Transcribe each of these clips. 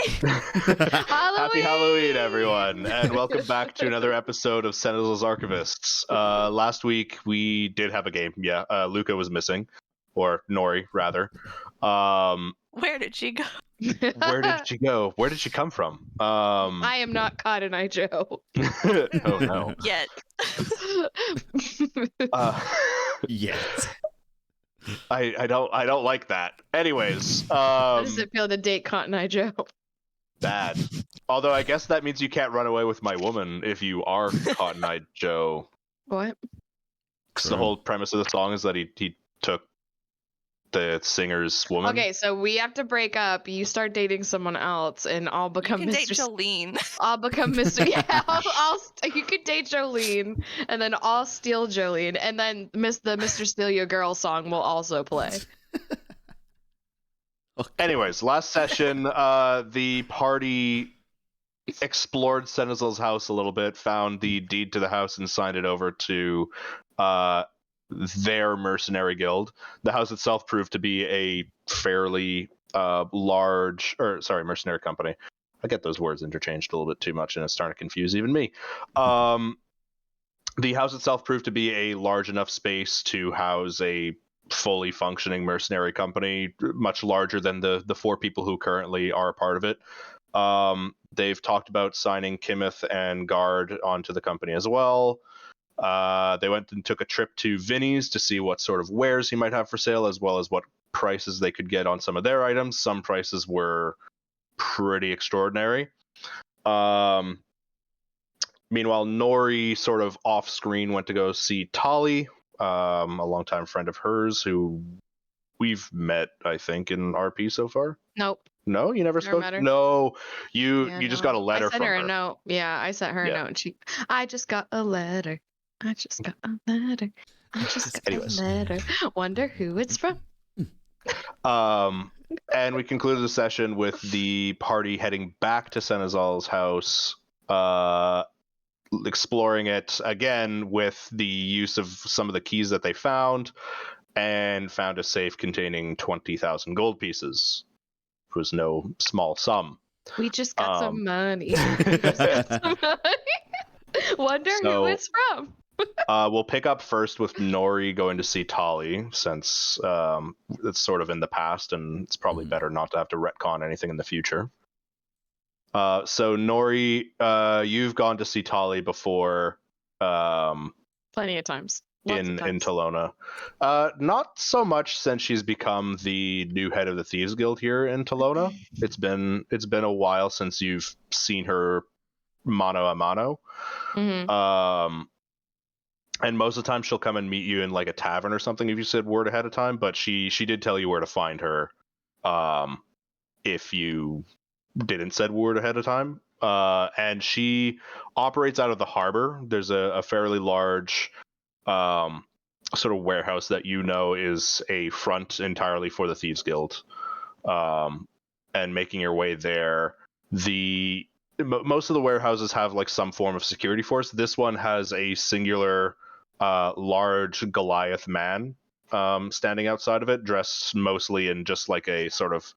Happy Halloween, everyone, and welcome back to another episode of Senezal's Archivists. Last week we did have a game. Yeah, Luca was missing, or Nori rather. Where did she go? Where did she go? Where did she come from? I am not Cotton Eye Joe. Oh no. Yet. Yes. I don't like that. Anyways, How does it feel to date Cotton Eye Joe? bad. Although I guess that means you can't run away with my woman if you are Cotton Eye Joe. What? Because the whole premise of the song is that he took the singer's woman. Okay, so we have to break up. You start dating someone else, and I'll become You can date Mr. Jolene. I'll become Mr. Yeah, you could date Jolene, and then I'll steal Jolene, and then the Mr. Steal Your Girl song will also play. Anyways, last session, the party explored Senezal's house a little bit, found the deed to the house, and signed it over to their mercenary guild. The house itself proved to be a fairly mercenary company. I get those words interchanged a little bit too much, and it's starting to confuse even me. The house itself proved to be a large enough space to house a fully functioning mercenary company, much larger than the four people who currently are a part of it. They've talked about signing Kimeth and Guard onto the company as well. They went and took a trip to Vinny's to see what sort of wares he might have for sale, as well as what prices they could get on some of their items. Some prices were pretty extraordinary. Meanwhile, Nori, sort of off-screen, went to go see Tali, a longtime friend of hers who we've met, I think, in RP so far. Nope. No, you never spoke. met her. No, you just got a letter from her. I sent her a note. Yeah, I sent her a note, and I just got a letter. I just got a letter. Anyways. A letter. Wonder who it's from. And we concluded the session with the party heading back to Senezal's house, exploring it again with the use of some of the keys that they found, and found a safe containing 20,000 gold pieces. It was no small sum. We just got some money. Wonder who it's from. We'll pick up first with Nori going to see Tali, since it's sort of in the past, and it's probably better not to have to retcon anything in the future. So Nori, you've gone to see Tali before. Plenty of times. In Talona. Not so much since she's become the new head of the Thieves Guild here in Talona. It's been a while since you've seen her mano a mano. Mm-hmm. And most of the time she'll come and meet you in like a tavern or something if you said word ahead of time, but she did tell you where to find her if you didn't said word ahead of time. And she operates out of the harbor. There's a fairly large sort of warehouse that is a front entirely for the Thieves Guild. And making your way there, most of the warehouses have like some form of security force. This one has a singular large Goliath man standing outside of it, dressed mostly in just like a sort of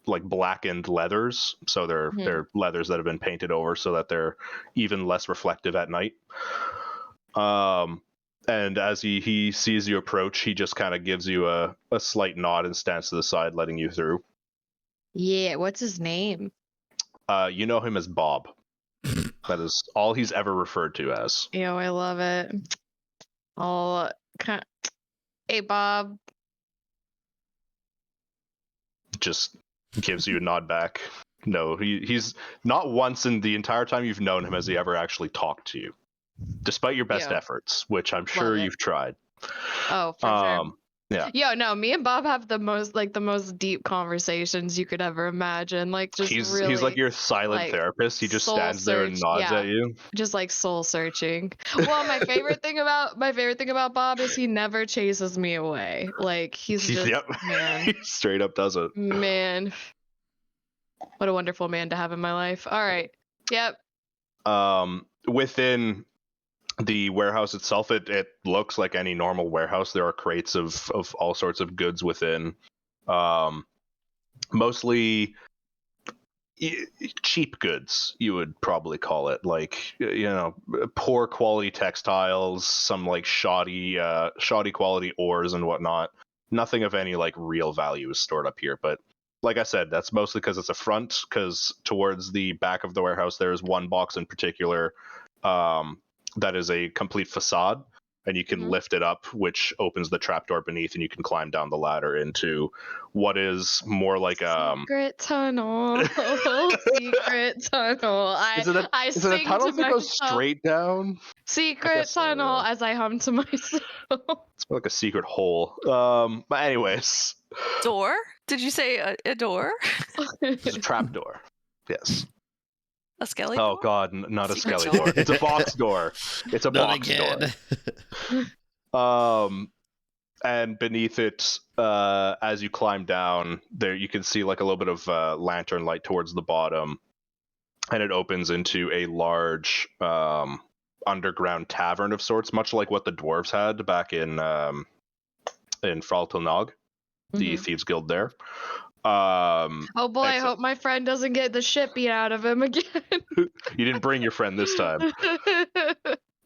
like blackened leathers. So they're leathers that have been painted over so that they're even less reflective at night. And as he sees you approach, he just kind of gives you a slight nod and stands to the side, letting you through. Yeah, what's his name? You know him as Bob. That is all he's ever referred to as. Yo, I love it. Hey, Bob. Just gives you a nod back. No, he's not once in the entire time you've known him has he ever actually talked to you, despite your best efforts, which I'm sure you've tried. Oh, for sure. Yeah. Yo, no, me and Bob have the most deep conversations you could ever imagine. Like, just he's really, like your silent therapist. He just stands there and nods at you. Just like soul searching. Well, my favorite thing about Bob is he never chases me away. Like, he's just man. He straight up does it. Man. What a wonderful man to have in my life. All right. Yep. Within the warehouse itself, it looks like any normal warehouse. There are crates of all sorts of goods within. mostly cheap goods, you would probably call it, like, poor quality textiles, some like shoddy quality ores and whatnot. Nothing of any like real value is stored up here, but like I said, that's mostly because it's a front, because towards the back of the warehouse there is one box in particular that is a complete facade, and you can lift it up, which opens the trapdoor beneath, and you can climb down the ladder into what is more like secret tunnel. Secret tunnel. Is it a tunnel that goes straight down? Secret tunnel as I hum to myself. It's more like a secret hole. But anyways. Door? Did you say a door? It's a trapdoor. Yes. A skelly door? door? God, not a skelly door. It's a box door. It's a box door. And beneath it, as you climb down, there you can see like a little bit of lantern light towards the bottom, and it opens into a large underground tavern of sorts, much like what the dwarves had back in Fraltalnog, the Thieves Guild there. Oh boy, I hope my friend doesn't get the shit beat out of him again. You didn't bring your friend this time.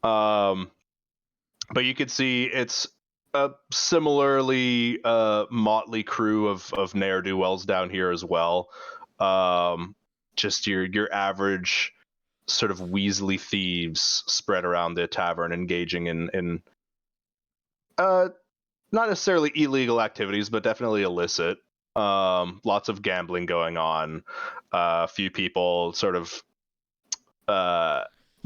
But you can see it's a similarly motley crew of ne'er-do-wells down here as well. Just your average sort of weaselly thieves spread around the tavern, engaging in not necessarily illegal activities, but definitely illicit. Lots of gambling going on. A few people sort of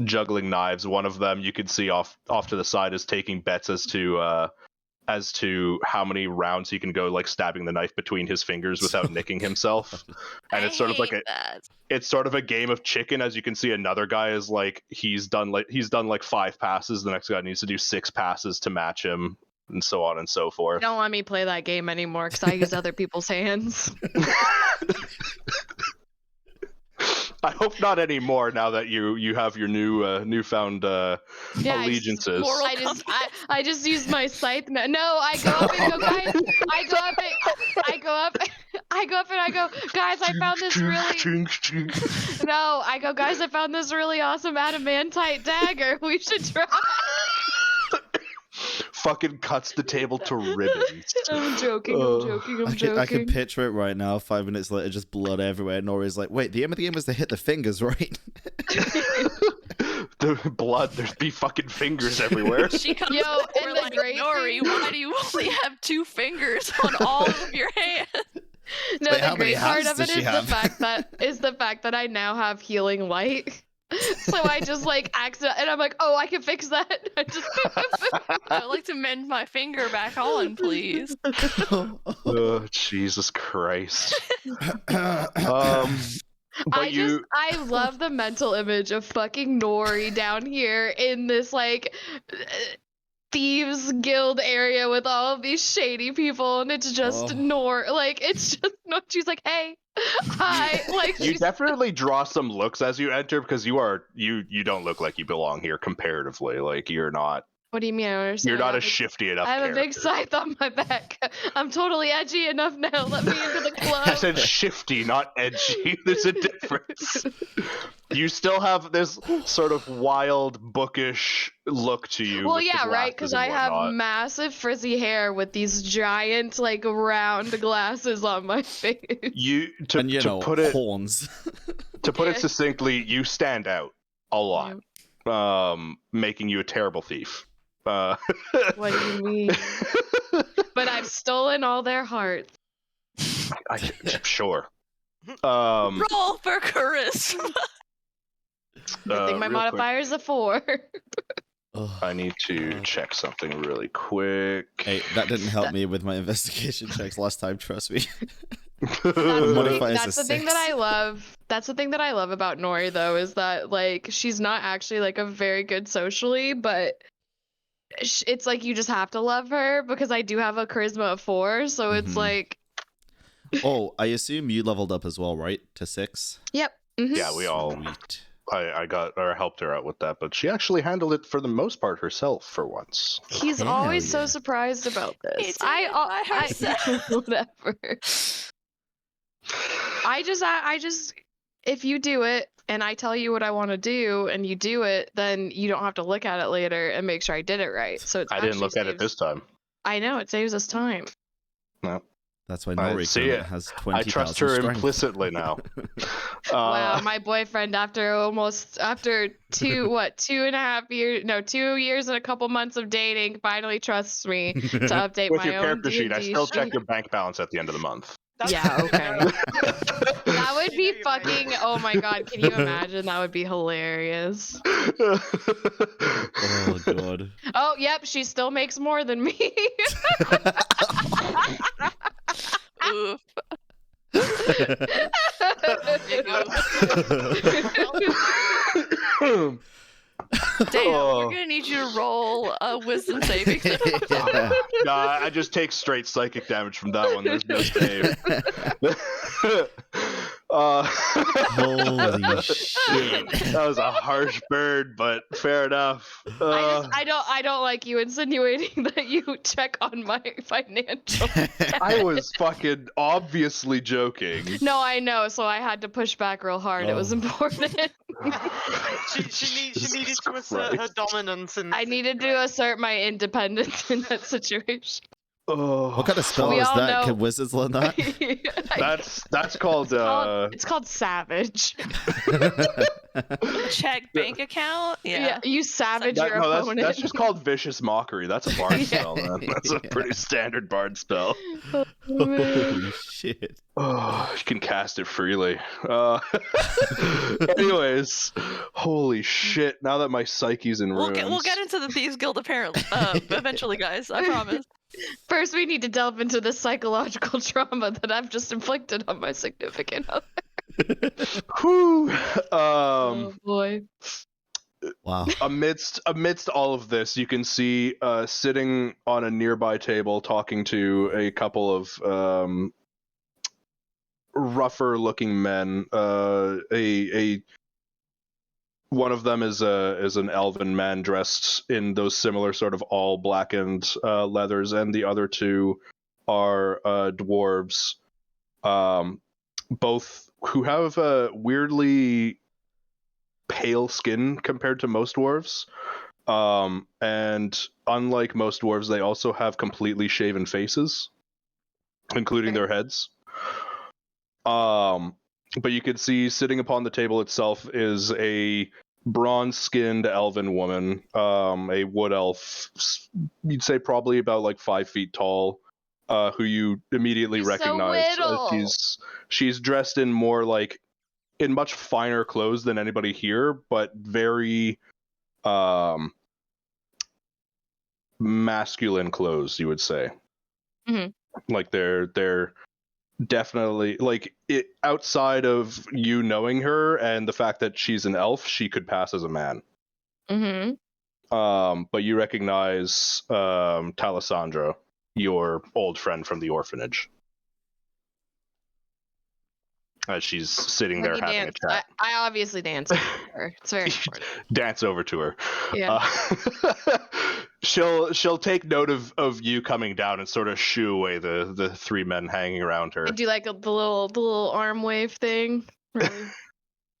juggling knives. One of them you can see off to the side is taking bets as to how many rounds he can go like stabbing the knife between his fingers without nicking himself. And it's sort of like it's sort of a game of chicken. As you can see, another guy is like he's done like 5 passes. The next guy needs to do 6 passes to match him, and so on and so forth. Don't let me play that game anymore because I use other people's hands. I hope not anymore. Now that you have your newfound allegiances. I just use my scythe. No, I go up and go, guys. I go up and I go, guys. I found this really. No, I go, guys. I found this really awesome adamantite dagger. We should try. Fucking cuts the table to ribbons. I'm joking. I can picture it right now. 5 minutes later, just blood everywhere. Nori's like, wait, the aim of the game is to hit the fingers, right? The blood, there'd be fucking fingers everywhere. She comes over like, Nori, why do you only have 2 fingers on all of your hands? No, wait, the great part of it is the fact that I now have healing light. So I just like accident, and I'm like, oh, I can fix that. I'd like to mend my finger back on, please. Oh, Jesus Christ. I love the mental image of fucking Nori down here in this like thieves guild area with all of these shady people, and it's just she's like, hey. Hi, like you definitely draw some looks as you enter, because you don't look like you belong here comparatively. Like you're not. What do you mean? I don't understand. You're not a shifty enough. I have a big scythe on my back. I'm totally edgy enough now. Let me into the club. I said shifty, not edgy. There's a difference. You still have this sort of wild, bookish look to you. Well, yeah, right, because I have massive frizzy hair with these giant, like, round glasses on my face. Horns. To put it succinctly, you stand out a lot, making you a terrible thief. What do you mean? But I've stolen all their hearts. Sure. Roll for charisma. I think my modifier is a 4. I need to check something really quick. Hey, that didn't help me with my investigation checks last time, trust me. That's the thing that I love. That's the thing that I love about Nori, though, is that like she's not actually like a very good socially, but it's like you just have to love her because I do have a charisma of 4, so it's like. Oh, I assume you leveled up as well, right? To 6? Yep. Mm-hmm. Yeah, we all. I helped her out with that, but she actually handled it for the most part herself for once. He's always so surprised about this. I whatever. I just, if you do it and I tell you what I want to do and you do it, then you don't have to look at it later and make sure I did it right. So it's I didn't look at it this time. I know, it saves us time. No. That's why Nori has 20,000 I trust her strength. implicitly now. Wow, my boyfriend after 2.5 years, no, 2 years and a couple months of dating, finally trusts me to update With my your own character sheet, I D&D still sheet. check your bank balance at the end of the month. Yeah, okay. That would be fucking, oh my god, can you imagine? That would be hilarious. Oh god. Oh, yep, she still makes more than me. Oof. Dave, we're gonna need you to roll a wisdom saving throw. Nah, I just take straight psychic damage from that one. There's no save. Holy shit. That was a harsh bird, but fair enough. I don't like you insinuating that you check on my financial. I was fucking obviously joking. No, I know, so I had to push back real hard. It was important. she needed to assert her dominance, and I needed to assert my independence in that situation. Oh, What kind of spell We is all that? know- Can wizards learn that? that's called It's called savage. Check bank account. Yeah. You savage your opponent. that's just called vicious mockery. That's a bard spell, man. That's a pretty standard bard spell. Holy shit. Oh, you can cast it freely. Anyways, holy shit! Now that my psyche's in ruins, We'll get into the Thieves Guild apparently eventually, guys. I promise. First, we need to delve into the psychological trauma that I've just inflicted on my significant other. Whew. Oh boy. Wow. Amidst all of this, you can see sitting on a nearby table talking to a couple of rougher looking men. One of them is an elven man dressed in those similar sort of all blackened leathers, and the other two are dwarves, both who have weirdly pale skin compared to most dwarves. And unlike most dwarves, they also have completely shaven faces, including their heads. But you can see sitting upon the table itself is a bronze-skinned elven woman, a wood elf, you'd say probably about like 5 feet tall, who you immediately recognize. She's dressed in more like in much finer clothes than anybody here, but very masculine clothes, you would say. Mm-hmm. Like they're definitely like it, outside of you knowing her and the fact that she's an elf, she could pass as a man. But you recognize Talisandra, your old friend from the orphanage, as she's sitting there having a chat. I obviously dance over her. It's very important. Dance over to her. Yeah. She'll take note of you coming down and sort of shoo away the three men hanging around her. I do like the little arm wave thing. Really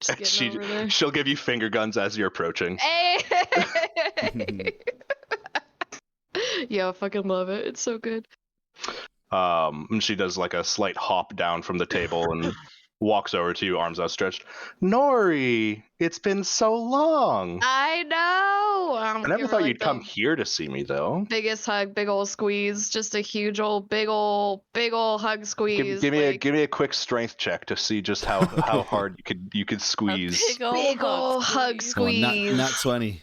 just getting over there. She'll give you finger guns as you're approaching. Hey! Yo, I fucking love it. It's so good. And she does like a slight hop down from the table and walks over to you, arms outstretched. Nori, it's been so long. I know. I never thought you'd come here to see me, though. Biggest hug, big old squeeze, just a huge old, big old hug squeeze. Give me a quick strength check to see just how hard you could squeeze. Big old hug squeeze. Oh, nat 20.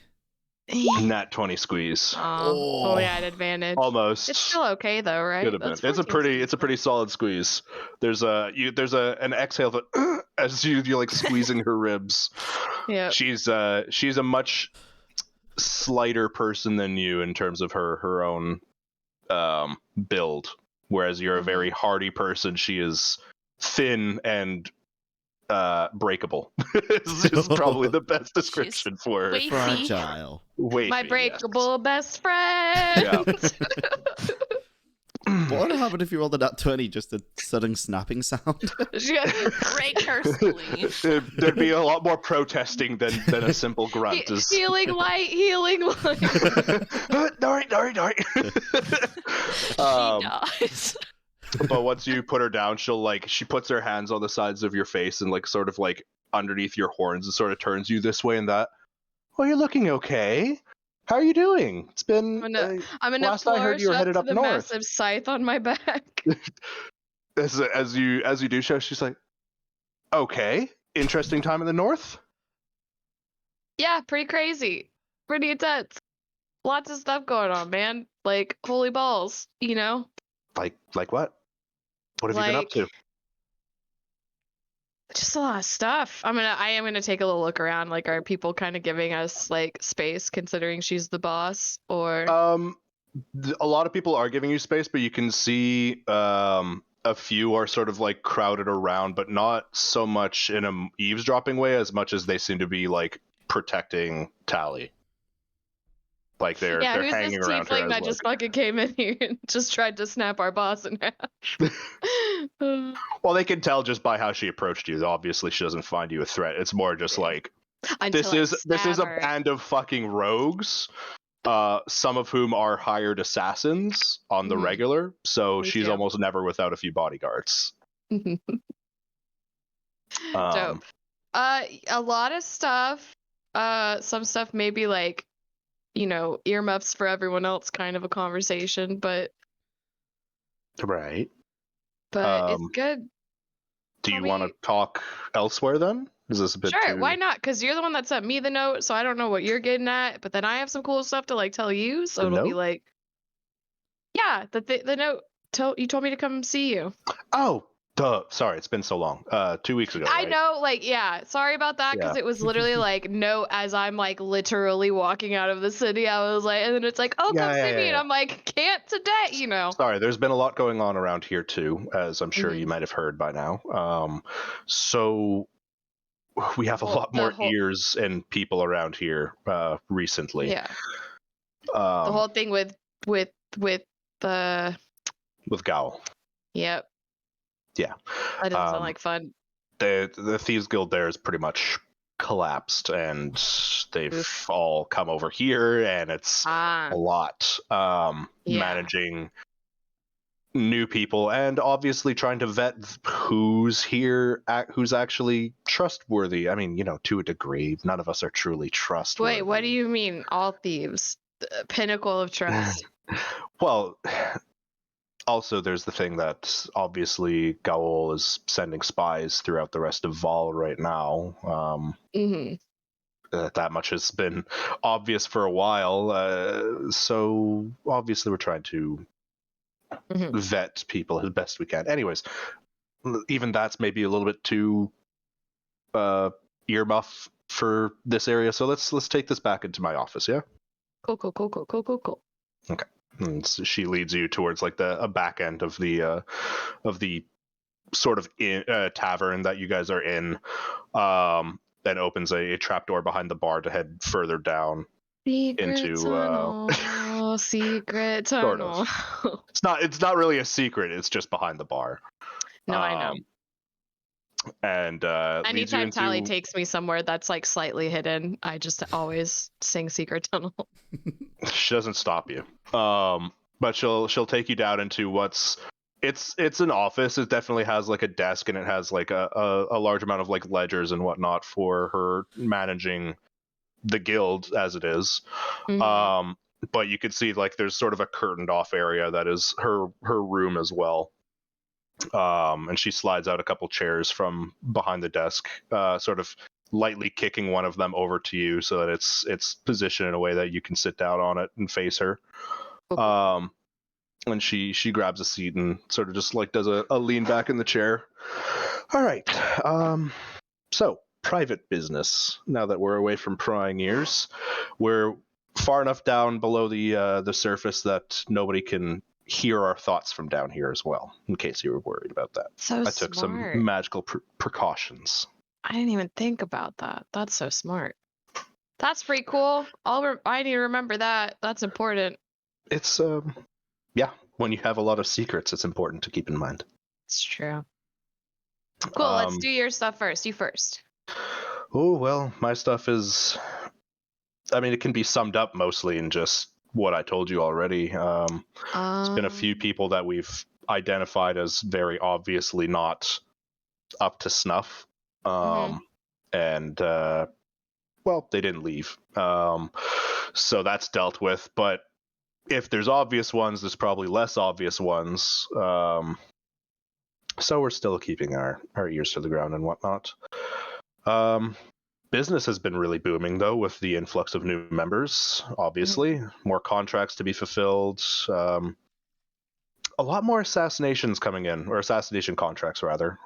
Nat 20 squeeze. Oh, yeah, at advantage. Almost. It's still okay though, right? Could have been. It's a pretty solid squeeze. There's an exhale that as you're like squeezing her ribs. Yeah. She's a much slighter person than you in terms of her own build, whereas you're a very hardy person. She is thin and breakable. is probably the best description for her. Fragile. Wait, My breakable best friend. Yeah. What would happen if you rolled a nat 20, just a sudden snapping sound? Break her sleeve. There'd be a lot more protesting than a simple grunt. Healing light, healing light. Nori. She dies. But once you put her down, she puts her hands on the sides of your face and like sort of like underneath your horns and sort of turns you this way and that. Well, you're looking okay. How are you doing? It's been. I'm gonna last I heard, you were headed to up the north. massive scythe on my back. As you do so, she's like, okay, interesting time in the north. Yeah, pretty crazy, pretty intense. Lots of stuff going on, man. Like holy balls, you know. Like what? What have you been up to? Just a lot of stuff. I am gonna take a little look around. Like, are people kind of giving us like space, considering she's the boss, or? A lot of people are giving you space, but you can see a few are sort of like crowded around, but not so much in a eavesdropping way as much as they seem to be like protecting Tally. Like they're hanging who's this around her. tiefling that just fucking came in here and just tried to snap our boss in half? Well, they can tell just by how she approached you. Obviously, she doesn't find you a threat. It's more just like this is a band of fucking rogues. Some of whom are hired assassins on the regular, so she's almost never without a few bodyguards. Dope. A lot of stuff. Some stuff maybe like, you know, earmuffs for everyone else kind of a conversation, but right. It's good. Do you want to talk elsewhere then? Is this a bit sure, too... why not? Because you're the one that sent me the note, so I don't know what you're getting at, but then I have some cool stuff to like tell you, so it'll be like, yeah, the note you told me to come see you. Oh, duh. Sorry, it's been so long. 2 weeks ago. I right? know, like, yeah, sorry about that, because it was literally like note as I'm like literally walking out of the city. I was like, and then it's like, oh, come see me, and I'm like, can't today, you know. Sorry, there's been a lot going on around here too, as I'm sure you might have heard by now. So we have a lot more ears and people around here recently. Yeah. The whole thing with Gowl. Yep. Yeah. That doesn't sound like fun. The Thieves Guild there is pretty much collapsed, and they've all come over here, and it's a lot. Managing new people and obviously trying to vet who's here, who's actually trustworthy. I mean, you know, to a degree, none of us are truly trustworthy. Wait, what do you mean all thieves? The pinnacle of trust. Well, also there's the thing that obviously Gaul is sending spies throughout the rest of Vol right now. That much has been obvious for a while, so obviously we're trying to vet people as best we can. Anyways, even that's maybe a little bit too earmuff for this area, so let's take this back into my office. Yeah. Cool. Okay. And so she leads you towards like a back end of the sort of tavern that you guys are in. Then opens a trapdoor behind the bar to head further down into secret tunnel. Sort of. It's not really a secret. It's just behind the bar. No, I know. And anytime Tally takes me somewhere that's like slightly hidden, I just always sing secret tunnel. She doesn't stop you. But she'll take you down into it's an office. It definitely has like a desk, and it has like a large amount of like ledgers and whatnot for her managing the guild as it is. But you can see like there's sort of a curtained off area that is her room as well. And she slides out a couple chairs from behind the desk, sort of lightly kicking one of them over to you so that it's positioned in a way that you can sit down on it and face her. And she grabs a seat and sort of just like does a lean back in the chair. All right. So private business. Now that we're away from prying ears, we're far enough down below the surface that nobody can hear our thoughts from down here as well, in case you were worried about that. So I took some magical precautions. I didn't even think about that. That's so smart. That's pretty cool. I need to remember that. That's important. It's yeah. when you have a lot of secrets, it's important to keep in mind. It's true. Cool, let's do your stuff first. You first. Oh, well, my stuff is... I mean, it can be summed up mostly in just what I told you already. There's been a few people that we've identified as very obviously not up to snuff. And, well, they didn't leave. So that's dealt with. But if there's obvious ones, there's probably less obvious ones. So we're still keeping our ears to the ground and whatnot. Business has been really booming, though, with the influx of new members, obviously. More contracts to be fulfilled. A lot more assassinations coming in, or assassination contracts, rather.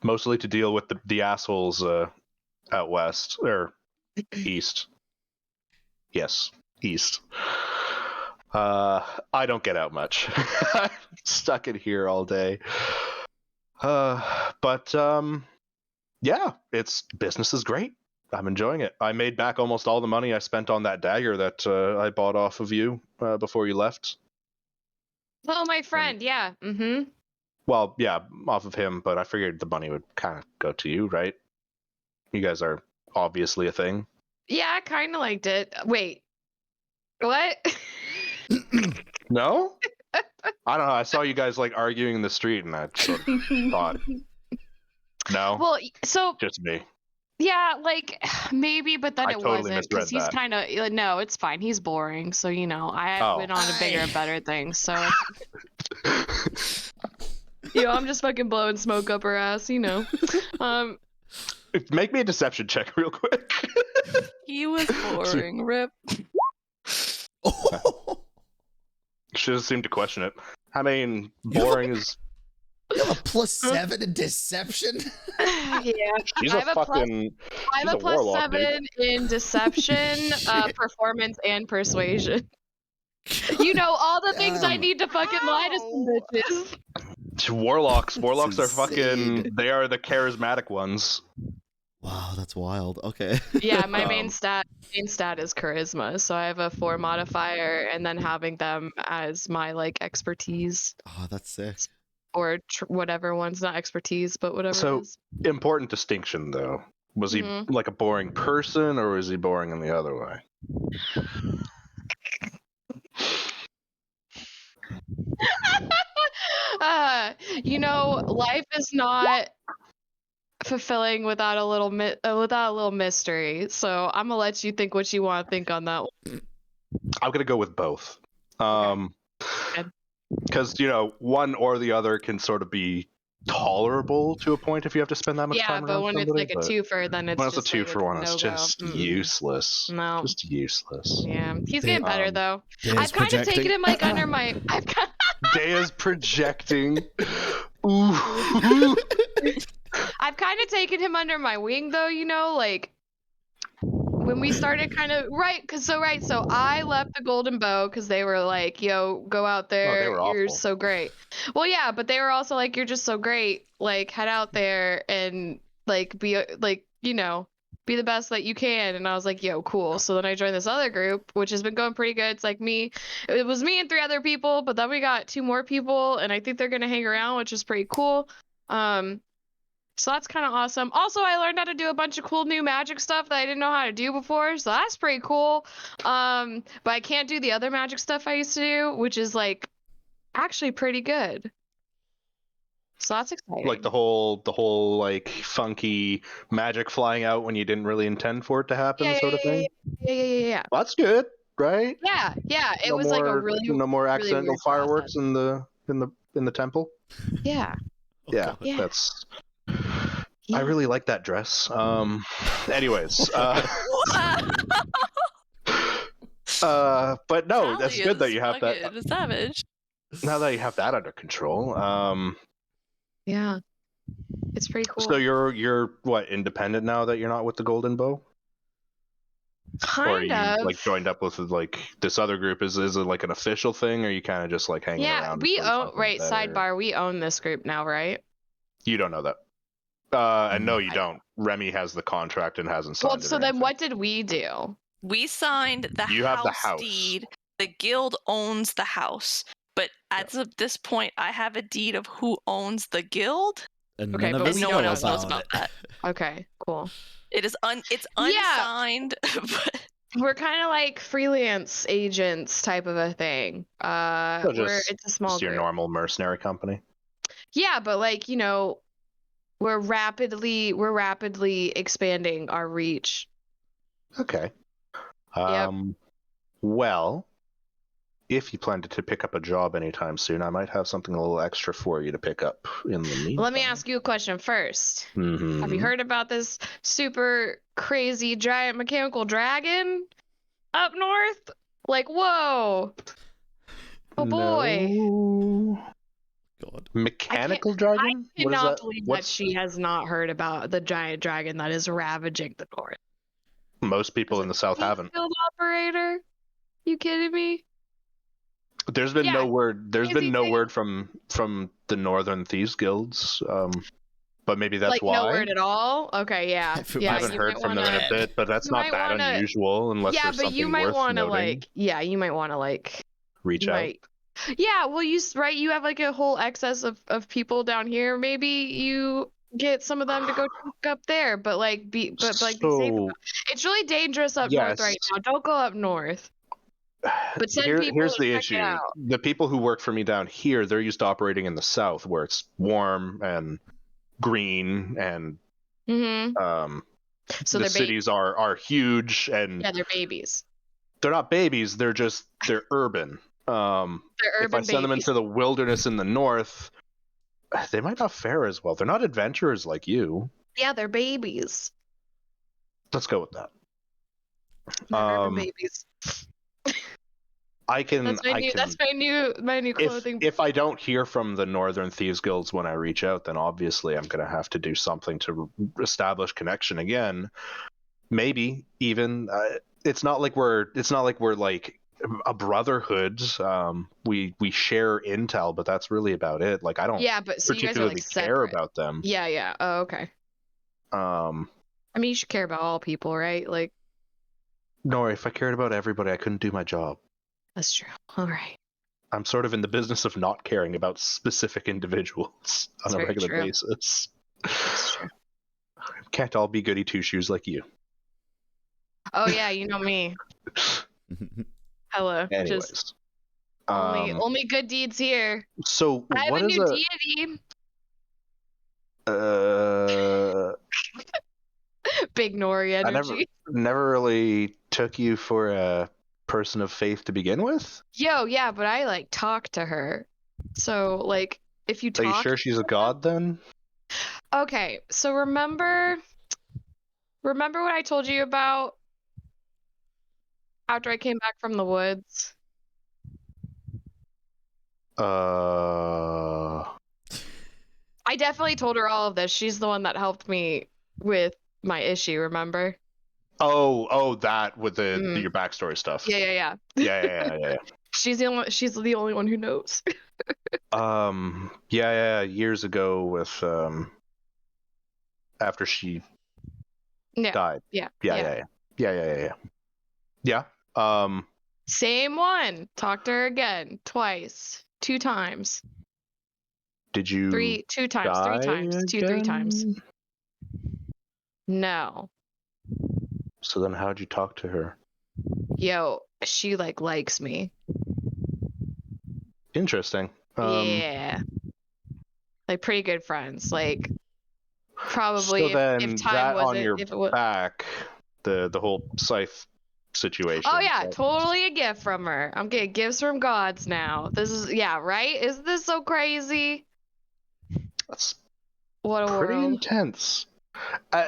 Mostly to deal with the assholes out west, or east. Yes, east. I don't get out much. I'm stuck in here all day. But yeah, business is great. I'm enjoying it. I made back almost all the money I spent on that dagger that I bought off of you before you left. Oh, my friend, yeah. Well, yeah, off of him, but I figured the money would kind of go to you, right? You guys are obviously a thing. Yeah, I kind of liked it. Wait, what? No? I don't know. I saw you guys like arguing in the street, and I sort of thought, no. Well, so Just me. yeah, like maybe, but then I it totally wasn't because he's misread kind of no, it's fine. He's boring, so I went on to bigger and better things. So I'm just fucking blowing smoke up her ass, Make me a deception check real quick. He was boring. Rip. She doesn't seem to question it. I mean, boring is... You have a +7 in deception? yeah. She's I have a +7 warlock, in deception, performance, and persuasion. All the things I need to fucking lie to some bitches. Warlocks are fucking... They are the charismatic ones. Wow, that's wild. Okay. Yeah, my main stat is charisma, so I have a 4 modifier, and then having them as my expertise. Oh, that's sick. Or whatever one's not expertise, but whatever. So it is. Important distinction, though. Was he like a boring person, or was he boring in the other way? Life is not fulfilling without a little mystery. So I'm gonna let you think what you want to think on that one. I'm gonna go with both. Because one or the other can sort of be tolerable to a point if you have to spend that much time. Yeah, but when it's like a twofer, then it's when it's just a 2-for-1, it's just useless. No, just useless. Yeah, he's getting better though. Daya's I've kind of taken him under my. Daya's projecting. Ooh. I've kind of taken him under my wing though. When we started kind of so I left the Golden Bow because they were like, yo, go out there, you're awful. so great. Well, yeah, but they were also like, you're just so great, head out there and be be the best that you can. And I was like, yo, cool. So then I joined this other group, which has been going pretty good. It's like it was me and 3 other people, but then we got 2 more people, and I think they're gonna hang around, which is pretty cool. So that's kind of awesome. Also, I learned how to do a bunch of cool new magic stuff that I didn't know how to do before, so that's pretty cool. But I can't do the other magic stuff I used to do, which is actually pretty good. So that's exciting. Like the whole funky magic flying out when you didn't really intend for it to happen, sort of thing. Yeah. Well, that's good, right? Yeah. It was a really no more accidental really fireworks in the temple. Yeah. Yeah, yeah. That's. I really like that dress. Anyways. But no, Sally it's good that you have that. Savage. Now that you have that under control. Yeah. It's pretty cool. So you're what, independent now that you're not with the Golden Bow? Kind of. Joined up with this other group? Is it like an official thing, or are you kind of just hanging around? Yeah, we own. Right, sidebar. We own this group now, right? You don't know that. And no, you don't. Remy has the contract and hasn't signed it. Well, so then what did we do? We signed the You have the house house. deed the guild owns the house, but as of this point, I have a deed of who owns the guild. And Okay, none of but us we no know one else knows about about it. that. Okay, cool. It is it's Yeah. unsigned. But We're kind of like freelance agents type of a thing. So It's a small just your group. normal mercenary company. Yeah, but like, we're rapidly expanding our reach. Okay. Yep. Well, if you plan to pick up a job anytime soon, I might have something a little extra for you to pick up in the meantime. Let me ask you a question first. Mm-hmm. Have you heard about this super crazy giant mechanical dragon up north? Like, whoa. Oh boy. No. God. Mechanical dragon? I What is cannot that? believe that she has not heard about the giant dragon that is ravaging the north. Most people As in a the south haven't. field operator? You kidding me? There's been Yeah, no word. There's crazy been no thing. word from the Northern Thieves Guilds. But maybe that's like why. no word at all. Okay, yeah, Everyone- yeah. I haven't you heard might from them in a wanna- bit, but that's you not might that wanna- unusual unless Yeah, there's but something you might worth want to noting. you might want to Reach you out. might. Yeah, well, right. You have like a whole excess of people down here. Maybe you get some of them to go check up there, but be safe. So It's really dangerous up north right yes. now. Don't go up north. But send people Here's to the check it issue. out. The people who work for me down here, they're used to operating in the south where it's warm and green and Mm-hmm. So the they're cities are huge and Yeah, they're babies. they're not babies, they're urban. They're If I urban send them babies. into the wilderness in the north, they might not fare as well. They're not adventurers like you. Yeah, they're babies. Let's go with that. They're urban babies. I can. That's my new clothing. If I don't hear from the Northern Thieves Guilds when I reach out, then obviously I'm gonna have to do something to establish connection again. Maybe even it's not like we're like a brotherhood. We share intel, but that's really about it. Like I don't But so you guys are particularly like care separate. about them. Yeah. Oh, okay. I mean, you should care about all people, right? Like, No, if I cared about everybody, I couldn't do my job. that's true. All right. I'm sort of in the business of not caring about specific individuals on That's a very regular true. basis. That's true. Can't all be goody two shoes like you. Oh yeah, you know me. Hello. Anyways, Just only good deeds here. so I have what a is new deity. Big Nori I energy. never really took you for a person of faith to begin with. Yo, yeah, but I talk to her. So if you Are you talk. sure she's a god then? Okay, so remember what I told you about after I came back from the woods? I definitely told her all of this. She's the one that helped me with my issue, remember? Oh, that with your backstory stuff. Yeah. Yeah. She's the only one who knows. Yeah. Years ago, with after she died. Yeah. Same one. Talked to her again, twice, 2 times. Did you? 2 times, 3 times, 3 times. No. So then, how'd you talk to her? Yo, she likes me. Interesting. Yeah. Pretty good friends. Probably so then if time that wasn't on your if it was back, the whole scythe situation. Oh yeah, totally a gift from her. I'm getting gifts from gods now. This is right? Isn't this so crazy? That's what a pretty world. Intense.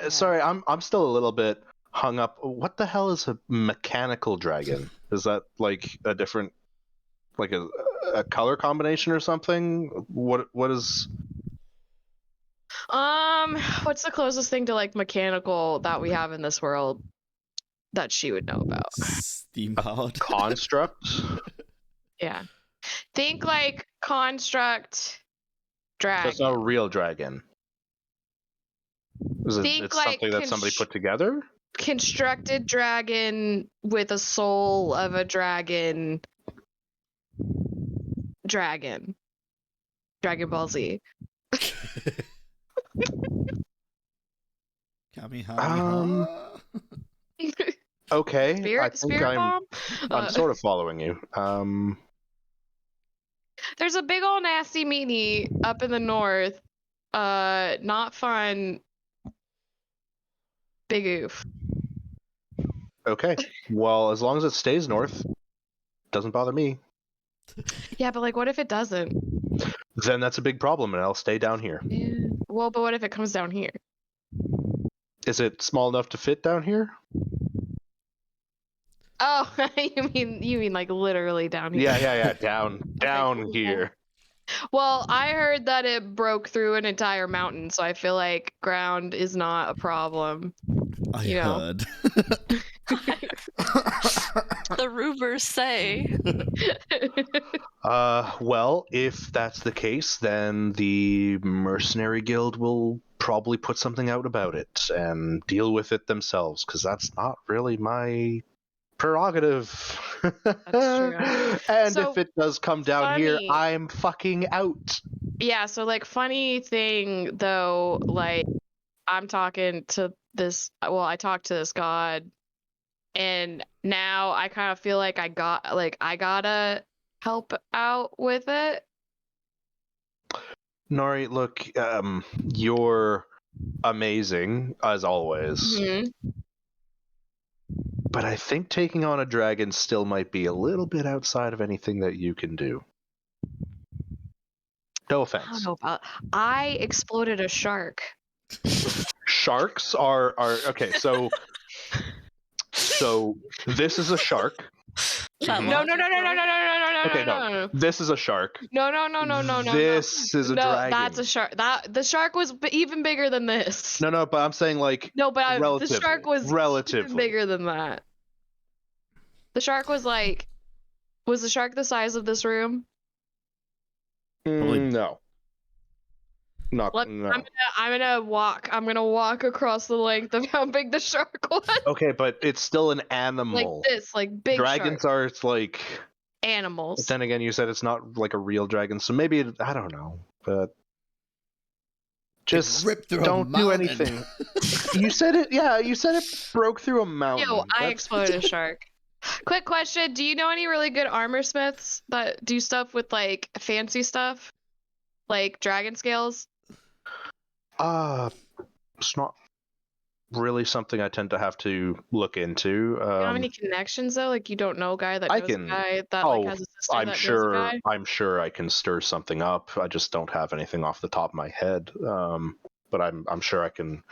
Sorry, I'm still a little bit hung up. What the hell is a mechanical dragon? Is that a different, a color combination or something? What is? What's the closest thing to mechanical that we have in this world that she would know about? Steam powered construct. Yeah, think construct dragon. That's not a real dragon. It's something that somebody put together? Constructed dragon with a soul of a dragon dragon. Dragon Ball Z. Kamehameha. Okay, I think Spirit Bomb? I'm sort of following you. There's a big old nasty meanie up in the north. Not fun. Big oof. Okay, well, as long as it stays north, doesn't bother me. Yeah, but like, what if it doesn't? Then that's a big problem, and I'll stay down here. Yeah. Well, but what if it comes down here? Is it small enough to fit down here? Oh, you mean like literally down here? Yeah, down cool. here. Well, I heard that it broke through an entire mountain, so I feel like ground is not a problem. I You know. heard. The rumors say. Well, if that's the case, then the Mercenary Guild will probably put something out about it and deal with it themselves, because that's not really my prerogative. That's true. And So, if it does come down here, funny. I'm fucking out. Yeah, so like funny thing though, like I'm talking to this, well, I talked to this god, and now I kind of feel like I gotta help out with it. Nori, look, you're amazing as always, Mhm. but I think taking on a dragon still might be a little bit outside of anything that you can do. No I offense. don't know about. I exploded a shark. Sharks are okay. So this is a shark. That Mhm. No, logic, right? Okay, no. This is a shark. No. This is a No, dragon. that's a shark. The shark was even bigger than this. No, but I'm saying like No, but the relatively. shark was even Relatively. bigger than that. The shark was like, was the shark the size of this room? No. Not Look, no. I'm gonna walk across the length of how big the shark was. Okay, but it's still an animal. Like this, like big Dragons shark. are it's like. Animals. But then again, you said it's not like a real dragon, so maybe I don't know, but just ripped through a don't do mountain. anything. You said it. Yeah, you said it broke through a mountain. Yo, I That's- exploded a shark. Quick question: do you know any really good armor smiths that do stuff with like fancy stuff, like dragon scales? It's not really something I tend to have to look into. You don't have any connections though? Like you don't know a guy that I knows can- a guy that like has a sister I'm that knows a sure. guy? I'm sure I can stir something up. I just don't have anything off the top of my head. But I'm sure I can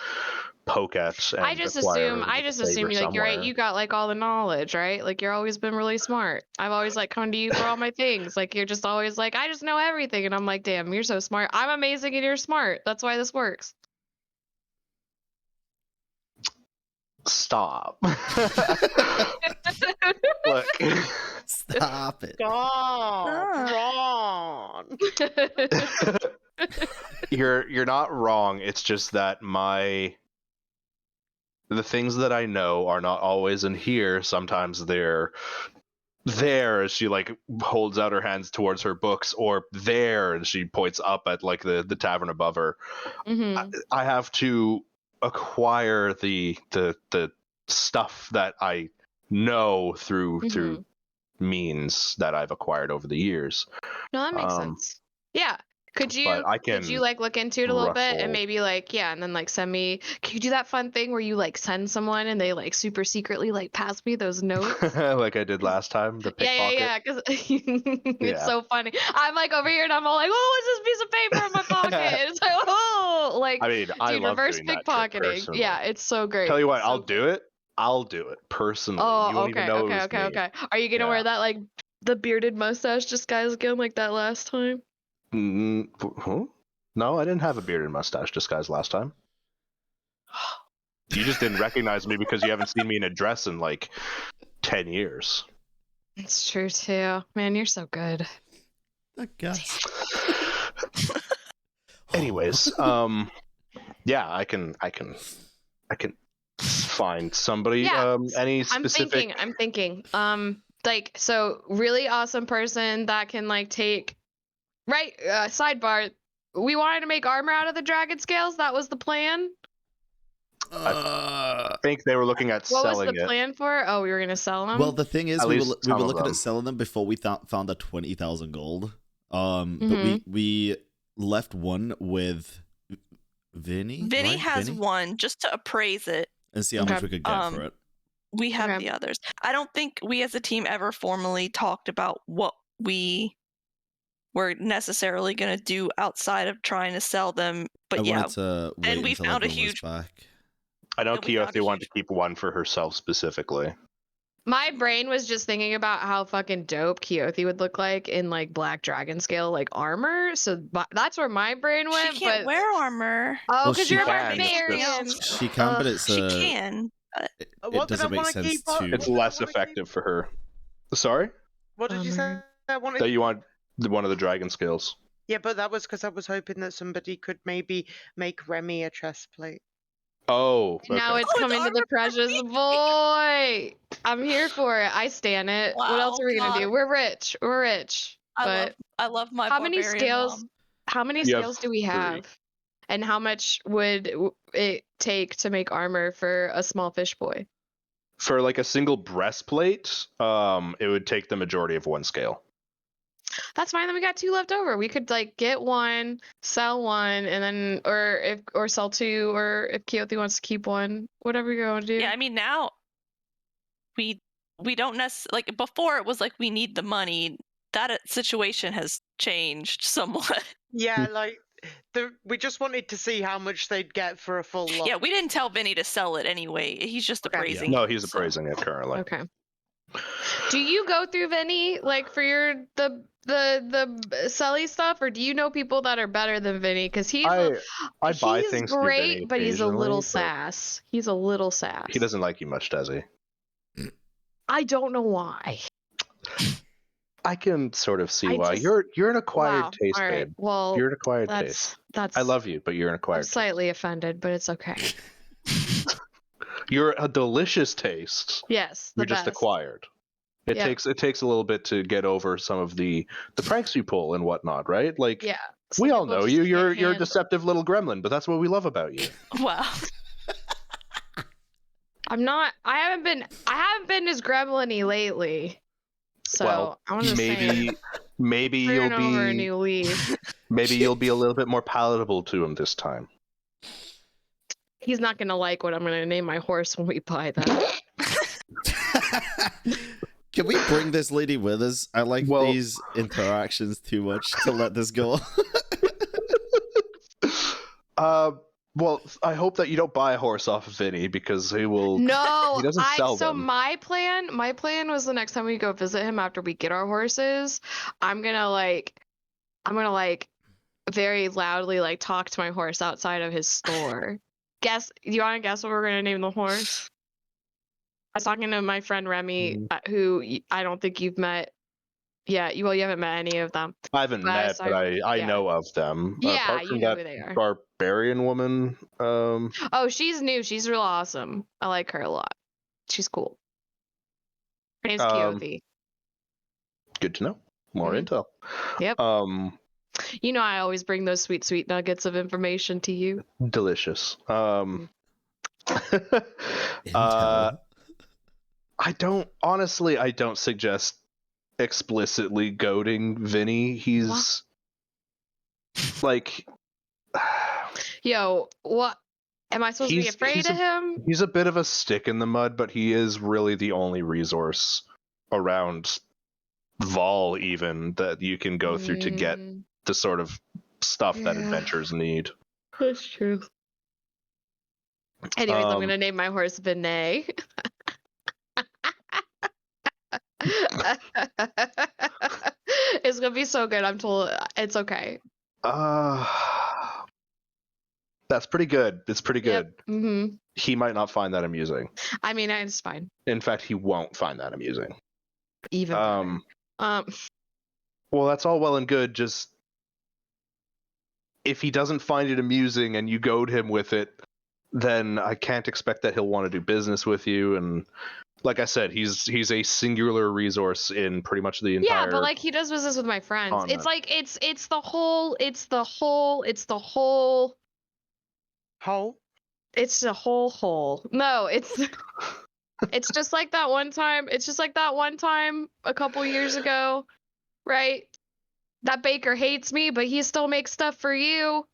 poke at. And I just acquire assume a you favor like you're right. somewhere. You got like all the knowledge, right? Like you're always been really smart. I've always like come to you for all my things. Like you're just always like, I just know everything, and I'm like, damn, you're so smart. I'm amazing and you're smart. That's why this works. Stop. Look. Stop it. God, Ron. You're not wrong. It's just that the things that I know are not always in here. Sometimes they're there as she like holds out her hands towards her books, or there and she points up at like the tavern above her. Mhm. I have to acquire the stuff that I know through means that I've acquired over the years. No, that makes sense. Yeah. Could you like look into it a little bit rustle. and maybe like and then like send me, can you do that fun thing where you like send someone and they like super secretly like pass me those notes? Like I did last time, the pickpocket. Yeah, because it's so funny. I'm like over here and I'm all like, oh, what's this piece of paper in my pocket? And it's like, oh, like, I mean, I dude, love reverse doing that trick pickpocketing. personally. Yeah, it's so great. Tell you what, It's so I'll do it. I'll do it personally. You Oh, won't even know it was me. okay. Are you gonna wear that like the bearded mustache disguise again like that last time? Huh? No, I didn't have a bearded mustache disguise last time. You just didn't recognize me because you haven't seen me in a dress in like 10 years. It's true too. Man, you're so good. I guess. Anyways, yeah, I can find somebody. Yeah, Any specific? I'm thinking. Like, so really awesome person that can like take Right. Sidebar. We wanted to make armor out of the dragon scales. That was the plan. I think they were looking at What was selling the plan for? Oh, we were gonna sell them. Well, the thing is, At we least were some of looking them. at selling them before we found the 20,000 gold. But Mm-hmm. we left one with Vinny. Vinny right? has Vinny? one just to appraise it. And see how much Okay. we could get for it. We have Okay. the others. I don't think we as a team ever formally talked about what we were necessarily going to do outside of trying to sell them. But I yeah, wanted to wait and we until found a everyone was huge- back. I know Then we found a Keothi wanted huge- to keep one for herself specifically. My brain was just thinking about how fucking dope Keothi would look like in like black dragon scale like armor. So that's where my brain went. she can't but wear armor. oh, Well, because she you're a can, it's barbarian. just- She can, but Ugh, it's She can. it What did I doesn't make wanna sense keep up? to. It's What did I less wanna keep? effective for her. Sorry? What did you say? Bummer. I wanted. That you want one of the dragon scales. Yeah, but that was because I was hoping that somebody could maybe make Remy a chest plate. Oh, okay. Now it's Oh, it's coming to the armor precious boy. I'm here for it. I stan it. What else Wow, are we gonna do? God. We're rich. We're rich. But I love my how many barbarian scales? mom. How many You have scales do we 3. have? And how much would it take to make armor for a small fish boy? For like a single breastplate, it would take the majority of 1 scale. That's fine. Then we got 2 left over. We could like get 1, sell 1, and then or sell 2, or if Keothi wants to keep 1, whatever you're going to do. Yeah, I mean now we don't necessarily like before it was like we need the money. That situation has changed somewhat. Yeah, like we just wanted to see how much they'd get for a full lot. Yeah, we didn't tell Vinny to sell it anyway. He's just Okay. appraising. No, it, he's so- appraising it currently. Okay. Do you go through Vinny like for your the selly stuff, or do you know people that are better than Vinny? Because he's I buy he's things through great, Vinny but he's a little occasionally, but sass. He's a little sass. He doesn't like you much, does he? I don't know why. I can sort of see I why. just- You're an acquired Wow. taste, All right. babe. Well, You're an acquired taste. that's. I love you, but you're an I'm acquired taste. slightly offended, but it's okay. You're a delicious taste. Yes, the You're just best. acquired. It Yeah. takes a little bit to get over some of the pranks you pull and whatnot, right? Like Yeah. we Some all people know just you. can't You're a handle- deceptive little gremlin, but that's what we love about you. Wow. I'm not. I haven't been as gremlin-y lately. So well, I want to maybe turn you'll over a be new leaf. maybe you'll be a little bit more palatable to him this time. He's not gonna like what I'm gonna name my horse when we buy that. Can we bring this lady with us? I like Well- these interactions too much to let this go. Well, I hope that you don't buy a horse off of Vinny because he will. No, He doesn't sell so them. my plan was the next time we go visit him after we get our horses, I'm gonna very loudly like talk to my horse outside of his store. Guess, do you want to guess what we're gonna name the horse? I was talking to my friend Remy, who I don't think you've met. Yeah, you haven't met any of them. I haven't met, Last but I yeah. know of them. Yeah, Apart you from know that who they are. barbarian woman. Oh, she's new. She's real awesome. I like her a lot. She's cool. Her name's Keothi. Good to know. More Mhm. intel. Yep. You know I always bring those sweet nuggets of information to you. Delicious. Intel. I don't suggest explicitly goading Vinny. He's like Yo, what? Am I supposed to be afraid of him? he's a bit of a stick in the mud, but he is really the only resource around Vol even that you can go through to get the sort of stuff that Yeah. adventurers need. That's true. Anyways, I'm Um, gonna name my horse Vinay. It's gonna be so good. I'm told it's okay. That's pretty good. It's pretty good. Hmm. He might not find that amusing. I mean, it's fine. In fact, he won't find that amusing. Even better. Well, that's all well and good. Just if he doesn't find it amusing and you goad him with it, then I can't expect that he'll want to do business with you. And like I said, he's a singular resource in pretty much the entire. Yeah, but like he does business with my friends. continent. It's like it's the whole Hole? it's the whole hole. No, it's just like that one time. It's just like that one time a couple years ago, right? That baker hates me, but he still makes stuff for you.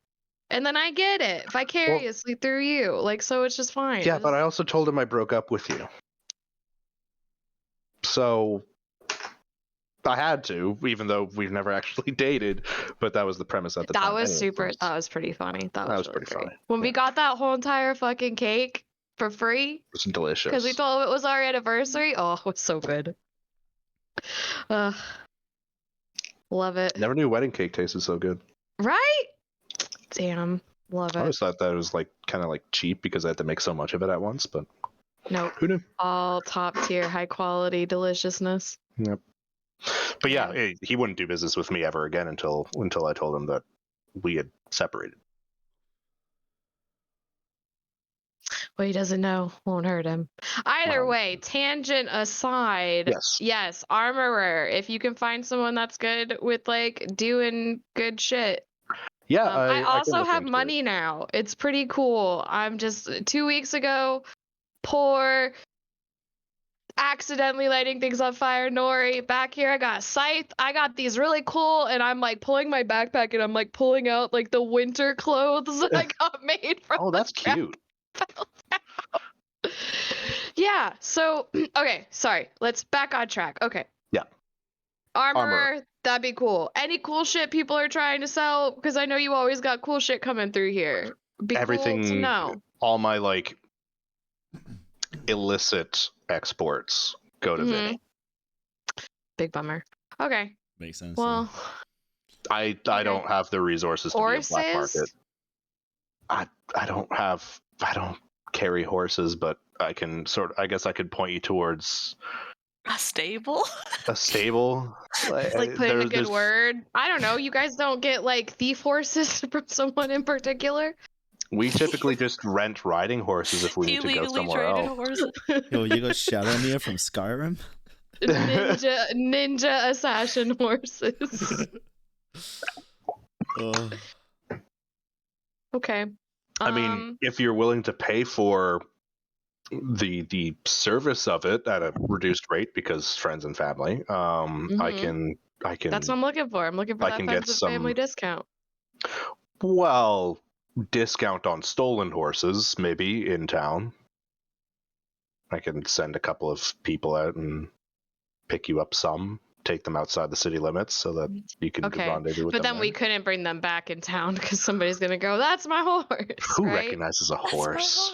And then I get it vicariously through you. Like, so it's just fine. Yeah, but I also told him I broke up with you. So I had to, even though we've never actually dated, but that was the premise at the time. That was Anyways, that was pretty funny. That was really pretty great. funny. When we got that whole entire fucking cake for free, It's delicious. because we told him it was our anniversary. Oh, it was so good. Love it. Never knew wedding cake tasted so good. Right? Damn. Love I it. always thought that it was like kind of like cheap because I had to make so much of it at once, but Nope. who knew? All top tier, high quality deliciousness. Yep. But yeah, he wouldn't do business with me ever again until I told him that we had separated. What he doesn't know won't hurt him. Either way, tangent aside, yes, armorer. If you can find someone that's good with like doing good shit. Yeah, I also can have into money now. It's pretty cool. I'm just 2 weeks ago, poor, accidentally lighting things on fire. Nori, back here I got a scythe. I got these really cool, and I'm like pulling my backpack and I'm like pulling out like the winter clothes that I got made from. Oh, that's cute. Yeah, so okay, sorry. Let's back on track. Okay. Yeah. Armorer, that'd be cool. Any cool shit people are trying to sell? Because I know you always got cool shit coming through here. Be Everything, cool to know. all my like illicit exports go to Vinny. Big bummer. Okay. Makes sense. Well, I don't have the resources to be a black market. I don't carry horses, but I guess I could point you towards A stable? a stable. like put in a good word. I don't know. You guys don't get like thief horses from someone in particular? We typically just rent riding horses if we need to go Illegally somewhere traded else. horses. Yo, you got Shadowmere from Skyrim? Ninja assassin horses. Okay. I mean, if you're willing to pay for the service of it at a reduced rate because friends and family, I can. That's what I'm looking for. I'm looking for that friends and family discount. Well, discount on stolen horses, maybe in town. I can send a couple of people out and pick you up some. Take them outside the city limits so that you can rendezvous with them. But then we couldn't bring them back in town because somebody's gonna go, "That's my horse." Who right? recognizes a horse?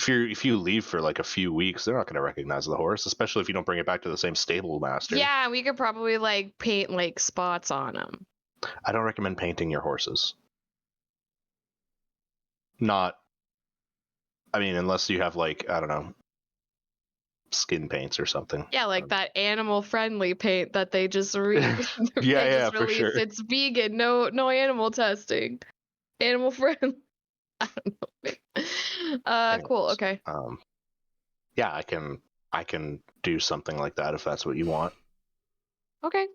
If you leave for like a few weeks, they're not gonna recognize the horse, especially if you don't bring it back to the same stable master. Yeah, we could probably like paint like spots on them. I don't recommend painting your horses. Not. I mean, unless you have like, I don't know, skin paints or something. Yeah, like that animal-friendly paint that they just released. For sure. It's vegan, no animal testing, animal friendly. I don't know. Anyways, cool. Okay. Yeah, I can do something like that if that's what you want. Okay.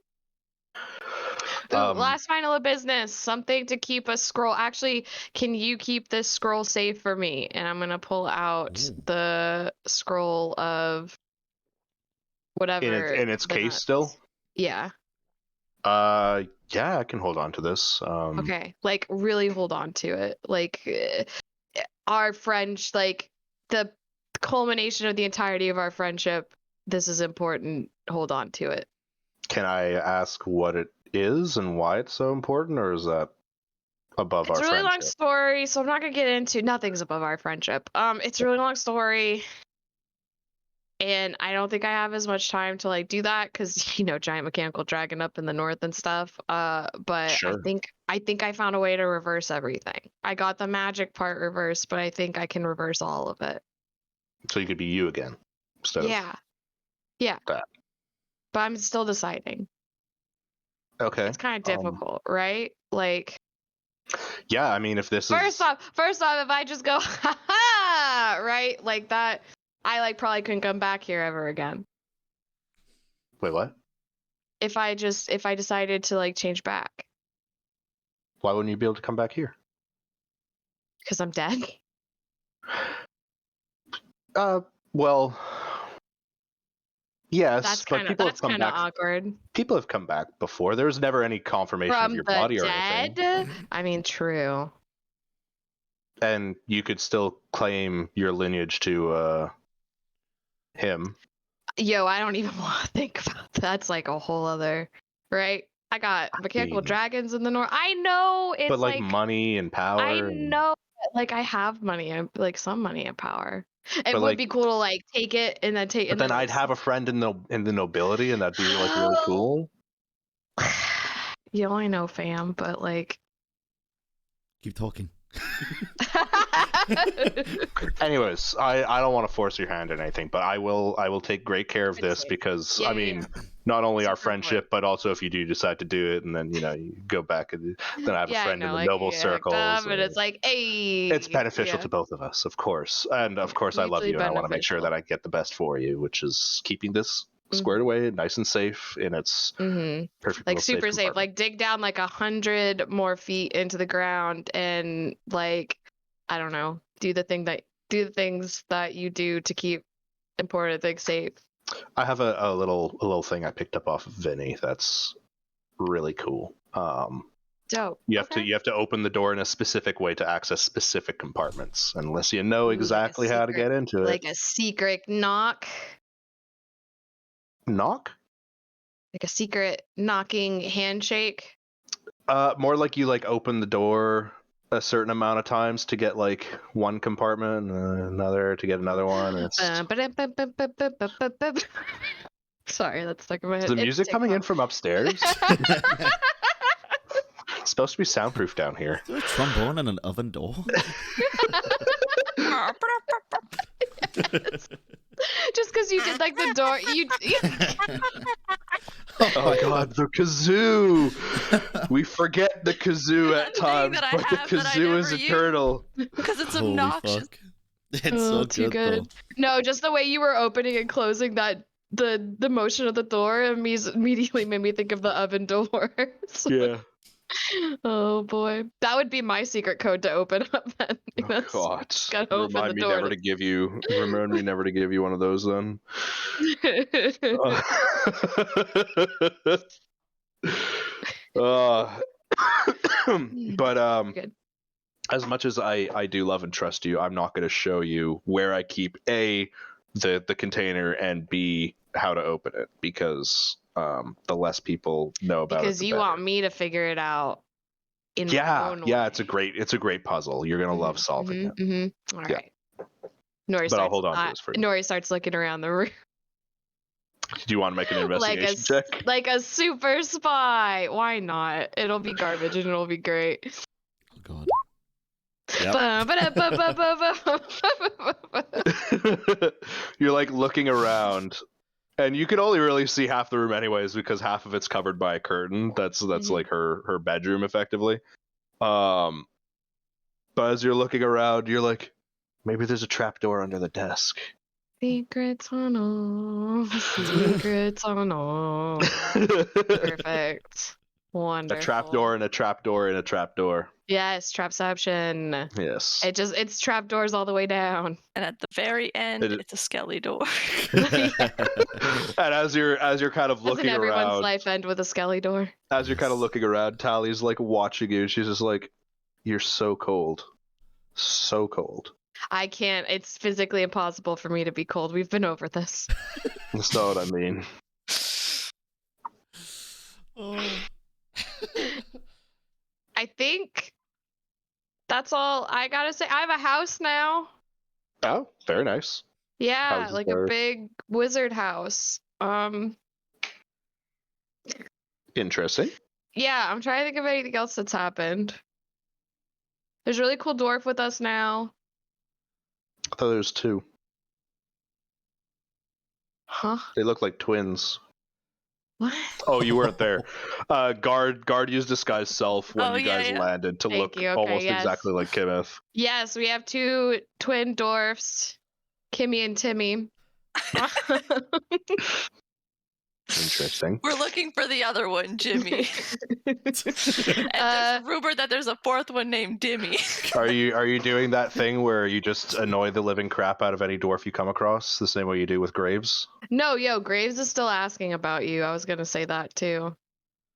Ooh, last final of business. Something to keep a scroll. Actually, can you keep this scroll safe for me? And I'm gonna pull out the scroll of whatever in its case still. Yeah. Yeah, I can hold on to this. Okay, like really hold on to it. Like our French, like the culmination of the entirety of our friendship. This is important. Hold on to it. Can I ask what it is and why it's so important, or is that above our friendship? It's a really long story, so I'm not gonna get into. Nothing's above our friendship. It's a really long story, and I don't think I have as much time to like do that because giant mechanical dragon up in the north and stuff. But sure. I think I found a way to reverse everything. I got the magic part reversed, but I think I can reverse all of it. So you could be you again instead of that. But I'm still deciding. Okay. It's kind of difficult, right? Like. Yeah, I mean, if this first off, if I just go, ha ha, right, like that, I probably couldn't come back here ever again. Wait, what? If I decided to change back. Why wouldn't you be able to come back here? Because I'm dead. Well, yes, That's but people have come back. awkward. People have come back before. There was never any confirmation of From your the body or dead? anything. I mean, true. And you could still claim your lineage to him. Yo, I don't even want to think about that. That's a whole other, right? I got mechanical dragons in the north. I know it's but money and power. I know, I have money and some money and power. It But, would be cool to take it and then take. But then I'd have a friend in the nobility, and that'd be really cool. You only know, fam, but Keep talking. Anyways, I don't want to force your hand in anything, but I will take great care of this because not only our friendship, but also if you do decide to do it, and then you go back and then I have a friend in the noble circles. And it's hey, it's beneficial to both of us, of course, and of course I love you, and I want to make sure that I get the best for you, which is keeping this squared away, nice and safe in its perfect, super safe. Dig down 100 more feet into the ground and I don't know, do the things that you do to keep important things safe. I have a little thing I picked up off of Vinny that's really cool. Dope. You have to open the door in a specific way to access specific compartments, unless you know exactly how to get into it. Like a secret knock. Knock? Like a secret knocking handshake. More like you open the door a certain amount of times to get one compartment, another to get another one. And Sorry, that's stuck in my head. Is the music coming in from upstairs? It's supposed to be soundproof down here. Is there a trombone and an oven door? Yes. Just because you did the door, you Oh god, the kazoo! We forget the kazoo at times, but the kazoo is eternal. Because it's obnoxious. It's so too good. No, just the way you were opening and closing that, the motion of the door immediately made me think of the oven door. Yeah. Oh boy, that would be my secret code to open up. Then God, gotta open remind the me door. never to give you. Remind me never to give you one of those. Then. But Good. as much as I do love and trust you, I'm not going to show you where I keep A, the container, and B, how to open it, because the less people know about it, because the you better. want me to figure it out. My own way. It's a great puzzle. You're gonna love solving it. All right. Nori I'll hold on to this for you. Nori starts looking around the room. Do you want to make an investigation check? Like a super spy. Why not? It'll be garbage and it'll be great. Oh god. Yep. You're looking around, and you can only really see half the room anyways, because half of it's covered by a curtain. That's her bedroom effectively. But as you're looking around, you're like, maybe there's a trapdoor under the desk. Secret tunnel. Secret tunnel. Perfect. Wonderful. A trapdoor and a trapdoor and a trapdoor. Yes, trapception. Yes. It's trapdoors all the way down. And at the very end, it's a skelly door. And as you're kind of looking Doesn't everyone's around, life end with a skelly door? as you're kind of looking around, Tally's watching you. She's just like, "You're so cold, so cold." I can't. It's physically impossible for me to be cold. We've been over this. That's not what I mean. Oh. I think that's all I gotta say. I have a house now. Oh, very nice. Yeah, Houses like are- a big wizard house. Interesting. Yeah, I'm trying to think of anything else that's happened. There's a really cool dwarf with us now. I thought there was two. Huh? They look like twins. What? Oh, you weren't there. Guard used disguise self when you guys landed to Thank look you. Okay, almost yes. exactly like Kenneth. Yes, we have two twin dwarfs. Kimmy and Timmy. Interesting. We're looking for the other one, Jimmy. And there's rumor that there's a fourth one named Dimmy. Are you doing that thing where you just annoy the living crap out of any dwarf you come across, the same way you do with Graves? No, Graves is still asking about you. I was gonna say that too.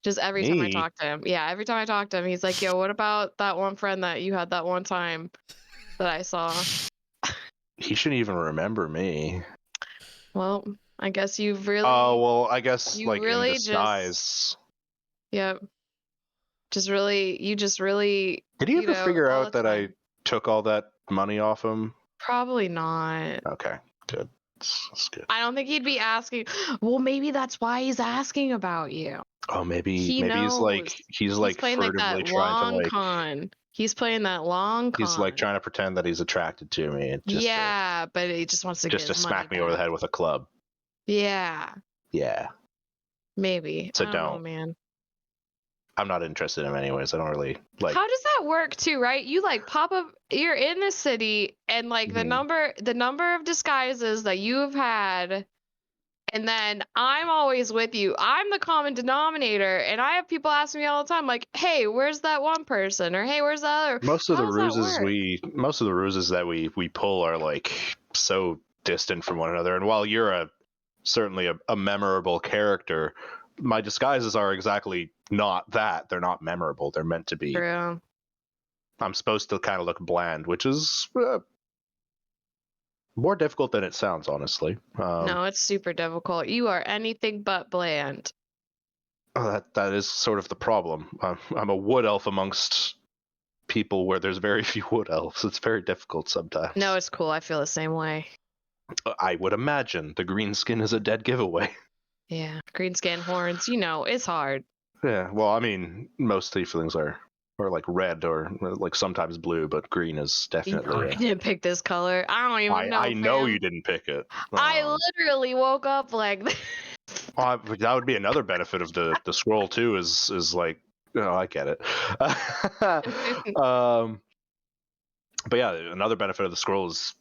Just every time I talk to him. Yeah, every time I talk to him, he's like, yo, what about that one friend that you had that one time that I saw? He shouldn't even remember me. Well, I guess you've really. Oh, well, I guess you like really in disguise. Yep. You just really. Did he ever figure all out the that I time. took all that money off him? Probably not. Okay, good. That's good. I don't think he'd be asking. Well, maybe that's why he's asking about you. Oh, maybe He he's like He's playing like furtively that trying to long like. con. He's playing that long con. He's like trying to pretend that he's attracted to me. And just but he just wants to just get to his smack money me over the back. head with a club. Yeah, Yeah. maybe. So I don't know, don't. man. I'm not interested in him anyways. I don't really like. How does that work too, right? You like pop up, you're in the city, and like the number of disguises that you've had, and then I'm always with you. I'm the common denominator, and I have people ask me all the time, like, "Hey, where's that one person?" or "Hey, where's the other?" Most of How the does that ruses that we pull are like so distant from one another. And while you're certainly a memorable character, my disguises are exactly not that. They're not memorable. They're meant to be. True. I'm supposed to kind of look bland, which is more difficult than it sounds, honestly. No, it's super difficult. You are anything but bland. That is sort of the problem. I'm a wood elf amongst people where there's very few wood elves. It's very difficult sometimes. No, it's cool. I feel the same way. I would imagine the green skin is a dead giveaway. Yeah, green skin horns. It's hard. Yeah, well, I mean, most tieflings are like red or like sometimes blue, but green is definitely. I didn't pick this color. I don't even know. I know fam. you didn't pick it. I literally woke up like this. That would be another benefit of the scroll too. Is like, I get it. But yeah, another benefit of the scroll is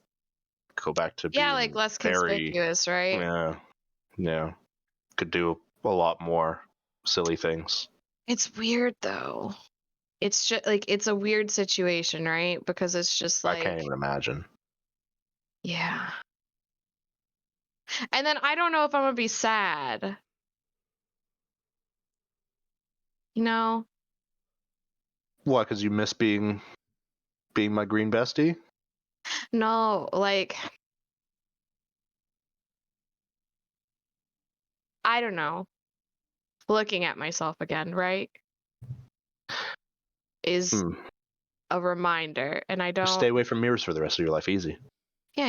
go back to being like less very, conspicuous, right? Yeah. Could do a lot more silly things. It's weird though. It's just like it's a weird situation, right? Because it's just like I can't even imagine. Yeah. And then I don't know if I'm gonna be sad. What? Because you miss being my green bestie? No, like I don't know. Looking at myself again, right? Is a reminder, and I don't. Just stay away from mirrors for the rest of your life. Easy. Yeah,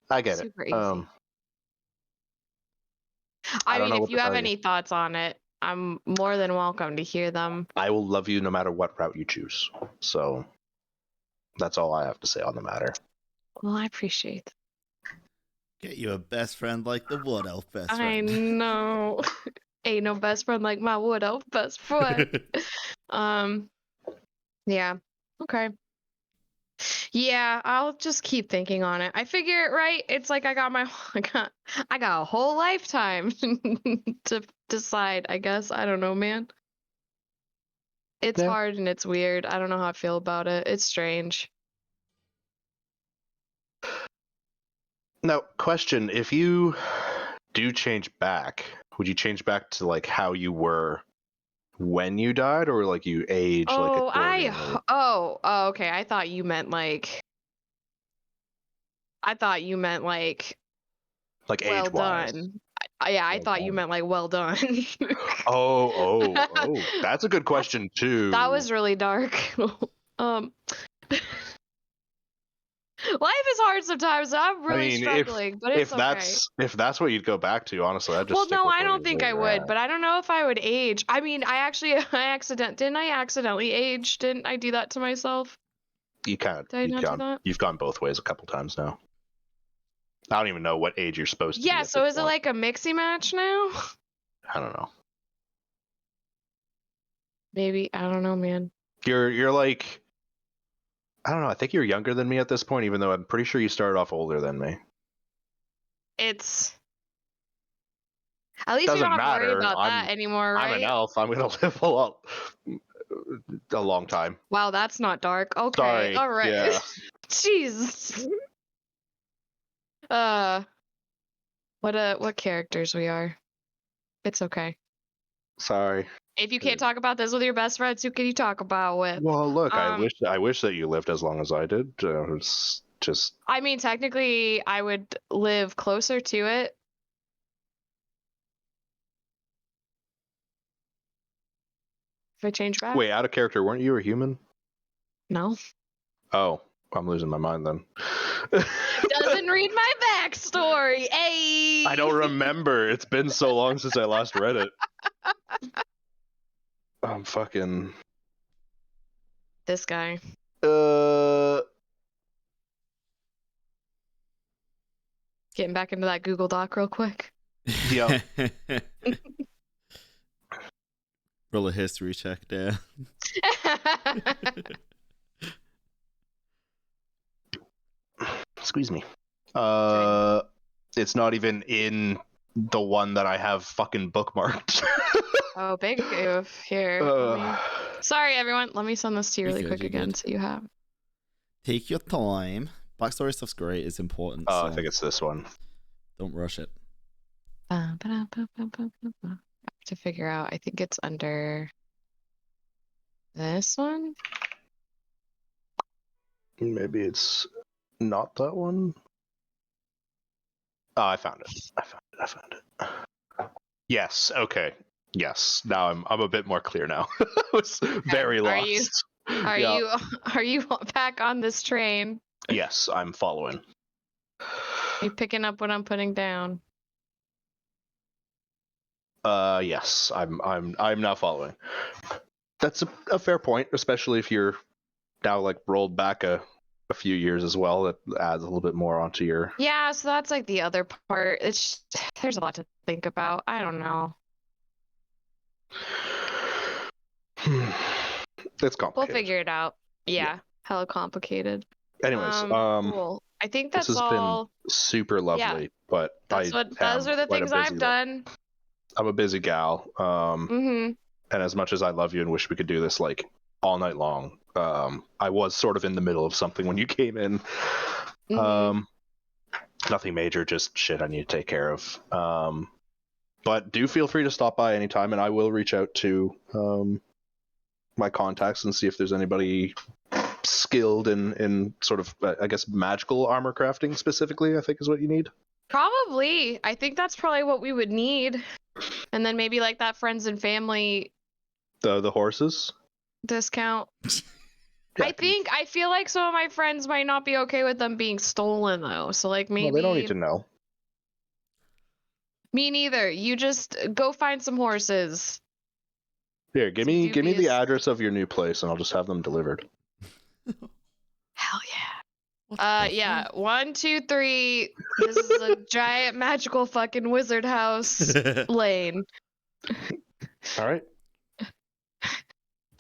I get super it. easy. I mean, if you have any thoughts on it, I'm more than welcome to hear them. I will love you no matter what route you choose. So that's all I have to say on the matter. Well, I appreciate that. Get you a best friend like the wood elf best friend. I know. Ain't no best friend like my wood elf best friend. Yeah. Okay. Yeah, I'll just keep thinking on it. I figure, right? It's like I got a whole lifetime to decide, I guess. I don't know, man. It's hard and it's weird. I don't know how I feel about it. It's strange. Now, question, if you do change back, would you change back to like how you were when you died, or like you age okay. I thought you meant like well age-wise. done. I thought you meant like well done. Oh, that's a good question too. That was really dark. Life is hard sometimes. I'm really struggling, but it's okay. If that's what you'd go back to, honestly, I'd just. Well, no, I don't think I would, but I don't know if I would age. I mean, didn't I accidentally age? Didn't I do that to myself? You kind of. Did I not do that? You've gone both ways a couple times now. I don't even know what age you're supposed to be. Yeah, so is it like a mixy match now? I don't know. Maybe, I don't know, man. You're like I don't know. I think you're younger than me at this point, even though I'm pretty sure you started off older than me. It's at least we Doesn't don't have to worry matter. about that anymore, right? I'm an elf. I'm gonna live a long time. Wow, that's not dark. Okay, Sorry. all right. Yeah. Jesus. What characters we are. It's okay. Sorry. If you can't talk about this with your best friends, who can you talk about with? Well, look, I Um, wish that you lived as long as I did. It's just I mean, technically, I would live closer to it. If I change back? wait, out of character. Weren't you a human? No. Oh, I'm losing my mind then. Doesn't read my backstory. Hey. I don't remember. It's been so long since I last read it. I'm fucking. This guy. Getting back into that Google Doc real quick. Yeah. Roll a history check there. Excuse me. It's not even in the one that I have fucking bookmarked. Oh, big oof. Here. Sorry, everyone. Let me send this to you You're really good, quick you're again good. so you have. Take your time. Backstory stuff's great. It's important. Oh, I so think it's this one. don't rush it. I have to figure out. I think it's under this one. Maybe it's not that one. Oh, I found it. I found it. Yes. Okay. Yes. Now I'm a bit more clear now. I was very Are lost. you- Are Yeah. you back on this train? Yes, I'm following. Are you picking up what I'm putting down? Yes, I'm now following. That's a fair point, especially if you're now like rolled back a few years as well. That adds a little bit more onto your. Yeah, so that's like the other part. It's there's a lot to think about. I don't know. It's complicated. We'll figure it out. Yeah, hella complicated. Anyways, Cool. I think this that's has all. been super lovely, but Those are the things I've done. I'm a busy gal. Mm-hmm. And as much as I love you and wish we could do this like all night long, I was sort of in the middle of something when you came in. Mhm. Nothing major, just shit I need to take care of. But do feel free to stop by anytime, and I will reach out to my contacts and see if there's anybody skilled in sort of, I guess, magical armor crafting specifically, I think is what you need. Probably. I think that's probably what we would need. And then maybe like that friends and family The horses? discount. Yeah, I feel like some of my friends might not be okay with them being stolen though. So like maybe well, they don't need to know. Me neither. You just go find some horses. Here, give Some me the dubious- address of your new place, and I'll just have them delivered. Hell yeah. What the Yeah. 1, 2, 3. This is a giant magical fucking wizard house fuck? lane. All right.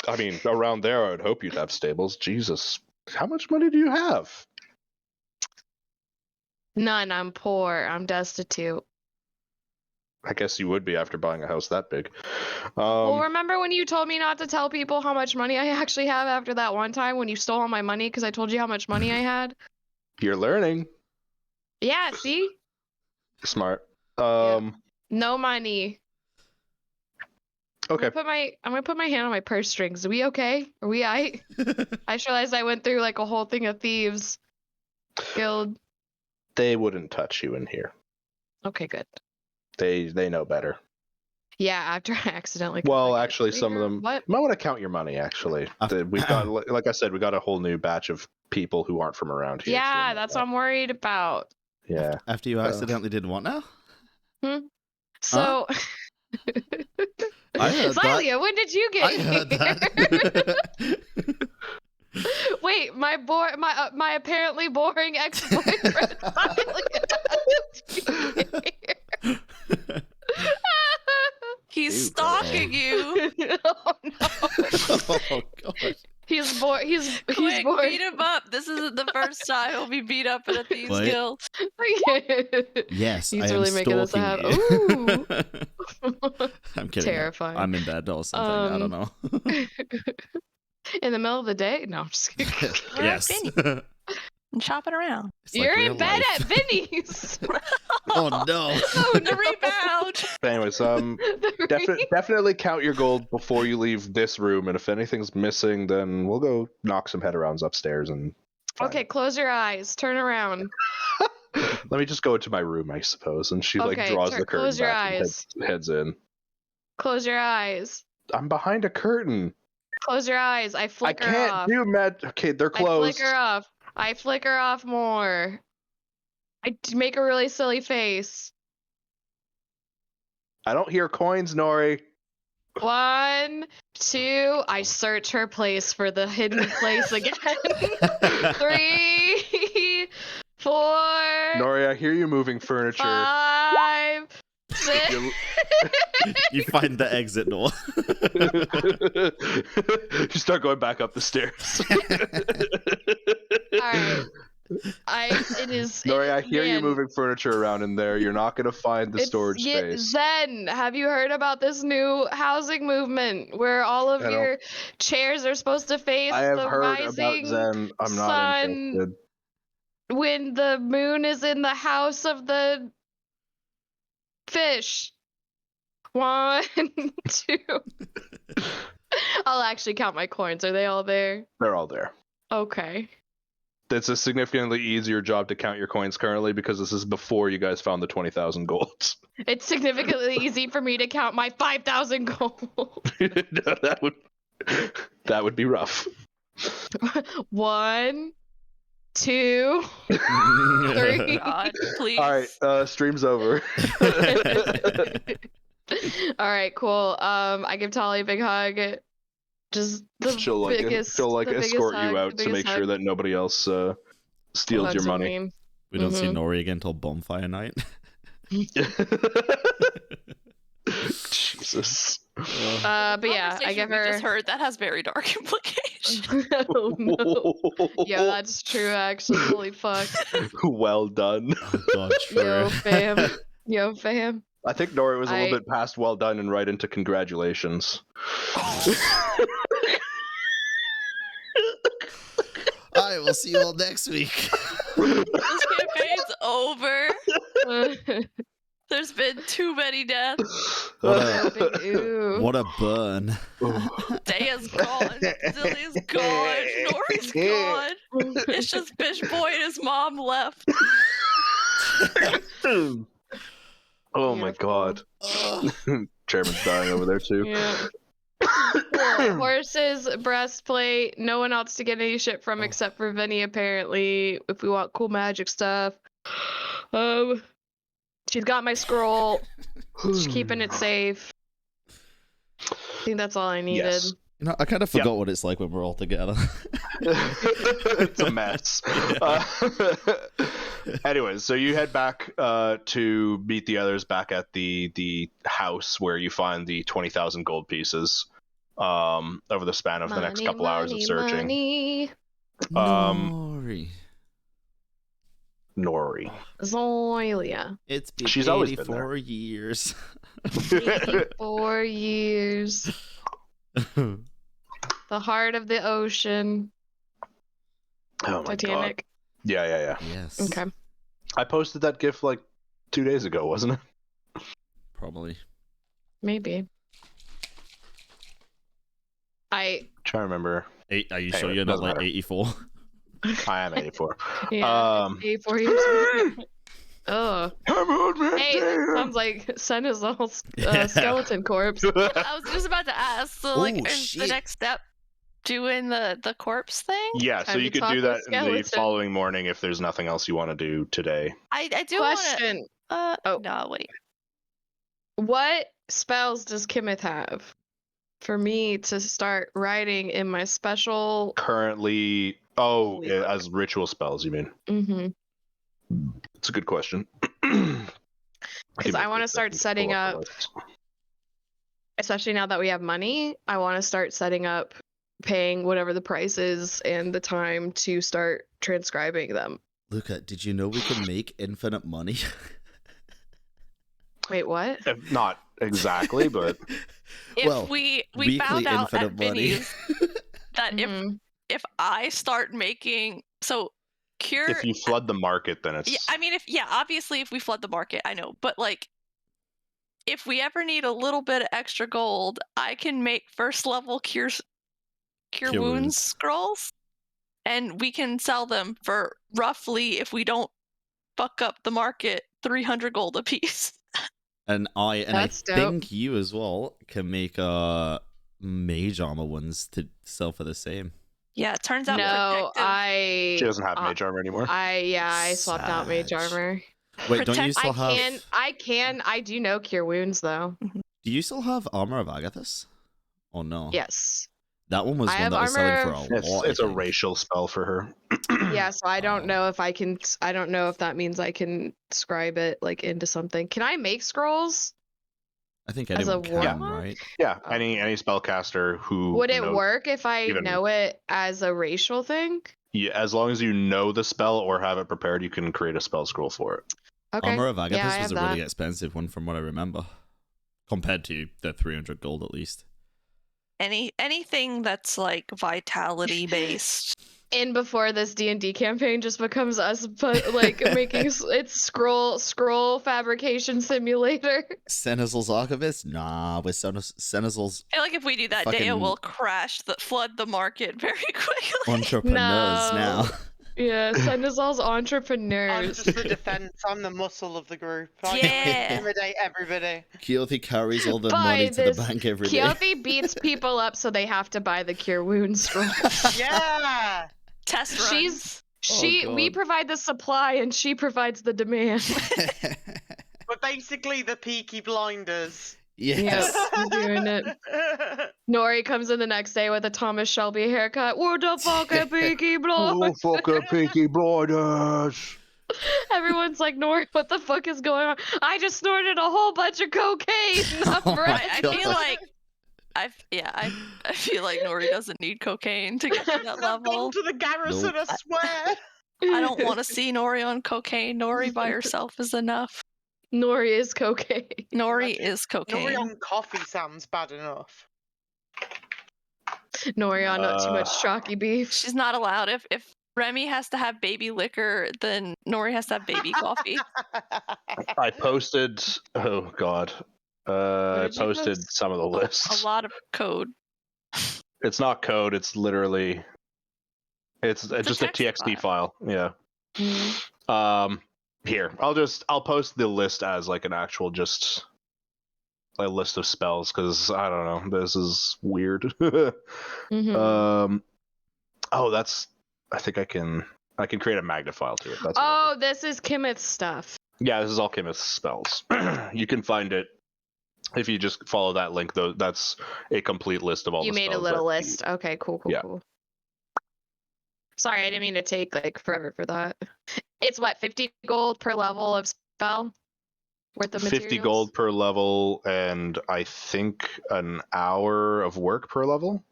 I mean, around there, I would hope you'd have stables. Jesus, how much money do you have? None. I'm poor. I'm destitute. I guess you would be after buying a house that big. Well, remember when you told me not to tell people how much money I actually have after that one time when you stole all my money because I told you how much money I had? You're learning. Yeah, see? Smart. No money. Okay. I'm gonna put my hand on my purse strings. Are we okay? Are we I just realized I went through like a whole thing of thieves guild. They wouldn't touch you in here. Okay, good. They know better. Yeah, after I accidentally. Well, actually, some of them. What? You might want to count your money. Actually, we've got, like I said, we got a whole new batch of people who aren't from around here. Yeah, that's what I'm worried about. Yeah. After you accidentally did what now? So. I heard that. Xylia, when did you get I heard here? that. Wait, my apparently boring ex-boyfriend Xylia. He's Ew, stalking you. Oh no. Oh god. He's bored. He's Quick, bored. beat him up. This isn't the first time he'll be beat up in a Thieves What? Guild. Yes, He's I am really making this stalking happen. you. I'm kidding. Terrifying. I'm in bed or something. I don't know. In the middle of the day? No, I'm just kidding. We're at Yes. Vinny. And shopping around. It's like You're real in bed life. at Vinny's. Oh no. Oh, the rebound. Anyways, definitely count your gold before you leave this room, and if anything's missing, then we'll go knock some head arounds upstairs and. find Okay, close your eyes. Turn around. it. Let me just go into my room, I suppose, and she Okay, draws the curtain close your back and eyes. heads in. Close your eyes. I'm behind a curtain. Close your eyes. I I flicker can't off. do Okay, they're closed. I flicker off more. Make a really silly face. I don't hear coins, Nori. 1, 2. I search her place for the hidden place again. 3, 4. Nori, I hear you moving furniture. 5, 6. You find the exit door. You start going back up the stairs. Alright. It is. Nori, I hear you man, moving furniture around in there. You're not gonna find the storage space. Zen, have you heard about this new housing movement where all of I don't- your chairs are supposed to face I have the heard rising about Zen. I'm not sun interested. when the moon is in the house of the fish? 1, 2. I'll actually count my coins. Are they all there? They're all there. Okay. It's a significantly easier job to count your coins currently because this is before you guys found the 20,000 golds. It's significantly easy for me to count my 5,000 gold. No, that would be rough. 1, 2, 3. God, please. All right, stream's over. All right, cool. I give Tali a big hug. Just the she'll biggest. she'll the biggest escort hug, you the out to biggest make sure hug. that nobody else steals That's your so money. mean. We don't see Mhm. Nori again till bonfire night. Jesus. But yeah, I give We just her. heard that has very dark implications. Oh, no. Yeah, that's true. Actually, holy fuck. Well done. Oh god, Yo, true. fam. Yo, fam. I think Nori was a little bit past well done and right into congratulations. Alright, we'll see you all next week. This campaign's over. There's been too many deaths. Ew. What a burn. Daya's gone. Zilly's gone. Nori's gone. It's just Fish Boy and his mom left. Oh my god. Chairman's dying over there too. Yeah. Cool. Horses, breastplate, no one else to get any shit from except for Vinny, apparently, if we want cool magic stuff. She's got my scroll. She's keeping it safe. I think that's all I needed. Yes. You know, I kind of forgot what it's like when we're all together. It's a mess. Anyways, so you head back to meet the others back at the house where you find the 20,000 gold pieces over the span of the next couple hours of searching. Money. Nori. Nori. Zoilia. It's been She's always been 84 years. 84 years. The heart of the ocean. Oh my Titanic. god. Yeah. Yes. Okay. I posted that GIF like 2 days ago, wasn't it? Probably. Maybe. Trying to remember. Are you Anyway, sure you're not doesn't like matter. 84? I am 84. Yeah. 84 years. Oh. I'm old man. Hey, that sounds like Senezal's skeleton corpse. I was just about to ask. So, like, Oh, is the shit. next step doing the corpse thing? Yeah, so Time you to could talk do with that in the skeleton. following morning if there's nothing else you want to do today. I do want to. Question. Oh. No, wait. What spells does Kimeth have for me to start writing in my special? Currently, Holy fuck. as ritual spells, you mean? Mm-hmm. It's a good question. Because I want to start setting up, especially now that we have money, I want to start setting up paying whatever the price is and the time to start transcribing them. Luca, did you know we can make infinite money? Wait, what? Not exactly, but If we weekly found out at infinite money. Vinny's that Mhm. if I start making cure. if you flood the market, then it's. Yeah, I mean, obviously, if we flood the market, I know, but like, if we ever need a little bit of extra gold, I can make first level cure wounds scrolls, and we can sell them for roughly, if we don't fuck up the market, 300 gold a piece. And I That's dope. think you as well can make mage armor ones to sell for the same. Yeah, it turns out No, protective. She doesn't have mage armor anymore. I swapped out mage Sad. armor. Wait, don't you still have? I do know cure wounds though. Do you still have armor of Agathis? Or no? Yes. That one was I one have that was selling armor for a lot. It's a I think. racial spell for her. Yeah, so I don't Oh. know if I can. I don't know if that means I can scribe it like into something. Can I make scrolls? I think as a anyone can, warlock? right? Yeah, Oh. any spellcaster who Would it knows- work if I even- know it as a racial thing? Yeah, as long as you know the spell or have it prepared, you can create a spell scroll for it. Okay. Armor of Agathis yeah, I was have a really that. expensive one from what I remember. Compared to the 300 gold at least. Anything that's like vitality based. And before this D&D campaign just becomes us, but like making it's scroll fabrication simulator. Senezal's Archivist? Nah, with Senezal's I feel like if we do that, Dea Fucking- will flood the market very quickly. entrepreneurs now. Yeah, Senezal's I'm entrepreneurs. just the defense. I'm the muscle of the group. I Yeah. intimidate everybody. Keothy carries all the Buy money to the this. bank every day. Keothy beats people up so they have to buy the cure wound scroll. Yeah. Test runs. We God. provide the supply and she provides the demand. We're basically the Peaky Blinders. Yes. Yep, we're doing it. Nori comes in the next day with a Thomas Shelby haircut. What the fuck, a Peaky Blinders? fucking Peaky Blinders! Everyone's like, Nori, what the fuck is going on? I just snorted a whole bunch of cocaine. Oh my Right? I God. feel like I feel like Nori doesn't need cocaine to get to that I've level. gone to the garrison, Nope. I swear. I don't want to see Nori on cocaine. Nori by herself is enough. Nori is cocaine. Nori Imagine- is cocaine. Nori on coffee sounds bad enough. Nori on not too much chalky beef. She's not allowed. If Remy has to have baby liquor, then Nori has to have baby coffee. I posted. Oh god. I did you posted post? some of the lists. A lot of code. It's not code. It's literally. It's just a text TXT file. Yeah. Mhm. Here, I'll post the list as like an actual just a list of spells because I don't know. This is weird. Mhm. Oh, that's. I think I can create a magna file to it. That's what Oh, this is Kimith's stuff. yeah, this is all Kimith's spells. You can find it if you just follow that link. Though that's a complete list of all. You the made a spells little that list. Okay, cool. Yeah. Sorry, I didn't mean to take like forever for that. It's what, 50 gold per level of spell worth of 50 materials? gold per level, and I think an hour of work per level.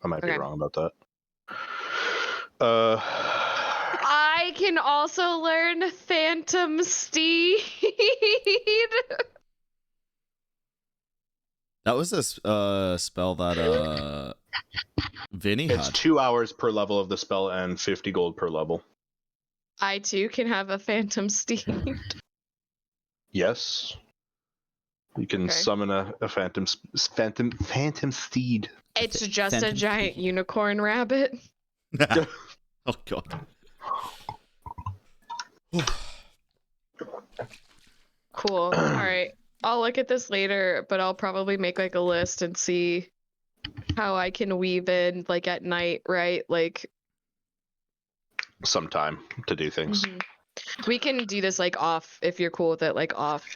I might be Okay. wrong about that. I can also learn Phantom Steed. That was a spell that Vinny It's had. 2 hours per level of the spell and 50 gold per level. I too can have a Phantom Steed. Yes. You can Okay. summon a phantom steed. It's just a Phantom giant Steed. unicorn rabbit. Oh god. Cool. All right. I'll look at this later, but I'll probably make like a list and see how I can weave in like at night, right? Like Some time to do things. mhm. We can do this like off if you're cool with it, like off.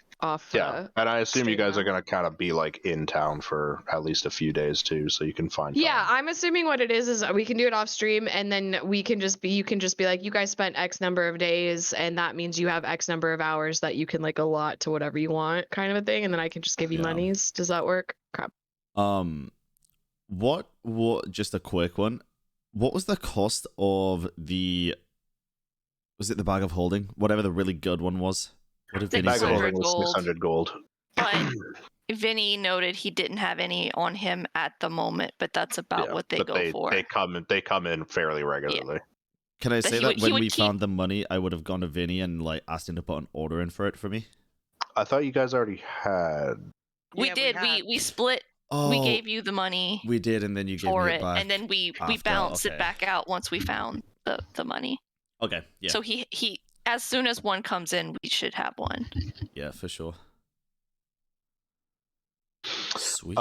Yeah, and I assume you stream guys are now. gonna kind of be like in town for at least a few days too, so you can find. Yeah, time. I'm assuming what it is we can do it off stream, and then you can just be like, you guys spent X number of days, and that means you have X number of hours that you can like allot to whatever you want, kind of a thing, and then I can just give you Yeah. monies. Does that work? Crap. What? Just a quick one. What was the cost of the? Was it the bag of holding? Whatever the really good one was. What did The Vinny Bag of say? holding was 600 600 gold. But Vinny noted he didn't have any on him at the moment, but that's about what they but go for. They come in fairly regularly. Can I But say he that would- he when would we keep- found the money, I would have gone to Vinny and like asked him to put an order in for it for me? I thought you guys already had. We Yeah, did. had. We split. Oh, We gave you the money we did, and then you gave for me it, it back. and then we after, bounced okay. it back out once we found the money. Okay, yeah, So he as soon as one comes in, we should have one. yeah, for sure. Sweet.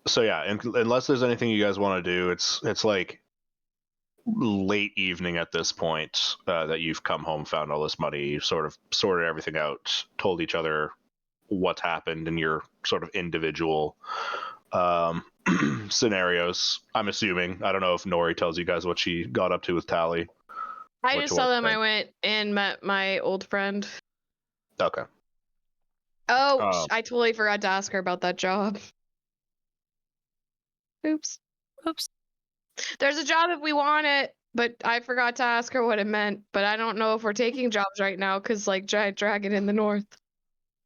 So yeah, unless there's anything you guys want to do, it's like late evening at this point that you've come home, found all this money, you've sort of sorted everything out, told each other what's happened in your sort of individual scenarios. I'm assuming. I don't know if Nori tells you guys what she got up to with Tally. I What just you tell want them to I think? went and met my old friend. Okay. Oh, I totally forgot to ask her about that job. Oops. Oops. There's a job if we want it, but I forgot to ask her what it meant. But I don't know if we're taking jobs right now because like giant dragon in the north.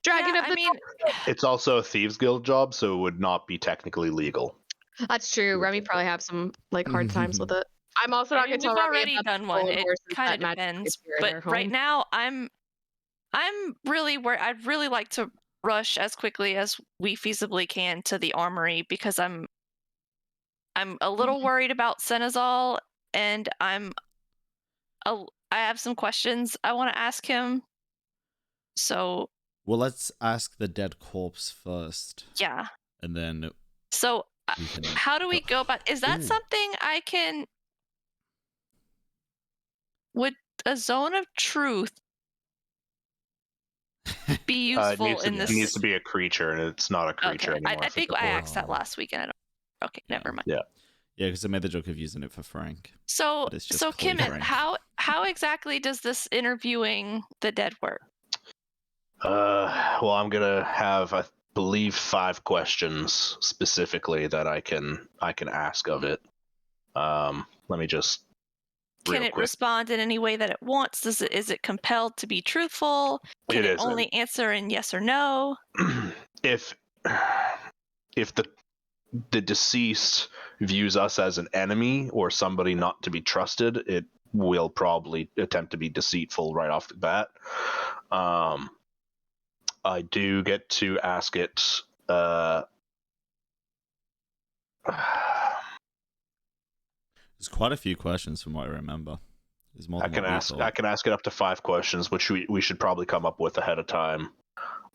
Dragon Yeah, of the I mean, It's also a thieves guild job, so it would not be technically legal. That's true. Remy probably have some like hard times with it. I'm also not gonna tell we've Remy already about the done one. stolen It horses kind that of magically depends, appear in but our right home. now I'm really where I'd really like to rush as quickly as we feasibly can to the armory because I'm a little worried about Senezal, and I have some questions I want to ask him. So Well, let's ask the dead corpse first, yeah. and then So we can. how do we go about? Is that Ooh. something I can? Would a zone of truth be It useful in this? needs to be a creature, and it's not a creature Okay, anymore. I if think it's a I corpse. asked that last week, and I don't. Okay, Yeah. never mind. Yeah. Yeah, because I made the joke of using it for Frank. So, But it's just so Chloe Kimmit, Frank. how exactly does this interviewing the dead work? Well, I'm gonna have, I believe, 5 questions specifically that I can ask of it. Let me just. Can real it quick. respond in any way that it wants? Is it compelled to be truthful? Can it isn't. only answer in yes or no? if the deceased views us as an enemy or somebody not to be trusted, it will probably attempt to be deceitful right off the bat. I do get to ask it. There's quite a few questions from what I remember. There's more I than can what we ask. thought. I can ask it up to 5 questions, which we should probably come up with ahead of time.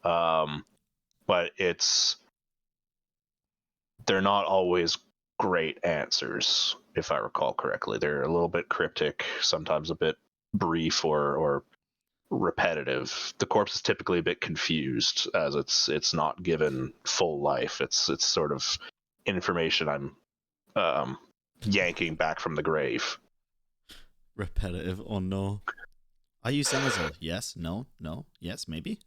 But they're not always great answers, if I recall correctly. They're a little bit cryptic, sometimes a bit brief or repetitive. The corpse is typically a bit confused, as it's not given full life. It's sort of information I'm yanking back from the grave. Repetitive or no? Are you Senezal? Yes, no, yes, maybe.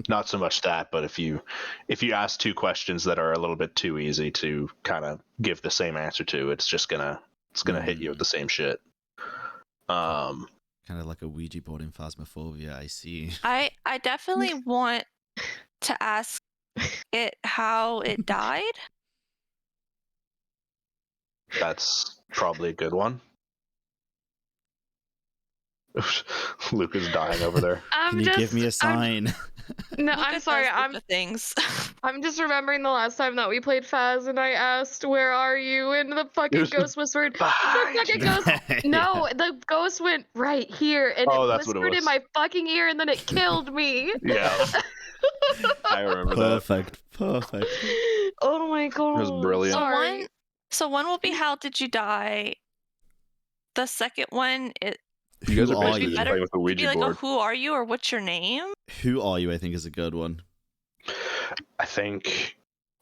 Not so much that, but if you ask 2 questions that are a little bit too easy to kind of give the same answer to, it's gonna hit you with the same shit. Kind of like a Ouija board in Phasmophobia, I see. I definitely want to ask it how it died. That's probably a good one. Luke is dying over there. Can you give me a sign? No, Luca I'm sorry. does the things. I'm just remembering the last time that we played Faz and I asked, "Where are you?" and the fucking ghost whispered, "The fucking ghost." No, the ghost went right here and Oh, it that's what it whispered in was. my fucking ear and then it killed me. Yeah, I remember that. Perfect. Oh my god. It was brilliant. Sorry. So one will be how did you die? The second one, You guys Who are are basically you? just playing with a be Ouija like, board. who are you or what's your name? Who are you? I think is a good one. I think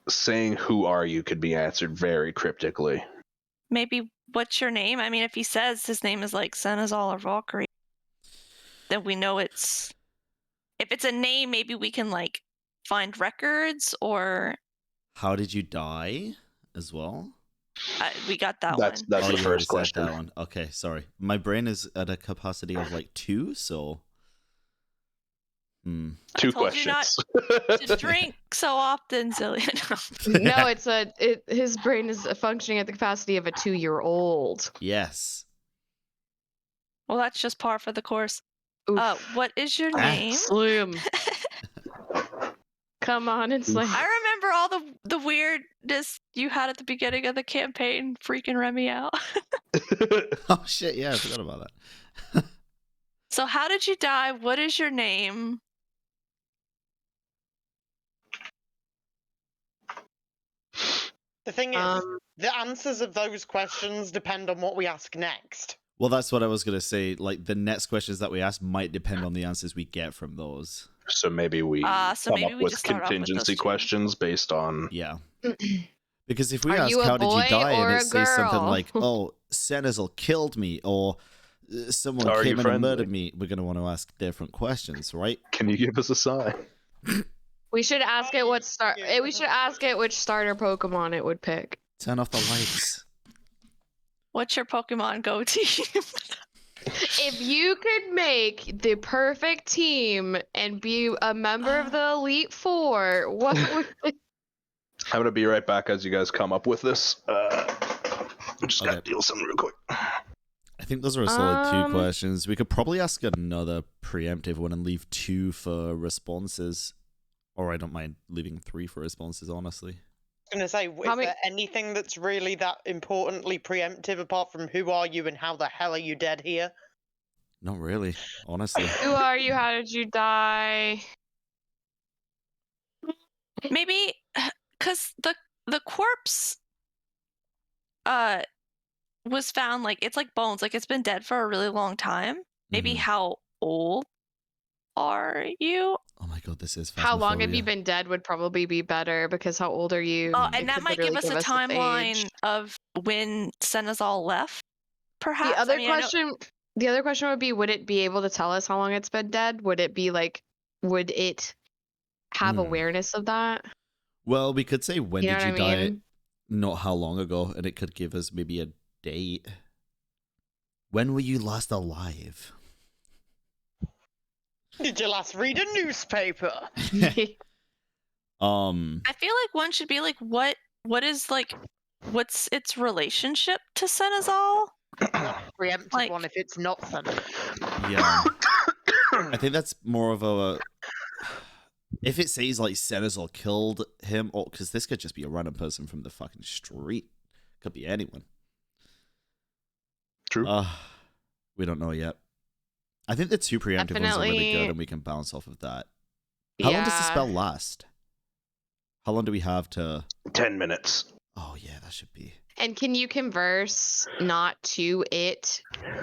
saying "Who are you" could be answered very cryptically. Maybe what's your name? I mean, if he says his name is like Senezal or Valkyrie, then we know it's. If it's a name, maybe we can like find records, or How did you die as well? we got that That's one. the you already first said question. that one. Okay, sorry. My brain is at a capacity of like 2, so. Two I told questions. you not to drink so often, Zillion. No, his brain is functioning at the capacity of a 2-year-old. Yes. Well, that's just par for the course. Oof. What is your name? Slim. Come on and Slim. I remember all the weirdness you had at the beginning of the campaign, freaking Remy out. Oh shit! Yeah, I forgot about that. So, how did you die? What is your name? The thing is, the answers of those questions depend on what we ask next. Well, that's what I was gonna say. Like the next questions that we ask might depend on the answers we get from those. So maybe we come maybe up we with just start off with contingency those two. questions based on. Yeah. Because if we Are ask you a how did you boy die or and a it says something girl? like, "Oh, Senezal killed me," or "Someone Are you came in and friendly? murdered me," we're gonna want to ask different questions, right? Can you give us a sign? We should ask it what we should ask it which starter Pokemon it would pick. Turn off the lights. What's your Pokemon Go team? If you could make the perfect team and be a member of the Elite Four, what would I'm gonna be right back as you guys come up with this. Just gotta Okay. deal with something real quick. I think those are a solid 2 questions. We could probably ask another preemptive one and leave 2 for responses. Or I don't mind leaving 3 for responses, honestly. I was going to say, is there anything that's really that importantly preemptive apart from who are you and how the hell are you dead here? Not really, honestly. Who are you? How did you die? Maybe because the corpse was found, like, it's like bones, like it's been dead for a really long time. Maybe Mhm. how old are you? Oh my god, this is How long have you Phasmophobia. been dead would probably be better because how old are you? Oh, It and that could might give literally us a timeline age. of when Senezal left. Perhaps The other I mean, I know- question would be, would it be able to tell us how long it's been dead? Would it be like, would it have awareness of that? Well, we could say when You know did you what I die, mean? not how long ago, and it could give us maybe a date. When were you last alive? Did you last read a newspaper? I feel like one should be like, what is like, what's its relationship to Senezal? Preemptive Like- one if it's not funny. Yeah. I think that's more of a... If it says, like, Senezal killed him, or... Because this could just be a random person from the fucking street. Could be anyone. True. We don't know yet. I think the 2 preemptive ones are really Definitely- good, and we can bounce off of that. How long does the spell last? How long do we have to... 10 minutes. Oh, yeah, that should be... And can you converse not to it?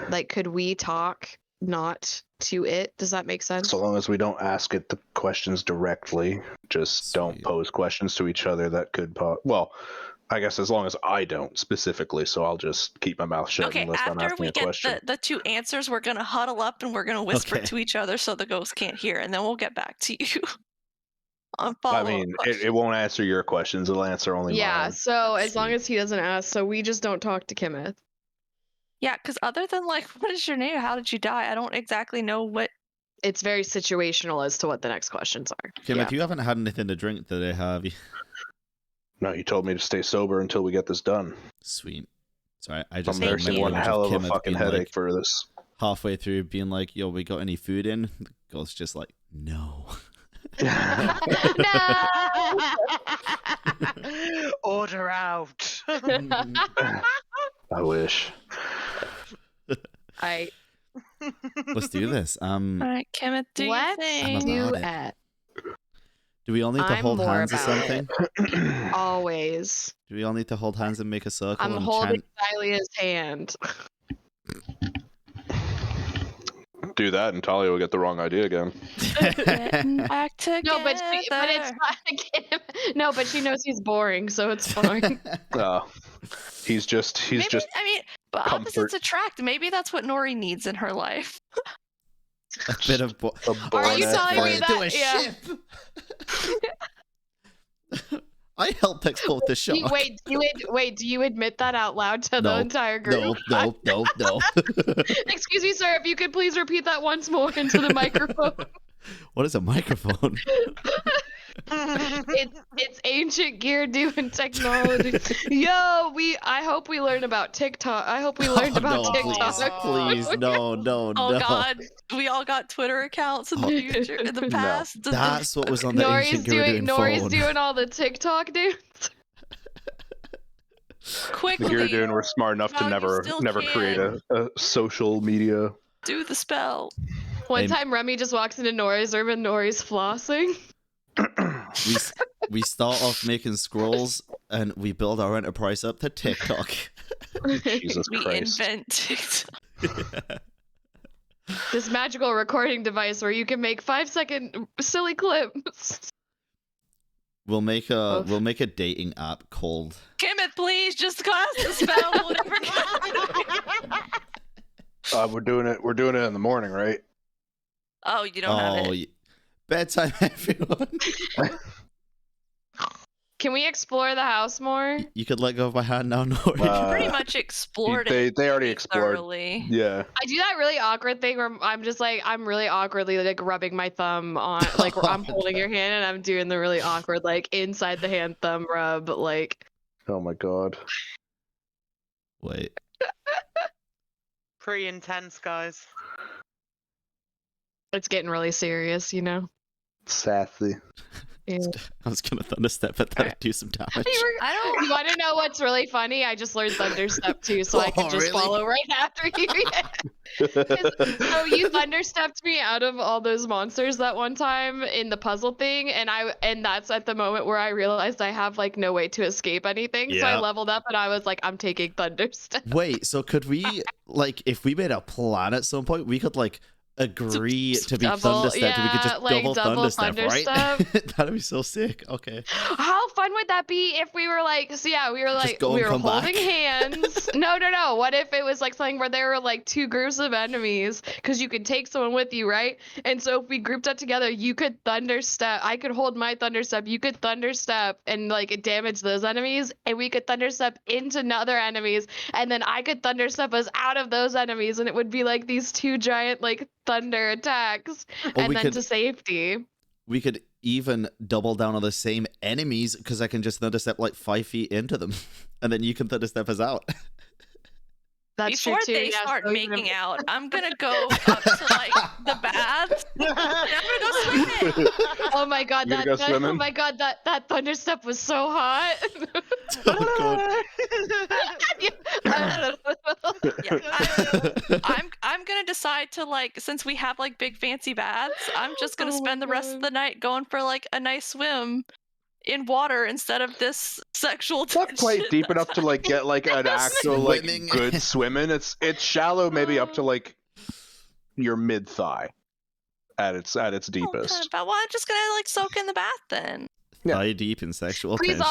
Like, could we talk not to it? Does that make sense? So long as we don't ask it the questions directly, just don't Sweet. pose questions to each other that could well, I guess as long as I don't specifically, so I'll just keep my mouth shut Okay, unless I'm after asking we a get question. the 2 answers, we're gonna huddle up and we're gonna whisper Okay. to each other so the ghost can't hear, and then we'll get back to you on I follow-up mean, questions. it won't answer your questions, it'll answer only Yeah, mine. so as long Sweet. as he doesn't ask, so we just don't talk to Kimeth. Yeah, because other than like, what is your name? How did you die? I don't exactly know what. It's very situational as to what the next questions are. Kim, Yeah. if you haven't had anything to drink today, have you? No, you told me to stay sober until we get this done. Sweet. Sorry, I I'm just had Thank nursing you. one image hell of a Kim fucking being headache like, for this. halfway through being like, yo, we got any food in? The ghost just like, no. No! Order out. I wish. Let's do this. All right, Kim, do you Let's think? do about it. Do we all need to I'm hold more hands or about something? Always. Do we all need to hold hands and make a circle I'm and holding chant? Xylia's hand. Do that and Talia will get the wrong idea again. Getting back together. No, but it's not Kim. No, but she knows he's boring, so it's fine. He's just Maybe, I mean, but comfort. opposites attract. Maybe that's what Nori needs in her life. A bit of. Are you telling me to a that? Yeah. ship. I helped export the shark. Wait, do you admit that out loud to the entire group? No. Excuse me, sir, if you could please repeat that once more into the microphone. What is a microphone? It's ancient gear doing technology. Yo, I hope we learn about TikTok. I hope we learned about TikTok. Please, no. Oh God, we all got Twitter accounts in the future, in the past. That's what was on the ancient gear doing Nori's phone. doing all the TikTok dudes. Quickly, Gear doing, we're smart enough to never create a social media. Do the spell. One time Remy just walks into Nori's room and Nori's flossing. we start off making scrolls and we build our enterprise up to TikTok. Jesus we Christ. invent TikTok. This magical recording device where you can make 5-second silly clips. We'll make a dating app called. Kimmeth, please just cast the spell. We're doing it in the morning, right? Oh, you don't have it. Bedtime, everyone. Can we explore the house more? You could let go of my hand now, Nori. Pretty much explored it. They already explored. Thoroughly. Yeah. I do that really awkward thing where I'm really awkwardly like rubbing my thumb on, like where I'm holding your hand and I'm doing the really awkward like inside the hand thumb rub, like. Oh my God. Wait. Pretty intense, guys. It's getting really serious, you know. Sassy. Yeah. I was gonna thunderstep at that, do some damage. You want to know what's really funny? I just learned thunderstep too, so I can just follow right after you. So you thunderstepped me out of all those monsters that one time in the puzzle thing, and that's at the moment where I realized I have like no way to escape anything. So I leveled up and I was like, I'm taking thunderstep. Wait, so could we like if we made a plan at some point, we could like agree to be thunderstepped, we could just like double thunderstep, right? That'd be so sick. Okay. How fun would that be if we were like, we were holding hands. No. What if it was like something where there were like two groups of enemies? Because you could take someone with you, right? And so if we grouped up together, you could thunderstep. I could hold my thunderstep. You could thunderstep and like damage those enemies, and we could thunderstep into other enemies, and then I could thunderstep us out of those enemies, and it would be like these two giant like thunder attacks, and then to safety. We could even double down on the same enemies because I can just thunderstep like 5 feet into them, and then you can thunderstep us out. That's Before true too. they start making out, I'm gonna go up to like the baths. And I'm gonna go swimming. Oh my God! That thunderstep was so hot. I'm gonna decide to like, since we have like big fancy baths, I'm just gonna spend the rest of the night going for like a nice swim in water instead of this sexual tension. Not quite deep enough to like get like an actual like good swim in. It's shallow, maybe up to like your mid thigh at its deepest. Okay, but well, I'm just gonna like soak in the bath then. Yeah. Thigh deep in sexual Please tension.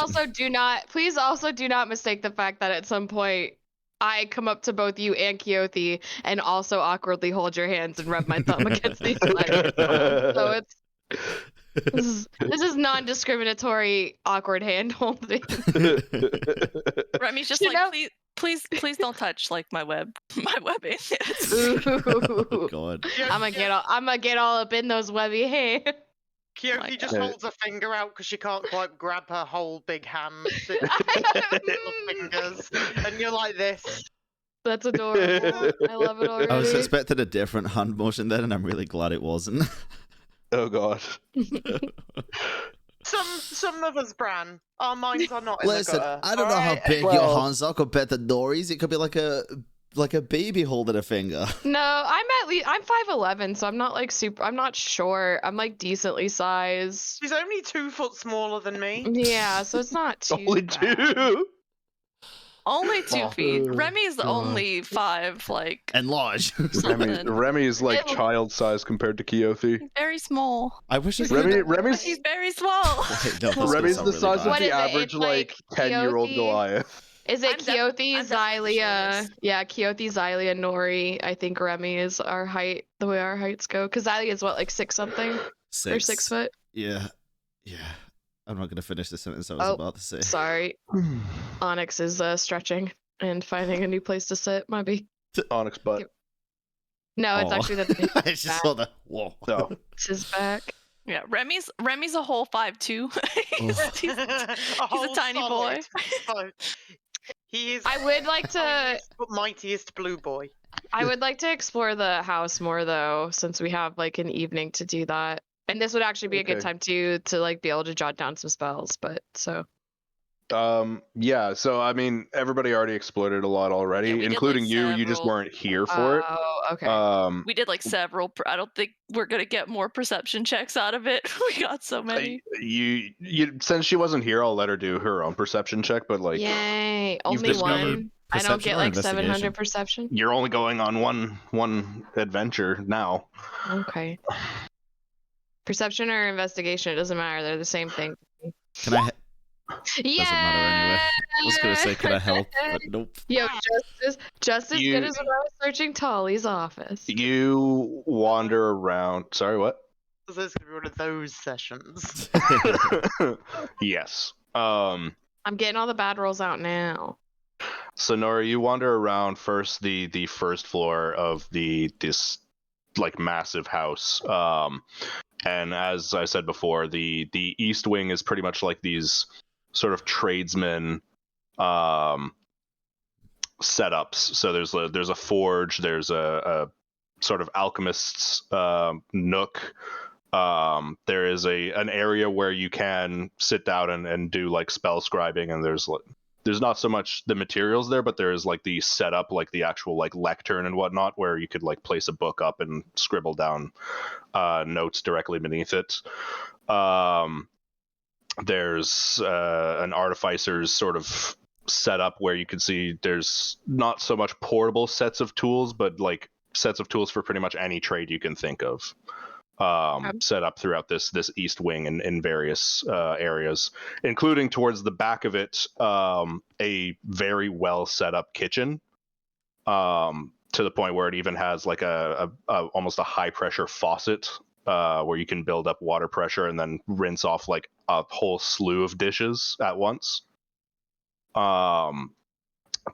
also do not mistake the fact that at some point I come up to both you and Keothi and also awkwardly hold your hands and rub my thumb against each other. So this is non-discriminatory awkward hand holding. Remy's just like, please don't touch like my webbing. Oh God. I'm gonna get all up in those webby hands. Keothi just holds a finger out because she can't quite grab her whole big hand. Little fingers, and you're like this. That's adorable. I love it already. I was expecting a different hand motion then, and I'm really glad it wasn't. Oh God. Some of us, Bran, our minds are not in Listen, the gutter. I don't know how big your hands are compared to Nori's. It could be like a baby holding a finger. No, I'm 5'11", so I'm not like super. I'm not short. I'm like decently sized. She's only 2 foot smaller than me. Yeah, so it's not too Only bad. 2. Only 2 feet. Remy's only 5, like. And large. Remy is like child size compared to Keothi. Very small. I wish Remy's He's very small. Remy's the size of the average like 10-year-old Goliath. Is it I'm Keothi, definitely the Xylia? shortest. Yeah, Keothi, Xylia, Nori. I think Remy is our height, the way our heights go. Because Xylia is what, like 6 something? Or 6 foot? Yeah. I'm not gonna finish the sentence I was Oh, about to say. sorry. Onyx is stretching and finding a new place to sit, maybe. Onyx butt. Yep. No, it's Aw. actually the I just saw the whoa. No. It's his back. Yeah, Remy's a whole 5'2". he's A a whole tiny boy. solid. He is I would like to. tiniest but mightiest blue boy. I would like to explore the house more though, since we have like an evening to do that. And this would actually be a good Okay. time to like be able to jot down some spells. But so Yeah, so I mean, everybody already explored it a lot already, Yeah, we did, like, including you. You just several. weren't here for it. oh, okay. We did like several. I don't think we're gonna get more perception checks out of it. We got so many. You since she wasn't here, I'll let her do her own perception check. But like, Yay! you've Only discovered one. I don't perception get or like investigation? 700 perception. you're only going on one adventure now. Okay. Perception or investigation, it doesn't matter. They're the same thing. Can I? Yeah. Doesn't matter anyway. I was gonna say, can I help? But nope. Yo, just as You- good as when I was searching Tolly's office. You wander around. Sorry, what? So this is gonna be one of those sessions. Yes. I'm getting all the bad rolls out now. So Nora, you wander around first the first floor of this like massive house. And as I said before, the east wing is pretty much like these sort of tradesmen setups. So there's a forge, there's a sort of alchemist's nook. There is an area where you can sit down and do like spell scribing, and there's not so much the materials there, but there is like the setup, like the actual like lectern and whatnot, where you could like place a book up and scribble down notes directly beneath it. There's an artificer's sort of setup where you can see there's not so much portable sets of tools, but like sets of tools for pretty much any trade you can think of. Set up throughout this east wing in various areas, including towards the back of it, a very well set up kitchen, to the point where it even has like a almost a high pressure faucet, where you can build up water pressure and then rinse off like a whole slew of dishes at once.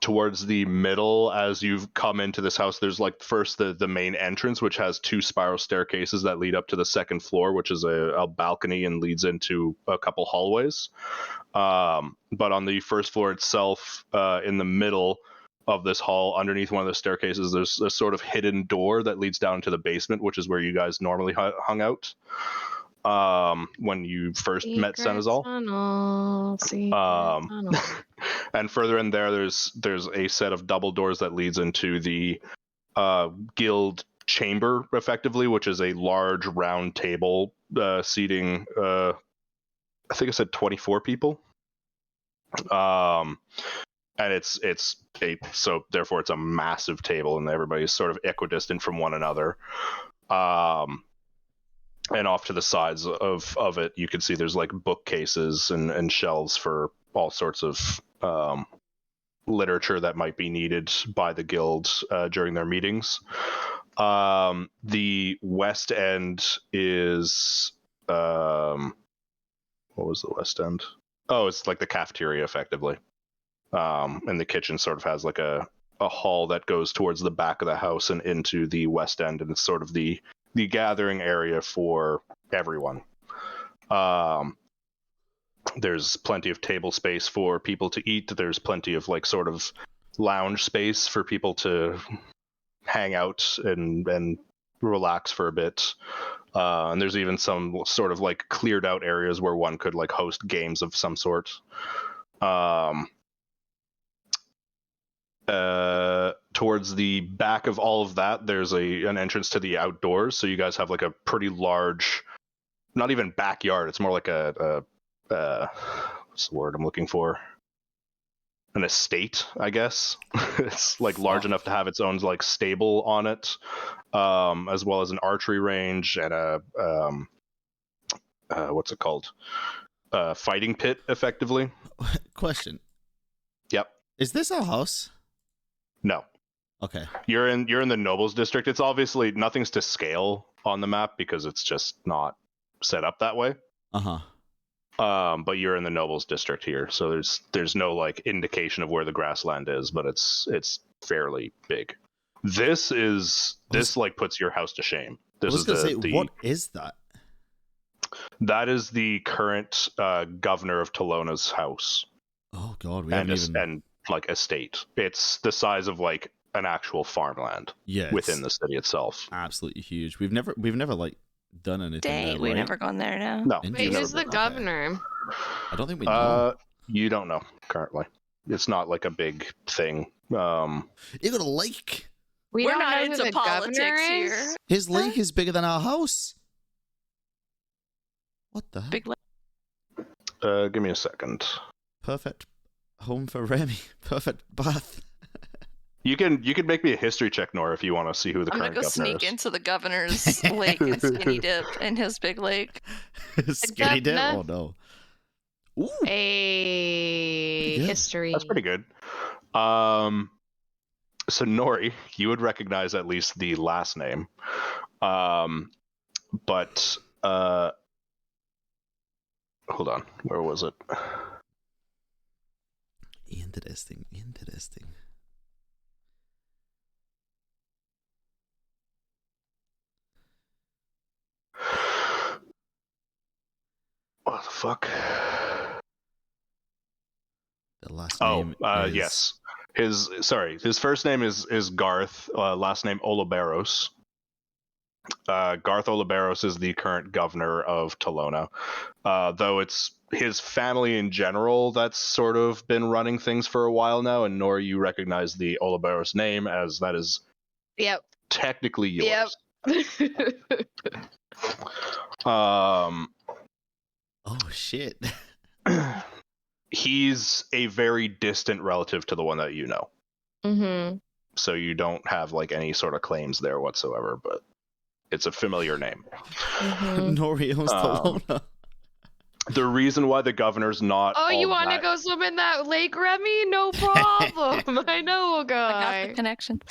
Towards the middle, as you've come into this house, there's like first the main entrance, which has 2 spiral staircases that lead up to the second floor, which is a balcony and leads into a couple hallways. But on the first floor itself, in the middle of this hall, underneath one of the staircases, there's a sort of hidden door that leads down to the basement, which is where you guys normally hung out when you first met Senezal. And further in there's a set of double doors that leads into the guild chamber, effectively, which is a large round table seating I think I said 24 people. And so therefore it's a massive table, and everybody's sort of equidistant from one another. And off to the sides of it, you can see there's like bookcases and shelves for all sorts of literature that might be needed by the guild during their meetings. The west end is what was the west end? Oh, it's like the cafeteria, effectively. And the kitchen sort of has like a hall that goes towards the back of the house and into the west end, and it's sort of the gathering area for everyone. There's plenty of table space for people to eat. There's plenty of like sort of lounge space for people to hang out and relax for a bit. And there's even some sort of like cleared out areas where one could like host games of some sort. Towards the back of all of that, there's an entrance to the outdoors. So you guys have like a pretty large, not even backyard. It's more like a what's the word I'm looking for? An estate, I guess. It's like large enough to have its own like stable on it, as well as an archery range and a what's it called? Fighting pit, effectively. Question. Yep. Is this our house? No. Okay. You're in the nobles district. It's obviously nothing's to scale on the map because it's just not set up that way. But you're in the nobles district here, so there's no like indication of where the grassland is, but it's fairly big. This like puts your house to shame. This I was gonna say, what is that? That is the current governor of Tolona's house. Oh god, we and haven't even... and like estate. It's the size of like an actual farmland within the city itself. Absolutely huge. We've never like done anything there, we've right? never gone there now. No. Wait, who's the governor? I don't think we know. You don't know currently. It's not like a big thing. You got a lake. We're not know into who the politics governor here. is? His lake is bigger than our house. What the heck? Big Give me a second. Perfect home for Remy. Perfect bath. You can make me a history check, Nora, if you want to see who the I'm current gonna go governor sneak is. into the governor's lake and skinny dip in his big lake. Skinny dip? Oh no. Ooh. A history. That's pretty good. So Nori, you would recognize at least the last name. But hold on, where was it? Interesting. What the fuck? The last name is... yes. His first name is Garth, last name Oliberos. Garth Oliberos is the current governor of Tolona. Though it's his family in general that's sort of been running things for a while now, and nor you recognize the Oliberos name as that is technically yours. Oh shit. He's a very distant relative to the one that you know. Mm-hmm. So you don't have like any sort of claims there whatsoever, but it's a familiar name. Mm-hmm. Nori owns Tolona. The reason why the governor's not... Oh, you want to go swim in that lake, Remy? No problem. I know a guy. I got the connection.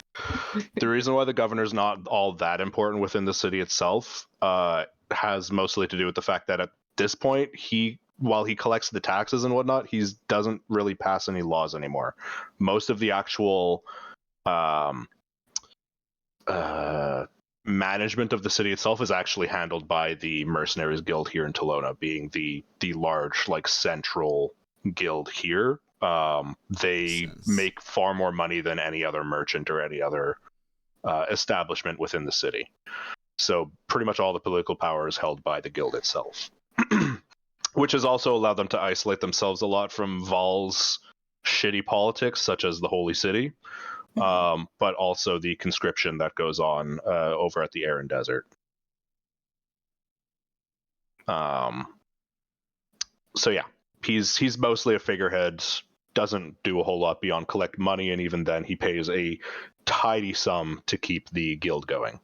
The reason why the governor's not all that important within the city itself has mostly to do with the fact that at this point, while he collects the taxes and whatnot, he doesn't really pass any laws anymore. Most of the actual management of the city itself is actually handled by the Mercenaries Guild here in Tolona, being the large like central guild here. They make far more money than any other merchant or any other establishment within the city. So pretty much all the political power is held by the guild itself. Which has also allowed them to isolate themselves a lot from Val's shitty politics, such as the Holy City, but also the conscription that goes on over at the Aran Desert. So yeah, he's mostly a figurehead, doesn't do a whole lot beyond collect money, and even then he pays a tidy sum to keep the guild going.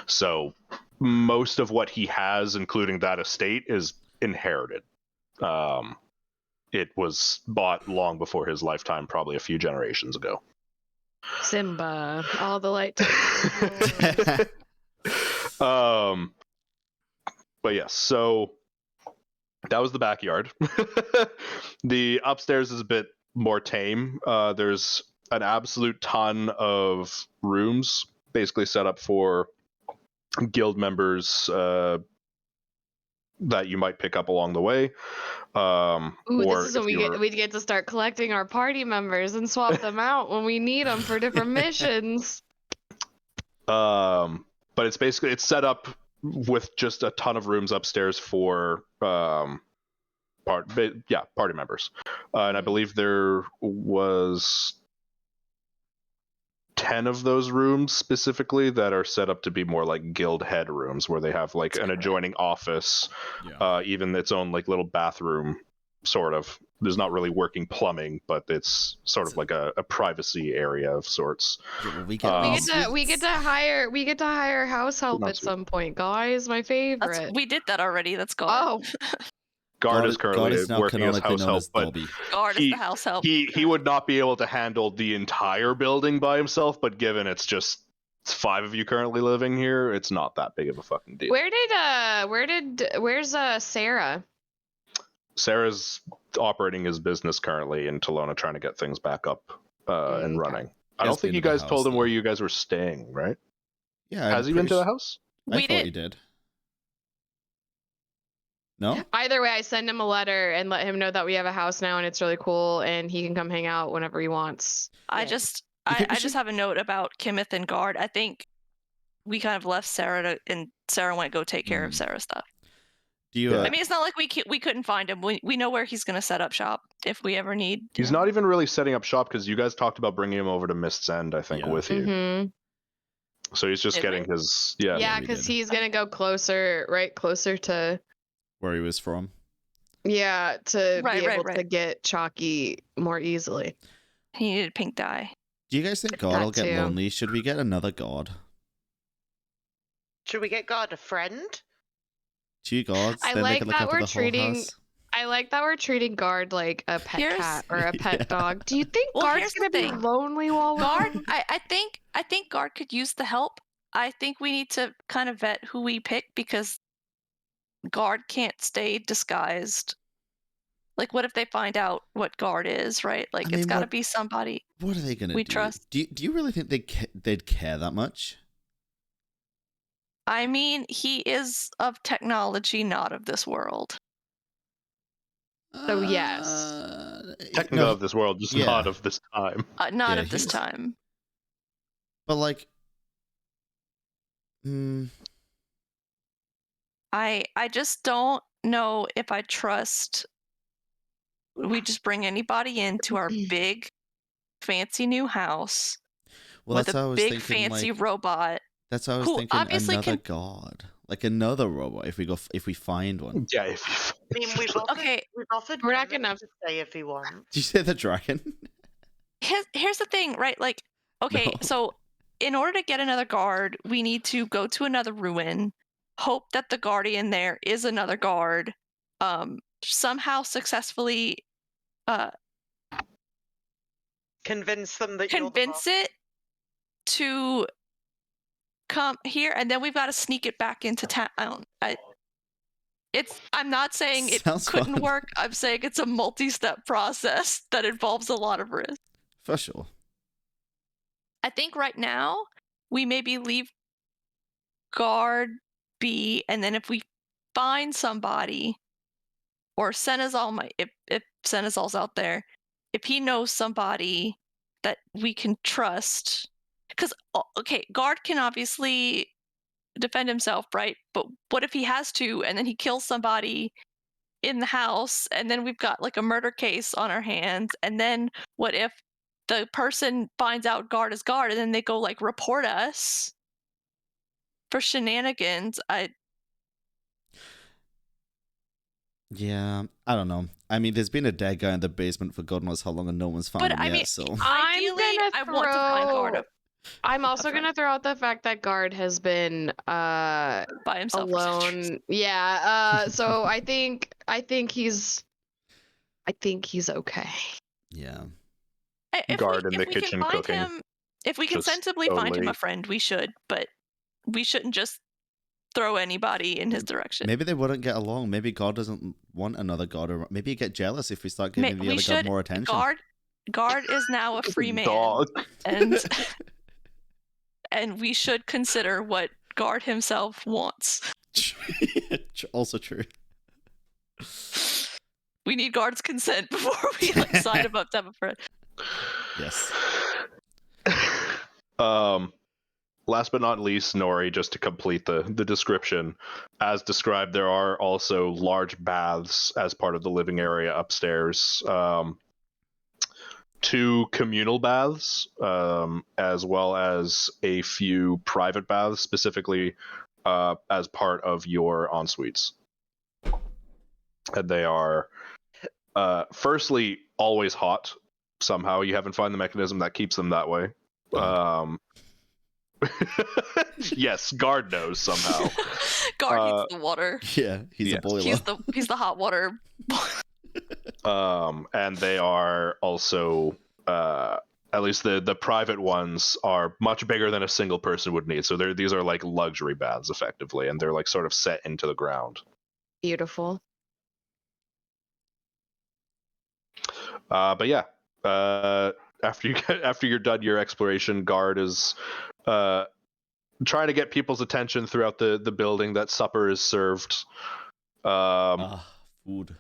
So most of what he has, including that estate, is inherited. It was bought long before his lifetime, probably a few generations ago. Simba, all the light. But yes, so that was the backyard. The upstairs is a bit more tame. There's an absolute ton of rooms basically set up for guild members that you might pick up along the way. Ooh, this is when we get to start collecting our party members and swap them out when we need them for different missions. But it's set up with just a ton of rooms upstairs for party members. And I believe there was 10 of those rooms specifically that are set up to be more like guild head rooms, where they have like an adjoining office, even its own like little bathroom, sort of. There's not really working plumbing, but it's sort of like a privacy area of sorts. We get to hire house help at some point, guys. My favorite. We did that already. That's gone. Oh. Guard is currently now working as canonically house known help, as but Dobby. Guard is the house help. he would not be able to handle the entire building by himself. But given it's just 5 of you currently living here, it's not that big of a fucking deal. Where's Sarah? Sarah's operating his business currently in Kelowna, trying to get things back up and Okay. running. I don't think you guys told him where you guys were staying, right? Yeah. Has he been to the house? I We thought did. he did. No? Either way, I send him a letter and let him know that we have a house now and it's really cool and he can come hang out whenever he wants. I Yeah. just You think we I just should- have a note about Kimmeth and Guard. I think we kind of left Sarah and Sarah went to go take care of Sarah's stuff. Do you? Yeah. I mean, it's not like we couldn't find him. We know where he's going to set up shop if we ever need. He's not even really setting up shop because you guys talked about bringing him over to Mist's End, I think, Yeah. with you. Mm-hmm. So he's just Did getting his yeah. we because did. he's gonna go closer to Where he was from? to Right, be right, able right. to get Chalky more easily. He needed pink dye. Do you guys think God That will get too. lonely? Should we get another God? Should we get God a friend? 2 gods? I then they like can look that after we're the whole treating- house? I like that we're treating Guard like a pet Here's- cat or a pet Yeah. dog. Do you think Well, Guard's here's the gonna be thing. lonely while we're Guard, gone? I think Guard could use the help. I think we need to kind of vet who we pick because Guard can't stay disguised. Like, what if they find out what Guard is, right? Like, I it's mean, got to what- be somebody. What are they going to do? We trust. Do you really think they'd care that much? I mean, he is of technology, not of this world. So, yes. Technically of this world, just yeah. not of this time. Not Yeah, of this he's- time. But like, I just don't know if I trust. We just bring anybody into our big, fancy new house well, with that's how I a was big, thinking. fancy Like, robot. that's how I was who thinking. obviously Another can- God, like another robot. If we find one. Yeah, if I mean, we've offered, Okay. we've offered We're not Kenneth gonna- to stay if he wants. Did you say the dragon? Here's the thing, right? Like, okay, No. so in order to get another guard, we need to go to another ruin, hope that the guardian there is another guard, somehow successfully Convince them that convince it to come here, and then we've got to sneak it back into town. I'm not saying it Sounds couldn't fun. work. I'm saying it's a multi-step process that involves a lot of risk. For sure. I think right now we maybe leave Guard be, and then if we find somebody, or Senezal might, if Senezal's out there, if he knows somebody that we can trust, because okay, Guard can obviously defend himself, right? But what if he has to, and then he kills somebody in the house, and then we've got like a murder case on our hands, and then what if the person finds out Guard is Guard, and then they go like report us for shenanigans? Yeah, I don't know. I mean, there's been a dead guy in the basement for God knows how long, and no one's found But him I yet. mean, So I'm ideally, gonna I want to find Guard throw- I'm also friend. gonna throw out the fact that Guard has been by himself for centuries. alone. Yeah. So I think he's okay. yeah, If Guard in the if we can kitchen find cooking. him, if we can Just sensibly find him totally- a friend, we should. But we shouldn't just throw anybody in his direction. maybe they wouldn't get along. Maybe God doesn't want another God. Or maybe he'd get jealous if we start Ma- giving the we other should- God more attention. Guard is now a free man, Dog. and and we should consider what Guard himself wants. Also true. We need Guard's consent before we like sign him up to have a friend. Yes. Last but not least, Nori, just to complete the description, as described, there are also large baths as part of the living area upstairs. 2 communal baths, as well as a few private baths, specifically as part of your en-suites. And they are, firstly, always hot. Somehow you haven't found the mechanism that keeps them that way. Yes, guard knows somehow. Guard heats the water. Yeah, he's Yeah. a boiler. He's the hot water. And they are also, at least the private ones are much bigger than a single person would need. So these are like luxury baths, effectively, and they're like sort of set into the ground. Beautiful. But yeah, after you're done your exploration, guard is trying to get people's attention throughout the building that supper is served. Food.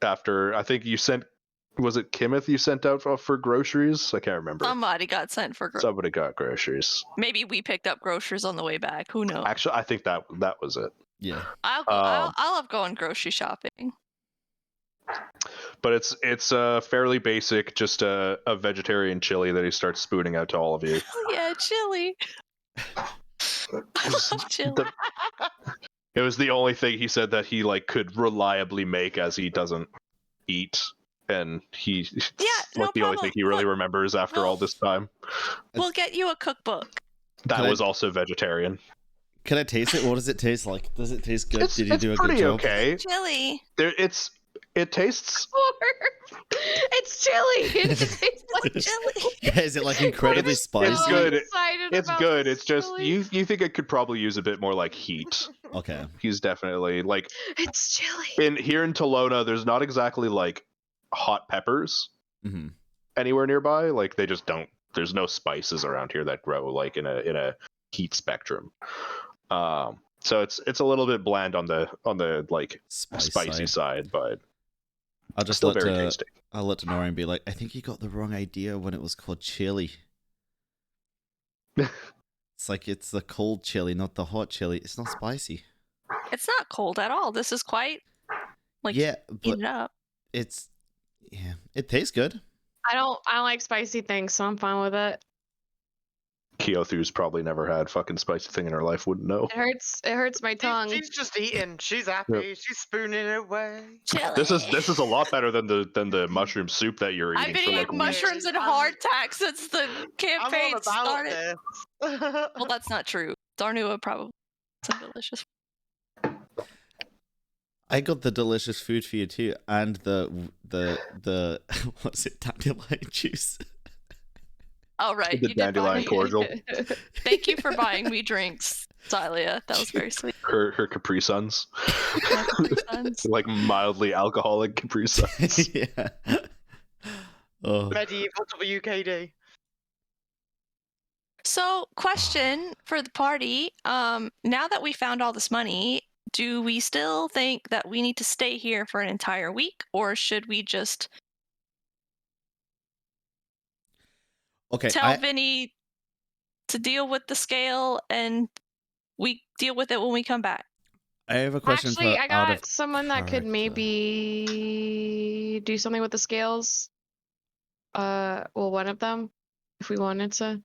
After I think you sent, was it Kimeth you sent out for groceries? I can't remember. Somebody got sent for groceries. Somebody got groceries. Maybe we picked up groceries on the way back. Who knows? Actually, I think that was it. Yeah. I love going grocery shopping. But it's fairly basic, just a vegetarian chili that he starts spooning out to all of you. Oh yeah, chili. I love chili. It was the only thing he said that he like could reliably make, as he doesn't eat, and he no the only problem. thing he really remembers after all this time. We'll get you a cookbook. That was also vegetarian. Can I taste it? What does it taste like? Does it taste good? Did you do a good pretty job? okay. Chili. It tastes. It's chili. It tastes like chili. Yeah, is it like incredibly spicy? It's good. Excited It's about good. this It's just chili. you think it could probably use a bit more like heat. Okay. He's definitely like It's chili. here in Tolona. There's not exactly like hot peppers Mm-hmm. anywhere nearby. Like they just don't. There's no spices around here that grow like in a heat spectrum. So it's a little bit bland on the like spicy side, but I'll just still very tasty. I'll let Denorian be like, I think you got the wrong idea when it was called chili. It's like it's the cold chili, not the hot chili. It's not spicy. It's not cold at all. This is quite like Yeah, eat but it up. it tastes good. I don't like spicy things, so I'm fine with it. Keothu's probably never had fucking spicy thing in her life, wouldn't know. It hurts my tongue. She's just eating. She's happy. She's spooning it away. Chili. This is a lot better than the mushroom soup that you're eating. I've been for, eating like, mushrooms and hardtack since the I'm campaign all about started. this. Well, that's not true. Darnua probably some delicious. I got the delicious food for you too, and the what's it, dandelion juice. Oh right, The you did buy dandelion me. cordial. Thank you for buying me drinks, Xylia. That was very sweet. Her Capri Suns. My Capri Suns. Like mildly alcoholic Capri Suns. Yeah. Oh. Medieval WKD. So, question for the party. Now that we found all this money, do we still think that we need to stay here for an entire week, or should we just Okay. tell Vinny to deal with the scale and we deal with it when we come back? I have a question. Actually, for I out got of someone that could character. maybe do something with the scales. Well, one of them, if we wanted to.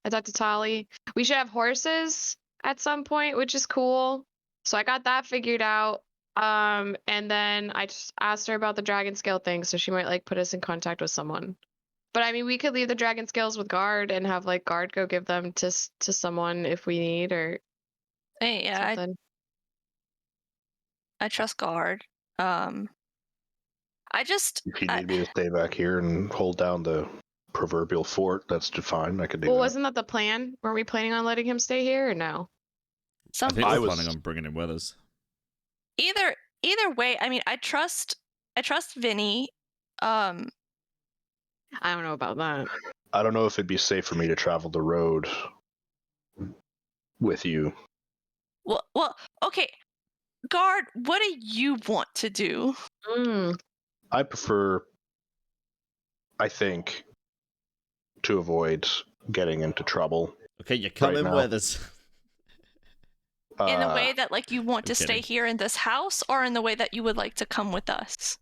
I talked to Tali. We should have horses at some point, which is cool. So I got that figured out. And then I just asked her about the dragon scale thing, so she might like put us in contact with someone. But I mean, we could leave the dragon scales with Guard and have like Guard go give them to someone if we need or Hey, yeah, something. I trust Guard. I just If you need me to stay back here and hold down the proverbial fort, that's fine. I could do Well, that. wasn't that the plan? Were we planning on letting him stay here or no? I think I we're was- planning on bringing him with us. either way. I mean, I trust Vinny. I don't know about that. I don't know if it'd be safe for me to travel the road with you. Well, okay. Guard, what do you want to do? I prefer, I think, to avoid getting into trouble. Okay, you're coming now. with us. In the way that like you want I'm to stay kidding. here in this house, or in the way that you would like to come with us?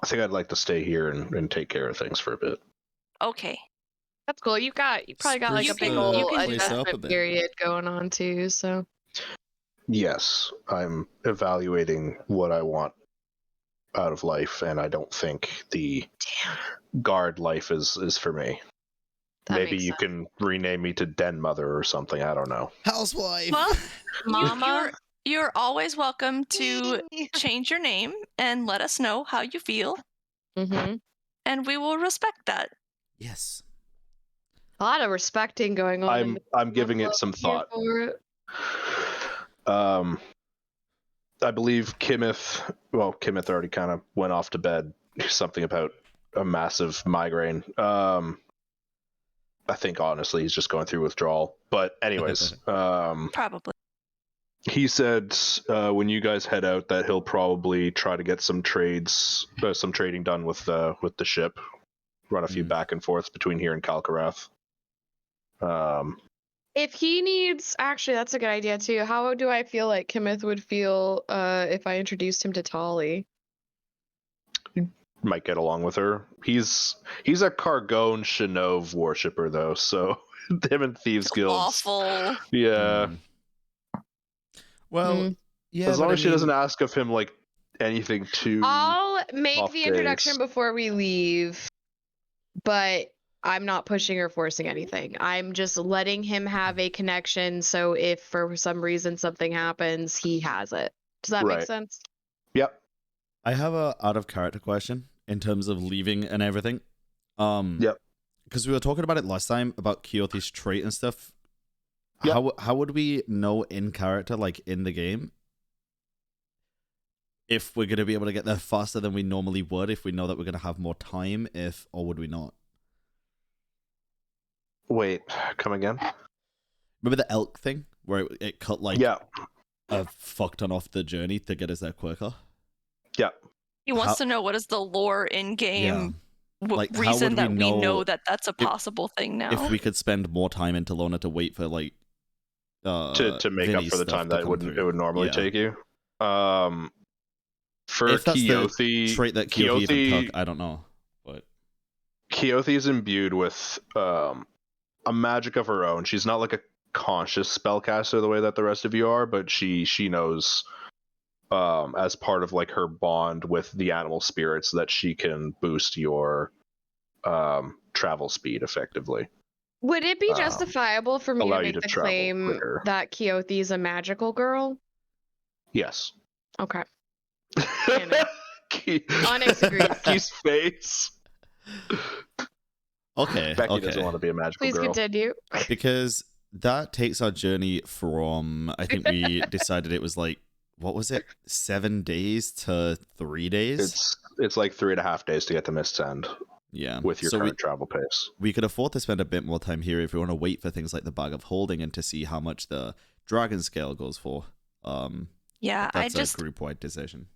I think I'd like to stay here and take care of things for a bit. Okay. That's cool. You probably got like a Spruce big the old place up a adjustment bit. period going on too. So Yes, I'm evaluating what I want out of life, and I don't think the guard life is for me. That Maybe makes you sense. can rename me to Den Mother or something. I don't know. Housewife. Well, Mama. you're always welcome to change your name and let us know how you feel, Mm-hmm. and we will respect that. Yes. A lot of respecting going on. I'm giving it some thought. I believe Kimmeth already kind of went off to bed. Something about a massive migraine. I think honestly he's just going through withdrawal. But anyways, Probably. he said when you guys head out that he'll probably try to get some trading done with the ship. Run a few back and forths between here and Kalkarath. If he needs, actually, that's a good idea too. How do I feel like Kimmeth would feel if I introduced him to Tali? Might get along with her. He's a Cargone Shinov worshipper though, so him and Thieves Guilds. Awful. Yeah. Well, yeah. As long as she doesn't ask of him like anything too. I'll make off the introduction base. before we leave, but I'm not pushing or forcing anything. I'm just letting him have a connection, so if for some reason something happens, he has it. Does that make Right. sense? Yep. I have a out of character question in terms of leaving and everything. Yep. Because we were talking about it last time about Keothi's trait and stuff. Yep. How would we know in character, like in the game, if we're gonna be able to get there faster than we normally would, if we know that we're gonna have more time, or would we not? Wait, come again? Remember the elk thing where it cut like a fuck ton off the journey to get us there quicker? Yeah. He wants to know what is the lore in game Like, how reason would that we we know know that that's a possible thing now. If we could spend more time in Talona to wait for like to make up Vinny's for the stuff time to that come it through. would normally Yeah. take you. For If that's Keothi, the trait that Keothi even took, I don't know. But Keothi's imbued with a magic of her own. She's not like a conscious spellcaster the way that the rest of you are, but she knows as part of like her bond with the animal spirits that she can boost your travel speed effectively. Would it be justifiable for me to allow you make to the travel claim quicker. that Keothi's a magical girl? Yes. Okay. Key- Onyx agrees. Key's face. okay, Becky okay. doesn't want to be a magical Please girl. continue. Because that takes our journey from, I think we decided it was like, what was it, 7 days to 3 days? It's like 3.5 days to get to Mist's End. Yeah. With your current travel pace. We could afford to spend a bit more time here if we want to wait for things like the Bag of Holding and to see how much the Dragon Scale goes for. Yeah, that's a group-wide decision.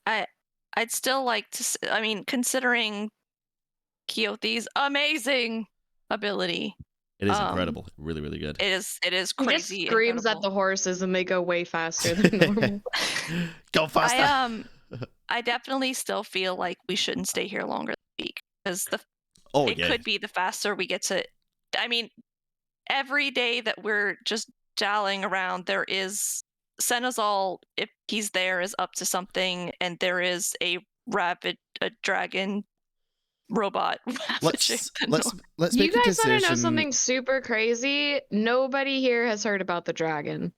I'd still like to. I mean, considering Keothi's amazing ability, it is incredible. Really, really good. It is He crazy. just screams at the horses and they go way faster than normal. Go faster. I definitely still feel like we shouldn't stay here longer than a week because it could be the faster we get to. I mean, every day that we're just dallying around, there is Senezal, if he's there, is up to something, and there is a dragon robot. Let's You make a guys decision. want to know something super crazy? Nobody here has heard about the dragon.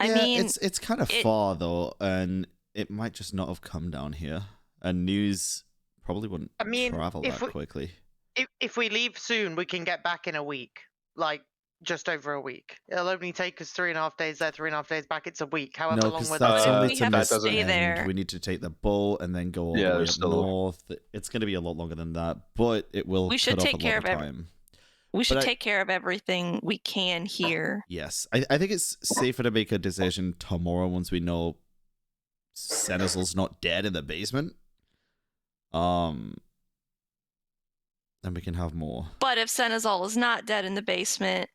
Yeah, I mean, it's kind of far though, and it might just not have come down here. And news probably wouldn't travel that quickly. If we leave soon, we can get back in a week. Like, just over a week. It'll only take us 3.5 days there, 3.5 days back. It's a week. However No, long because we're that's there. only to Mist stay End. there. We need to take the boat and then go all the way up north. It's going to be a lot longer than that, but it will. We should cut take off a care lot of of time. We should take care of everything we can here. Yes, I think it's safer to make a decision tomorrow once we know Senezal's not dead in the basement. Then we can have more. But if Senezal is not dead in the basement,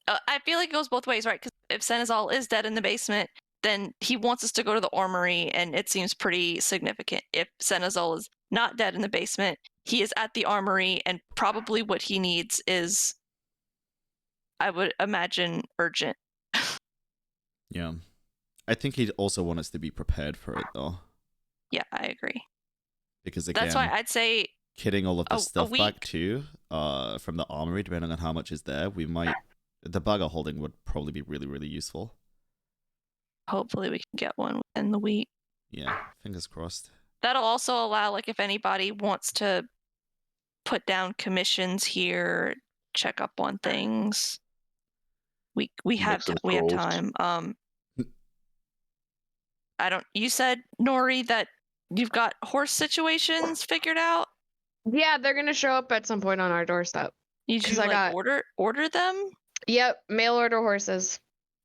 I feel like it goes both ways, right? Because if Senezal is dead in the basement, then he wants us to go to the armory, and it seems pretty significant. If Senezal is not dead in the basement, he is at the armory, and probably what he needs is, I would imagine, urgent. Yeah. I think he'd also want us to be prepared for it, though. Yeah, I agree. Because again, that's why I'd say kitting all of the A stuff back week? too, from the armory, depending on how much is there, we might. The bag of holding would probably be really, really useful. Hopefully, we can get one within the week. Yeah, fingers crossed. That'll also allow, like, if anybody wants to put down commissions here, check up on things. We have some we have scrolls. time. You said, Nori, that you've got horse situations figured out? Yeah, they're gonna show up at some point on our doorstep. Did you 'Cause I got- order them? Yep, mail order horses.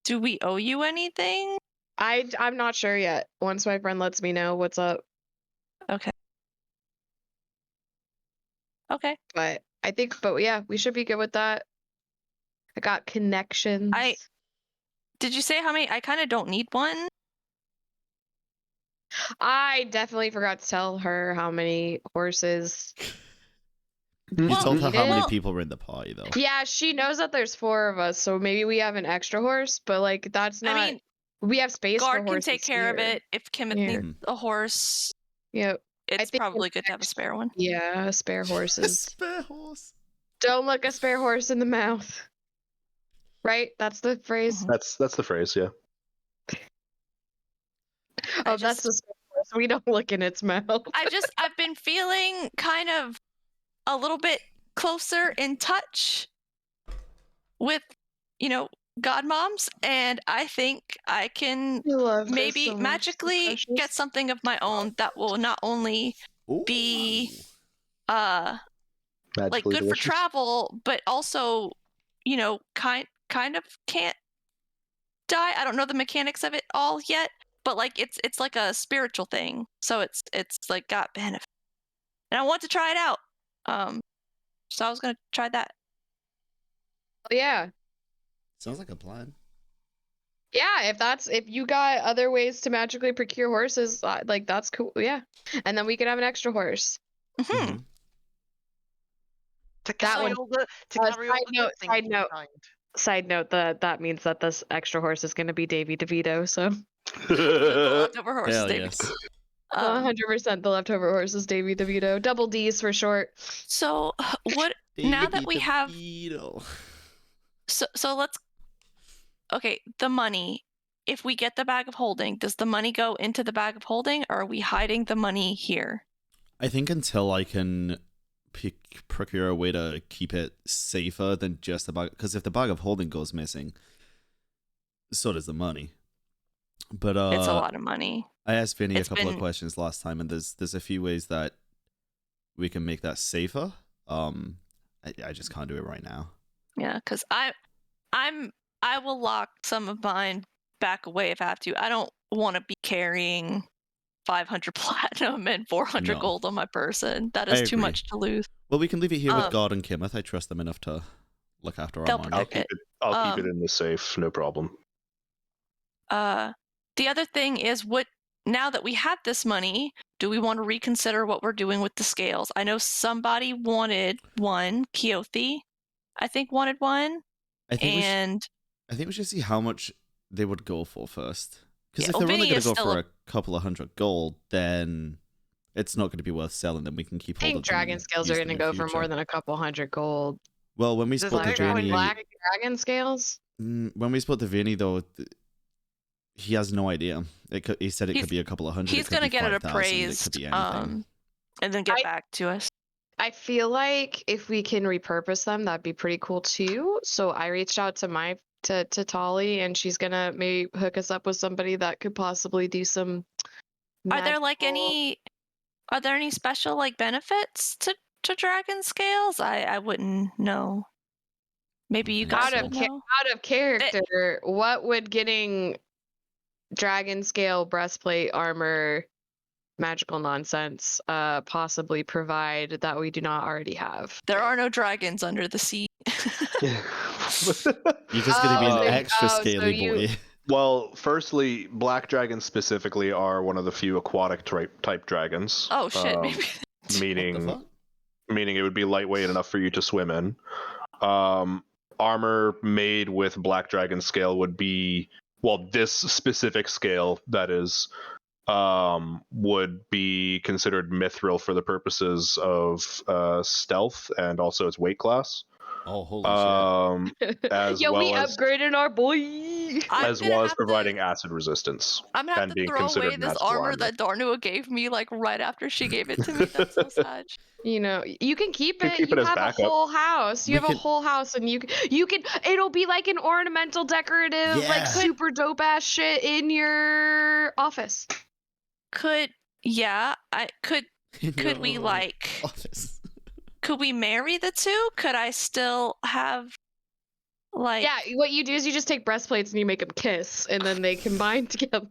Do we owe you anything? I'm not sure yet. Once my friend lets me know what's up, Okay. but I think, but yeah, we should be good with that. I got connections. Did you say how many? I kind of don't need one. I definitely forgot to tell her how many horses. You Well, told her how many well- people were in the party, though. Yeah, she knows that there's 4 of us, so maybe we have an extra horse, but like that's not. I mean, we have space for Guard can horses take care of here. it. If Kimmeth Yeah. needs a horse, Yep. it's think probably it's good to have a spare one. Yeah, spare A horses. spare horse. Don't look a spare horse in the mouth. Right? That's the phrase. Mhm. That's the phrase, yeah. Oh, that's the spare horse. We don't look in its mouth. I've been feeling kind of a little bit closer in touch with, God moms, and I think I can I love this maybe so much. magically It's so get something of my own that will not only be Ooh. like Magically good for delicious. travel, but also, kind of can't die. I don't know the mechanics of it all yet, but like it's like a spiritual thing. So it's like got benefit. And I want to try it out. So I was gonna try that. Yeah. Sounds like a plan. Yeah, if you got other ways to magically procure horses, like that's cool. Yeah. And then we could have an extra horse. Hmm. Mhm. To That carry one- all the to carry all side the note, good things side you note. find. Side note, that means that this extra horse is going to be Davy DeVito, so The leftover horse. Hell David. yes. 100% the leftover horse is Davy DeVito. Double D's for short. So what? Now that we have- DeVito. So let's. Okay, the money. If we get the bag of holding, does the money go into the bag of holding, or are we hiding the money here? I think until I can procure a way to keep it safer than just the bag, because if the bag of holding goes missing, so does the money. But It's a lot of money. I asked Vinny It's a couple of been- questions last time, and there's a few ways that we can make that safer. I just can't do it right now. Yeah, because I will lock some of mine back away if I have to. I don't want to be carrying 500 platinum and 400 No. gold on my person. That I is too agree. much to lose. Well, we can leave it here with Um, God and Kimmeth. I trust them enough to look after our They'll money. I'll protect keep it. I'll keep it Um, in the safe, no problem. The other thing is, now that we have this money, do we want to reconsider what we're doing with the scales? I know somebody wanted one. Keothi, I think, wanted one, I think and we should see how much they would go for first. Because Yeah, if well, they're only Vinny going is to go still for a couple of hundred gold, then it's not going to be worth selling. Then we can keep I hold think of them dragon and scales use are them going to in go for future. more than a couple hundred gold. Well, when we Does split the that go in Vinny, black? Dragon scales? when we split the Vinny though, he has no idea. He said it He's- could be a couple of hundred. he's going to get it 5,000, appraised, It could be anything. and then get I- back to us. I feel like if we can repurpose them, that'd be pretty cool too. So I reached out to to Tolly, and she's gonna maybe hook us up with somebody that could possibly do some. Are there magical- any special like benefits to dragon scales? I wouldn't know. Maybe you guys Out would of know. out of character? What would getting dragon scale breastplate armor, magical nonsense, possibly provide that we do not already have? There are no dragons under the sea. You're just going to be Oh, an so- extra so scaly you- boy. Well, firstly, black dragons specifically are one of the few aquatic type dragons. Oh shit! um, Maybe. What the meaning fuck? meaning it would be lightweight enough for you to swim in. Armor made with black dragon scale would be, well, this specific scale that is would be considered mithril for the purposes of stealth and also its weight class. Oh, holy shit. As Yo, we well as upgraded our boy. as well as providing acid resistance I'm gonna have and to being throw away considered this magical armor that Darnua gave me, like right after she gave it to me. That's so sad. You know, you can keep You it. keep You it as have a backup. whole house. You We have can- a whole house, and you can. It'll be like an ornamental, decorative, Yeah. like super dope ass shit in your office. Could we like Office. could we marry the two? Could I still have like Yeah, what you do is you just take breastplates and you make them kiss, and then they combine together.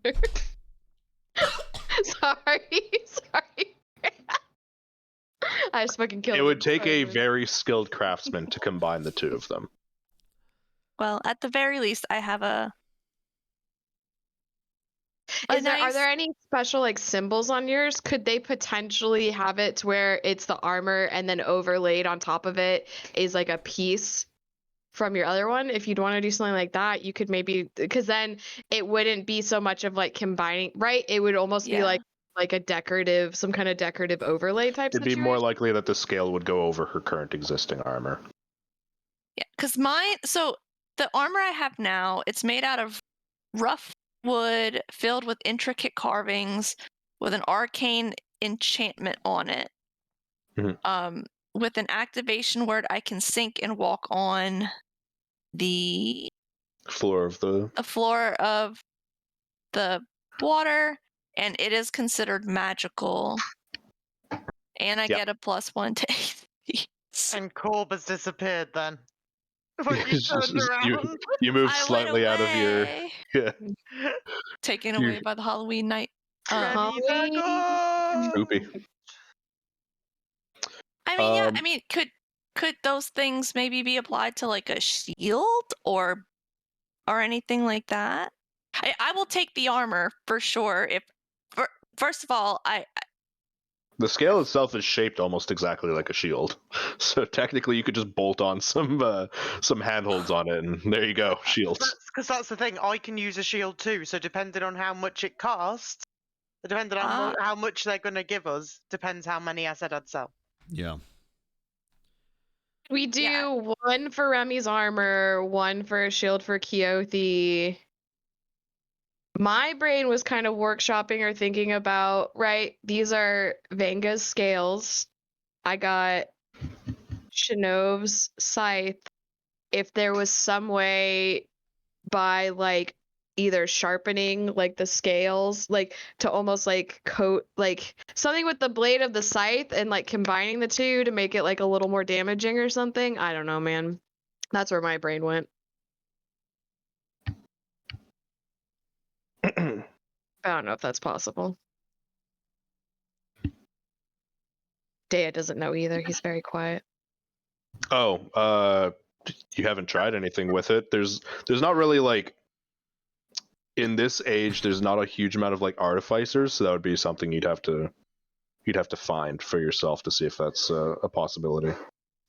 Sorry. I just fucking killed It would him. take a Sorry. very skilled craftsman to combine the two of them. well, at the very least I have a Are nice- there any special like symbols on yours? Could they potentially have it to where it's the armor and then overlaid on top of it is like a piece from your other one? If you'd want to do something like that, you could maybe, because then it wouldn't be so much of like combining, right? It would almost be Yeah. like a decorative, some kind of decorative overlay type It'd be situation. more likely that the scale would go over her current existing armor. Yeah, because so the armor I have now, it's made out of rough wood filled with intricate carvings with an arcane enchantment on it. Mhm. With an activation word, I can sink and walk on the Floor of the floor of the water, and it is considered magical. And I Yep. get a +1 to AC. And Corb has disappeared then. When you turned around. you moved I went slightly out of your away. yeah. Taken You- away by the Halloween night. Ready to Halloween. go! Spoopy. I mean, yeah. Um, I mean, could those things maybe be applied to like a shield or anything like that? I will take the armor for sure. First of all, The scale itself is shaped almost exactly like a shield, so technically you could just bolt on some handholds on it, and there you go, shield. Because that's the thing, I can use a shield too, so depending on how much it costs, depending on how much they're going to give us, depends how many I said I'd sell. Yeah. We do Yeah. one for Remy's armor, one for a shield for Keothi. My brain was kind of workshopping or thinking about, right, these are Vanga's scales. I got Shinov's scythe. If there was some way by like either sharpening like the scales, like to almost like coat like something with the blade of the scythe and like combining the two to make it like a little more damaging or something. I don't know, man. That's where my brain went. I don't know if that's possible. Dea doesn't know either. He's very quiet. Oh, you haven't tried anything with it. There's not really like in this age. There's not a huge amount of like artificers, so that would be something you'd have to find for yourself to see if that's a possibility.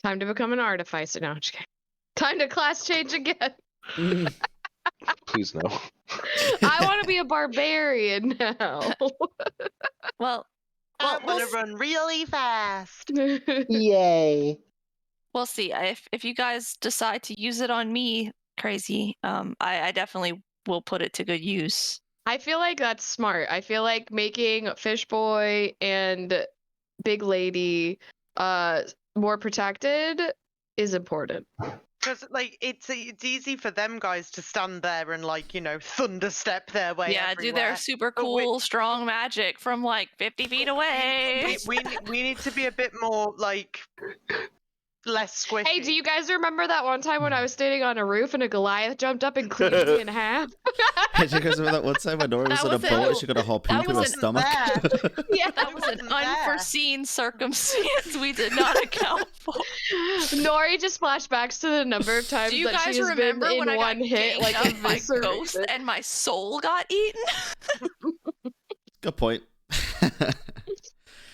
Time to become an artificer. No, I'm just kidding. Time to class change again. Please no. I want to be a barbarian now. well, I'm we'll going to run really fast. Yay. we'll see. If you guys decide to use it on me, crazy. I definitely will put it to good use. I feel like that's smart. I feel like making Fish Boy and Big Lady more protected is important. Because like it's easy for them guys to stand there and like, you know, thunderstep their way Yeah, everywhere. do their super But we- cool, strong magic from like 50 feet away. we need to be a bit more like less squishy. Hey, do you guys remember that one time when I was standing on a roof and a Goliath jumped up and cleaved me in half? Hey, do you guys remember that one time when Nora was That on a was boat and it. she got a harpoon That through her wasn't stomach? Yeah, That was an wasn't there. unforeseen circumstance we did not account for. Nori just flashbacks to the number of times Do you that guys she has remember been when in I one got hit, like ganged up by ghost eviscerated. and my soul got eaten? Good point.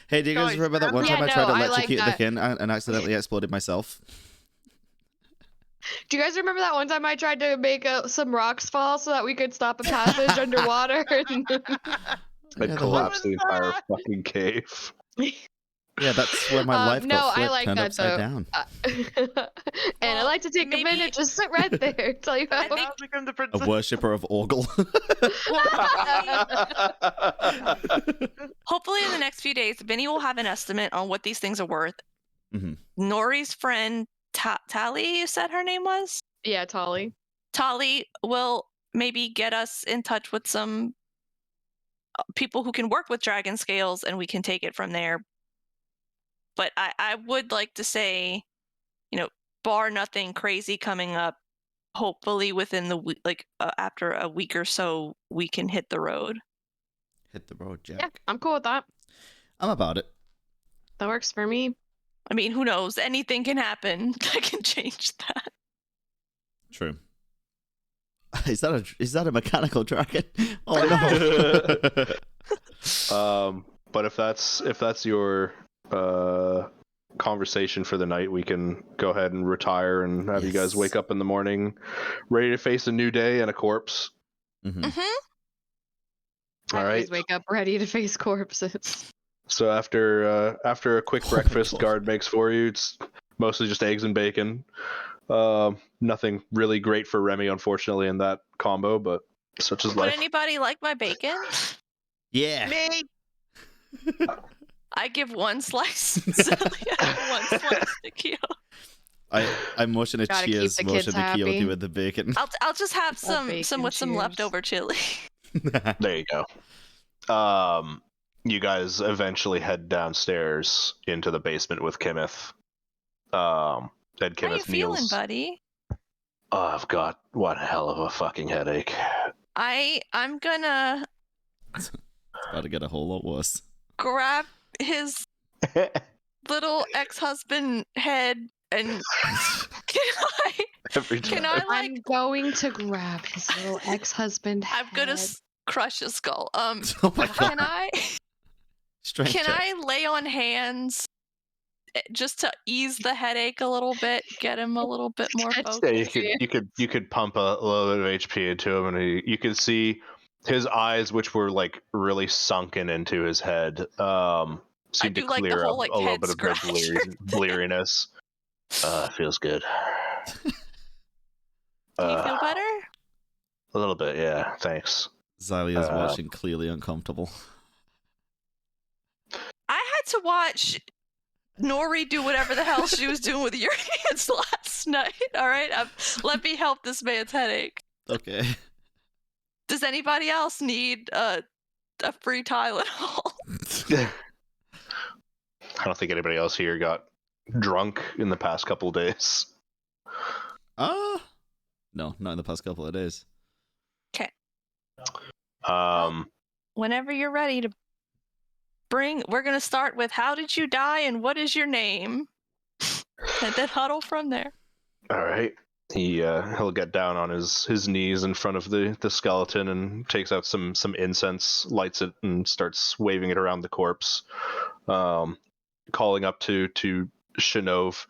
Hey, do you guys Guys, remember that one yeah, time I no, tried to I like electrocute that. the kin and accidentally exploded myself? Do you guys remember that one time I tried to make some rocks fall so that we could stop a passage underwater? I'd Yeah, collapse the entire that? fucking cave. Yeah, that's where my life no, got I flipped, like turned that upside though. down. And I Well, like to take maybe- a minute, just sit right there, tell you how. I think- Now become the A princess. worshipper of Orgle. Hopefully, in the next few days, Vinny will have an estimate on what these things are worth. Mhm. Nori's friend, Tali, you said her name was? Yeah, Tolly. Tali will maybe get us in touch with some people who can work with dragon scales, and we can take it from there. But I would like to say, bar nothing crazy coming up, hopefully within the week, after a week or so, we can hit the road. Hit the road, Jack. Yeah, I'm cool with that. I'm about it. That works for me. I mean, who knows? Anything can happen that can change that. True. Is that a mechanical dragon? Oh no. But if that's your conversation for the night, we can go ahead and retire and have you guys Yes. wake up in the morning ready to face a new day and a corpse. Mhm. Mm-hmm. All I right. always wake up ready to face corpses. So after a quick Oh my breakfast God. guard makes for you, it's mostly just eggs and bacon. Nothing really great for Remy, unfortunately, in that combo, but such is Would life. anybody like my bacon? Yeah. Me. I give one slice. Celia, one slice to Keo. I motion a Gotta keep cheers the motion kids to Keelty happy. with the bacon. I'll just have some bacon, with some cheers. leftover chili. There you go. You guys eventually head downstairs into the basement with Kenneth. And How you Kenneth feeling, kneels. buddy? Oh, I've got one hell of a fucking headache. I'm gonna It's about to get a whole lot worse. grab his little ex-husband head and Every can time. I like I'm going to grab his little ex-husband. I'm gonna head. crush his skull. Oh my God. Strength Can check. I lay on hands just to ease the headache a little bit, get him a little bit more That's- focused? Yeah, you could pump a little bit of HP into him, and you could see his eyes, which were like really sunken into his head, seem to do, like, the clear whole, up like, a little head bit of their scratcher bleariness. Feels good. Do you feel better? A little bit, yeah. Thanks. Xylia's watching, clearly uncomfortable. I had to watch Nori do whatever the hell she was doing with your hands last night. All right, let me help this man's headache. Okay. Does anybody else need a free Tylenol? I don't think anybody else here got drunk in the past couple of days. No, not in the past couple of days. Whenever you're ready to we're gonna start with how did you die and what is your name, and then huddle from there. All right. He'll get down on his knees in front of the skeleton and takes out some incense, lights it, and starts waving it around the corpse, calling up to Shinov.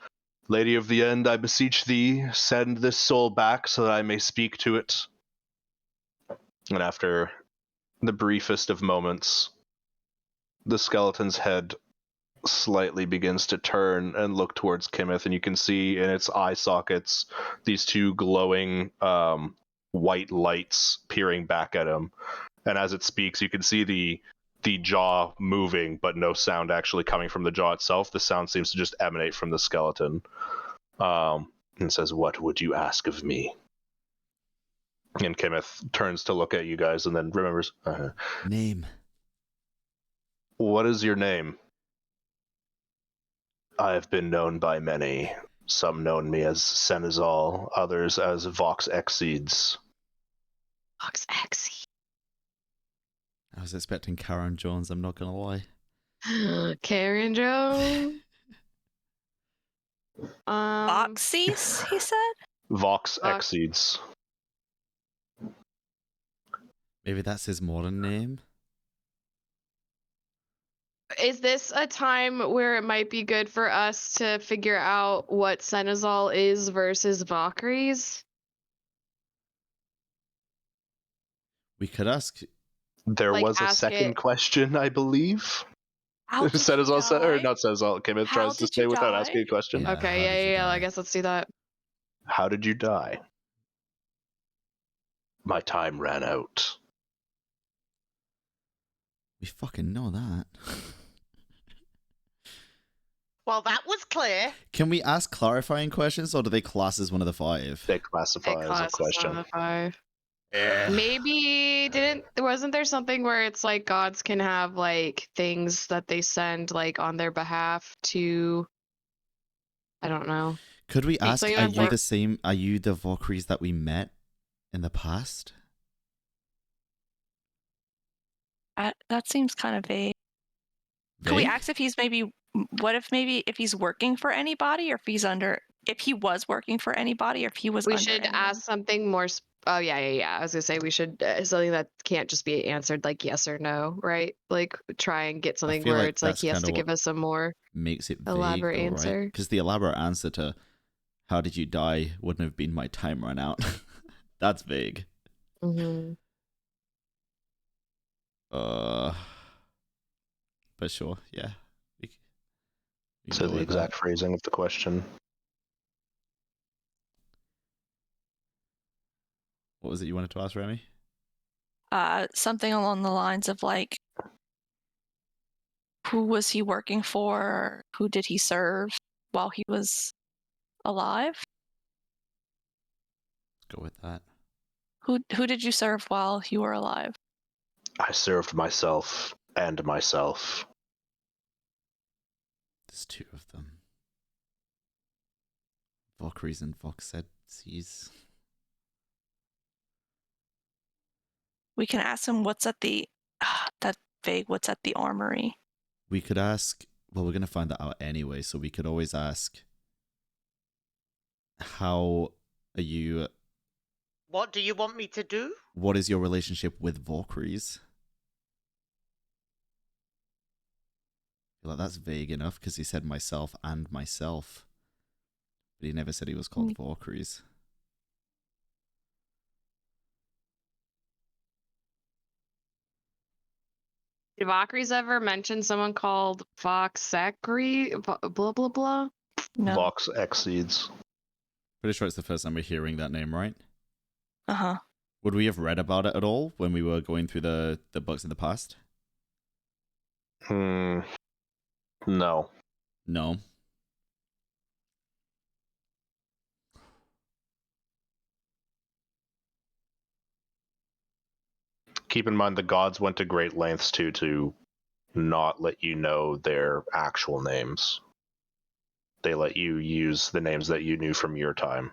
Lady of the End, I beseech thee, send this soul back so that I may speak to it. And after the briefest of moments, the skeleton's head slightly begins to turn and look towards Kimeth, and you can see in its eye sockets these two glowing white lights peering back at him. And as it speaks, you can see the jaw moving, but no sound actually coming from the jaw itself. The sound seems to just emanate from the skeleton. And says, "What would you ask of me?" And Kimeth turns to look at you guys and then remembers, Name. "What is your name?" "I have been known by many. Some known me as Senezal, others as Vox Exceeds." Fox X. I was expecting Karen Jones, I'm not gonna lie. Karen Jones. Oxys, he said. Vox Vox. Exceeds. Maybe that's his modern name? Is this a time where it might be good for us to figure out what Senezal is versus Valkyries? We could ask There Like, was a ask second it- question, I believe. How did you Senezal said, or die? not Senezal. Kenneth How tries to did you stay without die? asking a question. Yeah, Okay, how did you yeah. I die? guess let's do that. How did you die? My time ran out. We fucking know that. Well, that was clear. Can we ask clarifying questions, or do they class as one of the 5? They classify as a Class is question. 5. Yeah. Maybe wasn't there something where it's like gods can have like things that they send like on their behalf to, I don't know. Could we ask, something are about you work- the same? Are you the Valkyries that we met in the past? That seems kind of vague. Could we Vague? ask if he's maybe? What if maybe if he's working for anybody, or if he's under? If he was working for anybody, or if he was. We under should anyone? ask something more. Oh yeah. I was gonna say we should something that can't just be answered like yes or no, right? Like try and get something feel where like it's like that's he has kinda to what give us a more Makes it vague, elaborate though, answer. right? Because the elaborate answer to "How did you die?" wouldn't have been "My time ran out." That's vague. Mm-hmm. But sure, yeah. We can So go the with exact that. phrasing of the question. What was it you wanted to ask, Remy? Something along the lines of like, who was he working for? Who did he serve while he was alive? Let's go with that. Who did you serve while you were alive? I served myself and myself. There's 2 of them. Valkyries and Voxetzes. We can ask him what's at the. That vague. What's at the armory? We could ask. Well, we're gonna find that out anyway, so we could always ask. How are you? What do you want me to do? What is your relationship with Valkyries? I feel like that's vague enough because he said myself and myself, but he never said he was called Valkyries. Did Valkyries ever mention someone called Voxacry? Blah blah blah. No. Vox exceeds. Pretty sure it's the first time we're hearing that name, right? Uh-huh. Would we have read about it at all when we were going through the books in the past? No. No. Keep in mind the gods went to great lengths to not let you know their actual names. They let you use the names that you knew from your time.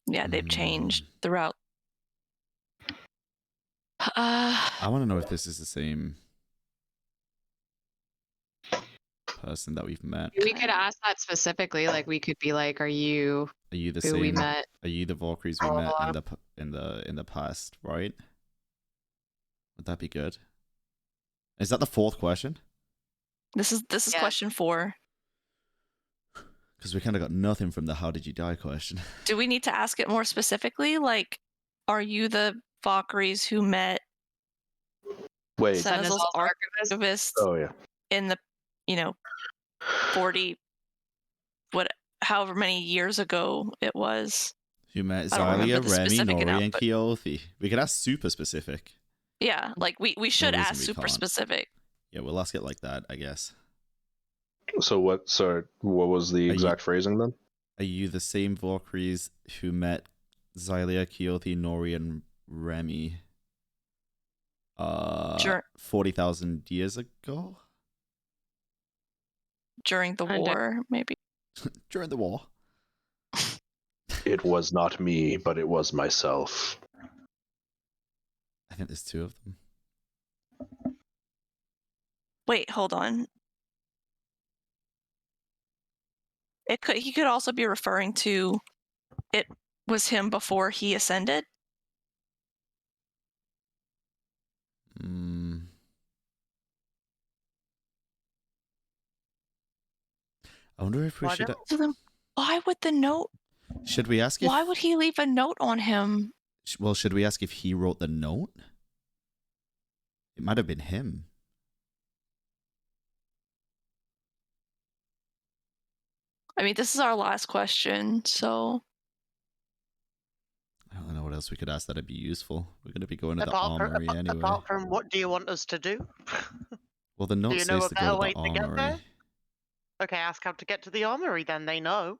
Yeah, they've changed throughout. I want to know if this is the same person that we've met. We could ask that specifically. Like we could be like, "Are you Are you the who same? we met?" Are you the Valkyries we Blah, met blah. in the past? Right? Would that be good? Is that the 4th question? This is Yeah. question 4. Because we kind of got nothing from the "How did you die?" question. Do we need to ask it more specifically? Like, are you the Valkyries who met Wait. Senezal's Senezal's archivist Oh yeah. in the, 40, however many years ago it was? Who met I don't remember Xylia, the Remy, specific Nori, enough, and but- Keothi? We could ask super specific. Yeah, like we should reason ask we super can't. specific. Yeah, we'll ask it like that, I guess. So what was the Are exact phrasing then? Are you the same Valkyries who met Xylia, Keothi, Nori, and Remy 40,000 years ago? During the Under- war, maybe. During the war. It was not me, but it was myself. I think there's 2 of them. Wait, hold on. He could also be referring to it was him before he ascended. I wonder if we Why should. So then why would the note? Should we ask if? Why would he leave a note on him? Well, should we ask if he wrote the note? It might have been him. I mean, this is our last question, so I don't know what else we could ask that'd be useful. We're going to be going to the Apart from, armory anyway. apart from what do you want us to do? Well, the Do note you know says a to better go to way the to get armory. there? Okay, ask how to get to the armory then, they know.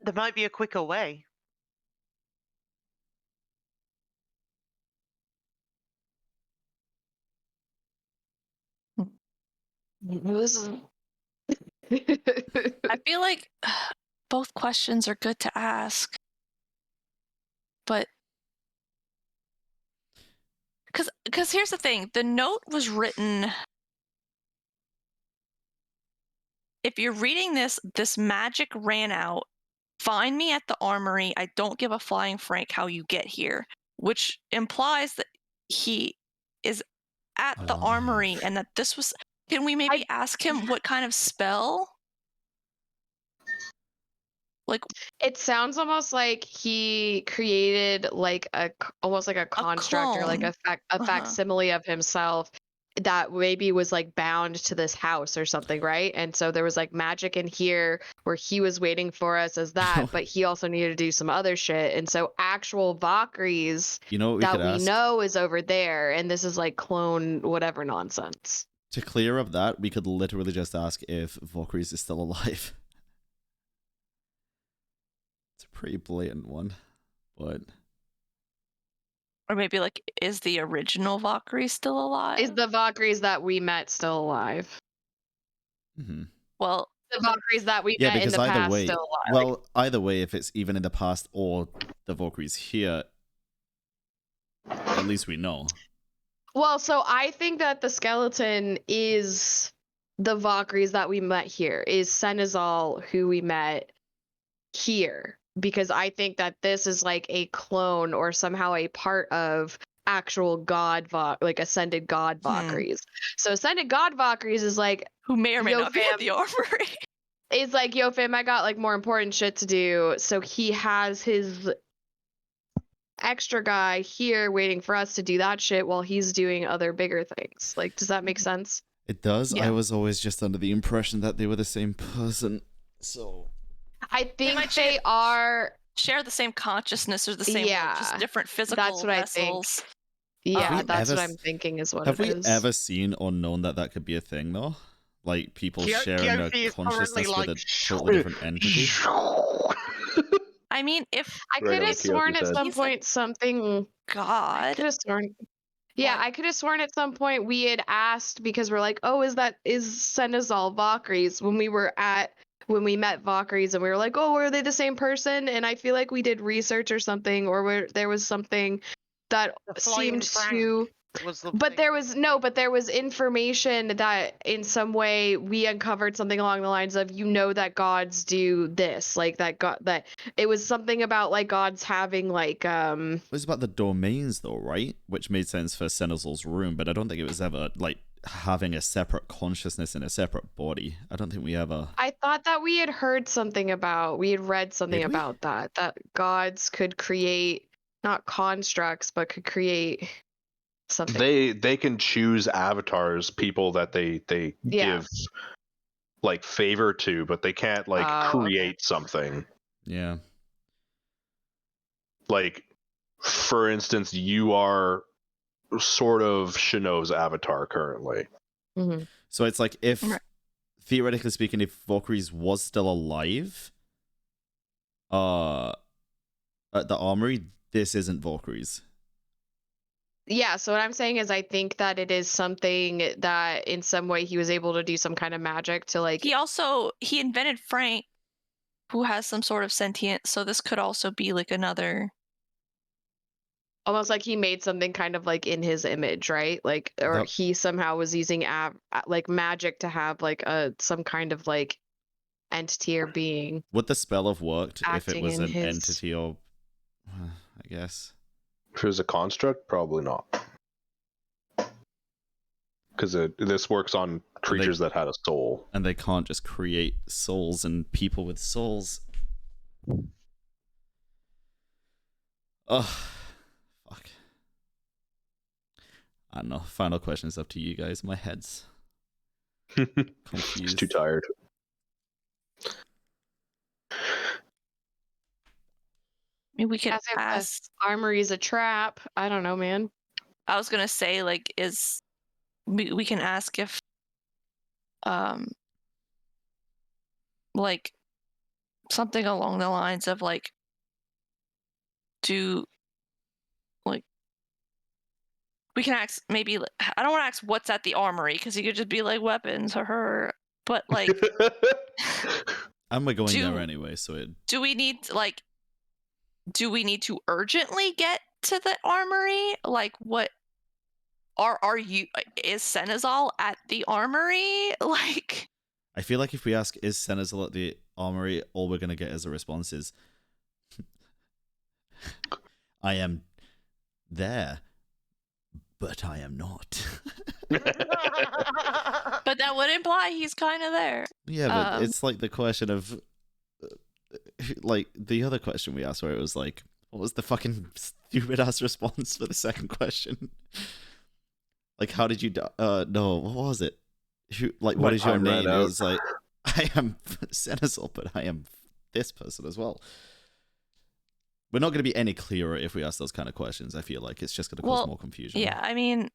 There might be a quicker way. This is. I feel like both questions are good to ask, but because here's the thing, the note was written. If you're reading this magic ran out. Find me at the armory. I don't give a flying frank how you get here, which implies that he is at the armory and that this was. Can we maybe ask him what kind of spell? Like, it sounds almost like he created like almost like a construct or like a facsimile of himself that maybe was like bound to this house or something, right? And so there was like magic in here where he was waiting for us as that, but he also needed to do some other shit. And so actual Valkyries that we know is over there, and this is like clone whatever nonsense. To clear up that, we could literally just ask if Valkyries is still alive. It's a pretty blatant one, but... Or maybe like, is the original Valkyrie still alive? Is the Valkyries that we met still alive? Mm-hmm. Well, the Valkyries that we met in the past still alive. Well, either way, if it's even in the past or the Valkyries here, at least we know. Well, so I think that the skeleton is the Valkyries that we met here, is Senezal, who we met here. Because I think that this is like a clone or somehow a part of actual god like ascended god Valkyries. So ascended god Valkyries is like, who may or may not be at the armory. It's like, yo fam, I got like more important shit to do. So he has his extra guy here waiting for us to do that shit while he's doing other bigger things. Like, does that make sense? It does. Yeah. I was always just under the impression that they were the same person. So I think they are share the same consciousness or the same just different physical that's what vessels. I think. Yeah, that's what I'm thinking is what it is. Have we ever seen or known that that could be a thing though? Like people sharing a consciousness with a totally different entity? I mean, if I could have sworn at some point something. God. I could have sworn. Yeah, I could have sworn at some point we had asked because we're like, oh, is Senezal Valkyries when we met Valkyries and we were like, oh, were they the same person? And I feel like we did research or something, or where there was something that seemed to. But there was information that in some way we uncovered something along the lines of, that gods do this, like that it was something about like gods having like It was about the domains though, right? Which made sense for Senezal's room, but I don't think it was ever like having a separate consciousness in a separate body. I don't think we ever. I thought that we had read something about that gods could create not constructs but could create something. They can choose avatars, people that they give like favor to, but they can't like create something. Yeah. Like, for instance, you are sort of Shinnow's avatar currently. Mm-hmm. So it's like if, theoretically speaking, if Valkyries was still alive, at the armory, this isn't Valkyries. Yeah, so what I'm saying is I think that it is something that in some way he was able to do some kind of magic to like. He invented Frank, who has some sort of sentient, so this could also be like another. Almost like he made something kind of like in his image, right? Like, or he somehow was using like magic to have like some kind of like entity or being. Would the spell have worked if it was an entity or, I guess. If it was a construct, probably not. Because this works on creatures that had a soul. And they can't just create souls and people with souls. Ugh. Fuck. I don't know. Final question is up to you guys. My head's Just confused. too tired. I mean, we could As if ask. the armory's a trap. I don't know, man. I was gonna say, like, we can ask if, like, something along the lines of like, we can ask maybe. I don't want to ask what's at the armory because you could just be like weapons or her, but like, And we're going Do- there anyway, so it. do we need to urgently get to the armory? Like, what is Senezal at the armory? Like, I feel like if we ask, is Senezal at the armory, all we're going to get as a response is, I am there, but I am not. but that would imply he's kind of there. Yeah, but it's like the question of, like, the other question we asked where it was like, what was the fucking stupid-ass response for the second question? Like, how did you no, what was it? What is your name? It was like, I am Senezal, but I am this person as well. We're not going to be any clearer if we ask those kind of questions. I feel like it's just going to cause more confusion. Yeah, I mean,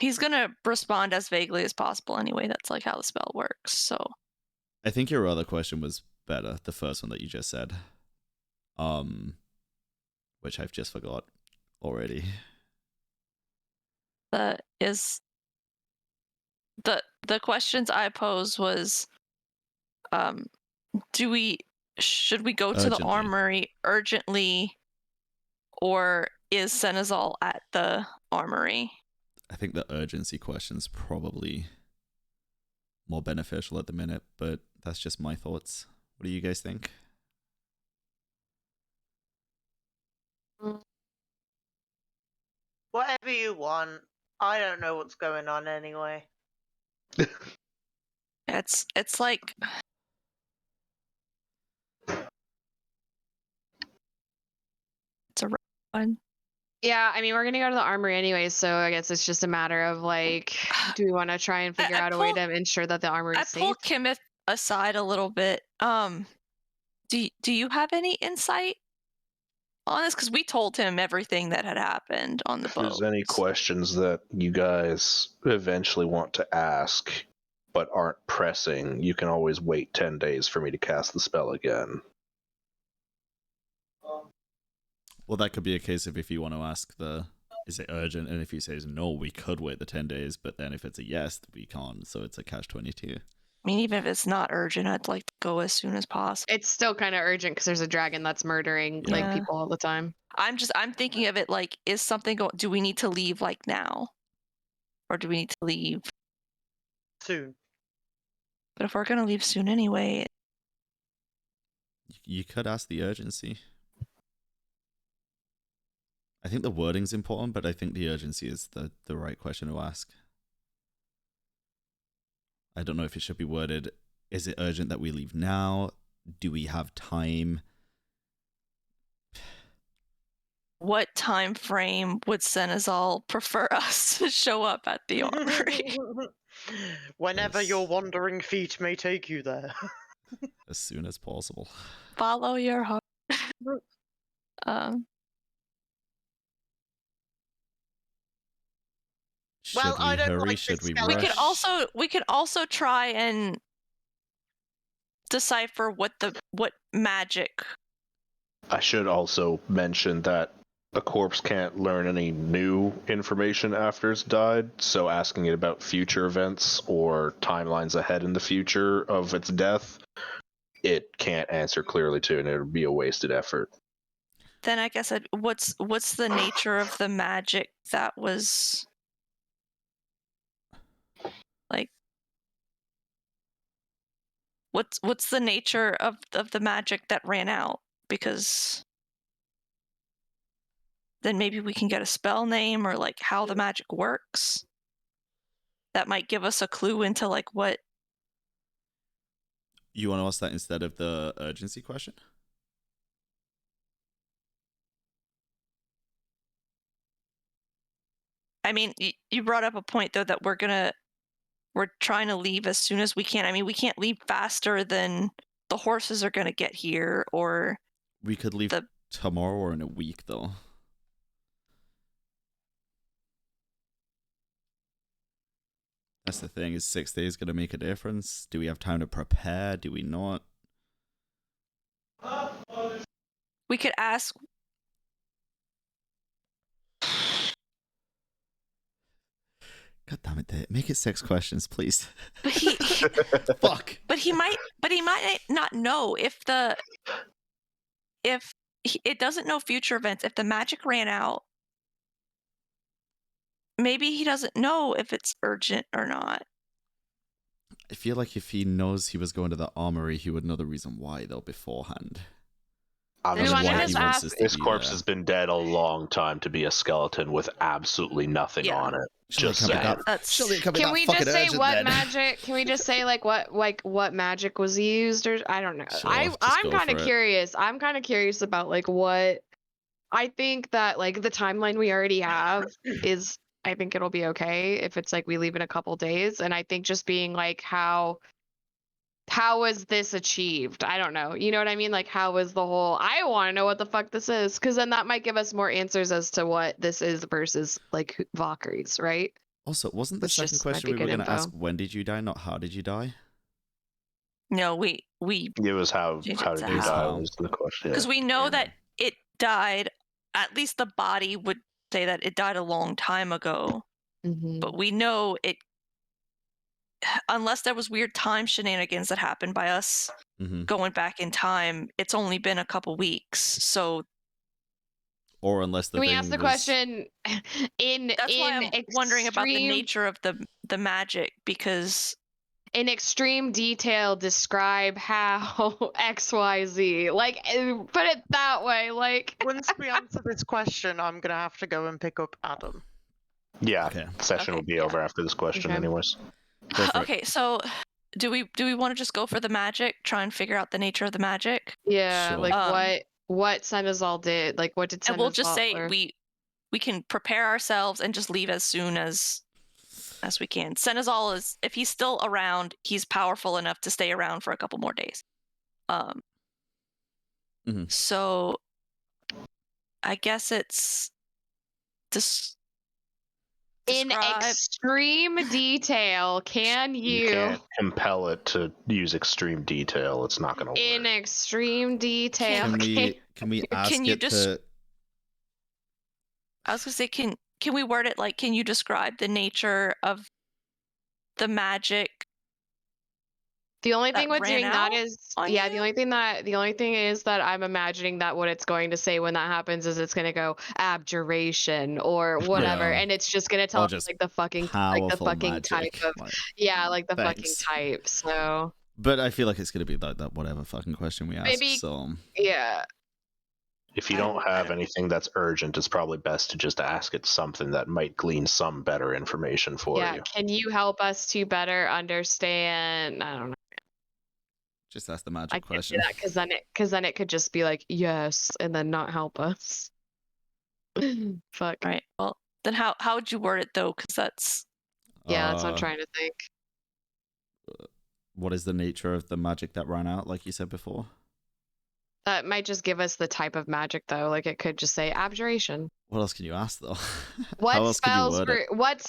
he's going to respond as vaguely as possible anyway. That's like how the spell works, so. I think your other question was better, the first one that you just said. Which I've just forgot already. The questions I posed was, should we go to the armory urgently, or is Senezal at the armory? I think the urgency question's probably more beneficial at the minute, but that's just my thoughts. What do you guys think? Whatever you want. I don't know what's going on anyway. It's like, it's a rough one. Yeah, I mean, we're gonna go to the armory anyway, so I guess it's just a matter of like, do we want to try and figure out a way to ensure that the armory is safe? I pull Kimmeth aside a little bit. Do you have any insight on this? Because we told him everything that had happened on the boat. If there's any questions that you guys eventually want to ask but aren't pressing, you can always wait 10 days for me to cast the spell again. Well, that could be a case of if you want to ask is it urgent? And if he says no, we could wait the 10 days, but then if it's a yes, we can't, so it's a catch-22. I mean, even if it's not urgent, I'd like to go as soon as possible. It's still kind of urgent because there's a dragon that's murdering like people all the time. I'm thinking of it like, is something do we need to leave like now? Or do we need to leave soon? But if we're gonna leave soon anyway, you could ask the urgency. I think the wording's important, but I think the urgency is the right question to ask. I don't know if it should be worded, is it urgent that we leave now? Do we have time? What time frame would Senezal prefer us to show up at the armory? Whenever your wandering feet may take you there. As soon as possible. Follow your heart. Should we hurry? Should we rush? We could also try and decipher what magic. I should also mention that a corpse can't learn any new information after it's died, so asking it about future events or timelines ahead in the future of its death, it can't answer clearly to, and it would be a wasted effort. Then I guess what's the nature of the magic that was like? What's the nature of the magic that ran out? Because then maybe we can get a spell name or like how the magic works. That might give us a clue into like what. You want to ask that instead of the urgency question? I mean, you brought up a point though that we're trying to leave as soon as we can. I mean, we can't leave faster than the horses are gonna get here, or We could leave tomorrow or in a week, though. That's the thing, is 6 days going to make a difference? Do we have time to prepare? Do we not? we could ask. God damn it, Dave. Make it 6 questions, please. But he Fuck. But he might not know if it doesn't know future events. If the magic ran out, maybe he doesn't know if it's urgent or not. I feel like if he knows he was going to the armory, he would know the reason why, though, beforehand. Honestly, Why why just he wants ask- us to this be corpse there. has been dead a long time to be a skeleton with absolutely nothing Yeah. on it. Surely Just it can't be saying. that- That's surely it can't be Can that we fucking just say urgent, what then. magic? Can we just say what magic was used, or I don't know. Sure, just I'm go kind of for it. curious. I'm kind of curious about like what. I think that like the timeline we already have is. I think it'll be okay if it's like we leave in a couple days, and I think just being like how was this achieved? I don't know. You know what I mean? Like how was the whole? I want to know what the fuck this is, because then that might give us more answers as to what this is versus like Valkyries, right? Also, wasn't the Which second just might question be we were good going to ask, info. when did you die, not how did you die? no, we It was how Change it did to you die how. was the question. because we know Yeah. that it died. At least the body would say that it died a long time ago, Mm-hmm. but we know it. Unless there was weird time shenanigans that happened by us Mm-hmm. going back in time, it's only been a couple weeks. So Or unless the Can we thing ask the was... question in that's why I'm extreme, wondering about the nature of the magic, because in extreme detail? Describe how XYZ. Like put it that way. Like Once we answer this question, I'm gonna have to go and pick up Adam. Yeah, Okay. session Okay, will be yeah. over after this question, Okay. anyways. Go for it. okay. So do we want to just go for the magic? Try and figure out the nature of the magic, yeah, Sure. like what Senezal did. Like what did Senezal? and we'll just say or- we can prepare ourselves and just leave as soon as we can. Senezal is, if he's still around, he's powerful enough to stay around for a couple more days. Mhm. So I guess it's just in describe. extreme detail. Can You can't compel it to use extreme detail. It's not going to in work. extreme detail? Can we ask you it to... I was gonna say, can we word it like, can you describe the nature of the magic? The only thing that with ran doing that out is, on yeah, you? the only thing is that I'm imagining that what it's going to say when that happens is it's going to go abjuration or whatever, Yeah. and it's just going to tell Or us just like the fucking powerful type magic. of, Like, yeah, like the thanks. fucking type. So but I feel like it's going to be like that whatever fucking question we ask, Maybe- so... yeah, If you I don't have don't- anything that's urgent, it's probably best to just ask it something that might glean some better information for yeah. you. Can you help us to better understand? I don't know. Just ask the I magic can't do question. that because then it could just be like yes and then not help us. Fuck. Right. Well, then how would you word it though? Because that's Yeah, that's what I'm Uh, trying to think. What is the nature of the magic that ran out, like you said before? That might just give us the type of magic though. Like it could just say abjuration. What else can you ask, though? What How else could you spells word were it? what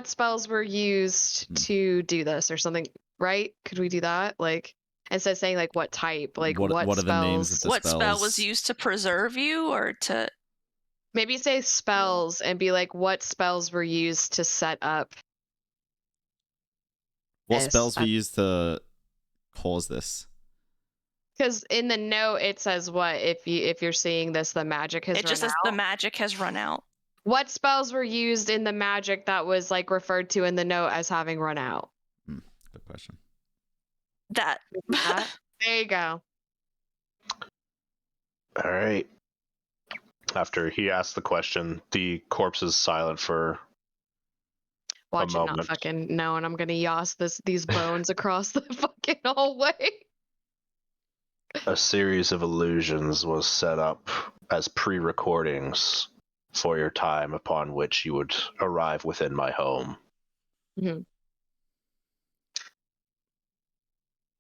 spells were used to do this or something, right? Could we do that? Like instead of saying like what type, like What are the names of spells? the what spell was spells? used to preserve you, or to Maybe say spells and be like what spells were used to set up. What Yes, spells were used to cause this? Because in the note it says what if you're seeing this, the magic has it run just says out. the magic has run out. What spells were used in the magic that was like referred to in the note as having run out? Good question. That That? There you go. All right. After he asks the question, the corpse is silent for Watch it not moment. fucking know, and I'm gonna yoss these bones across the fucking hallway. a series of illusions was set up as pre-recordings for your time upon which you would arrive within my home.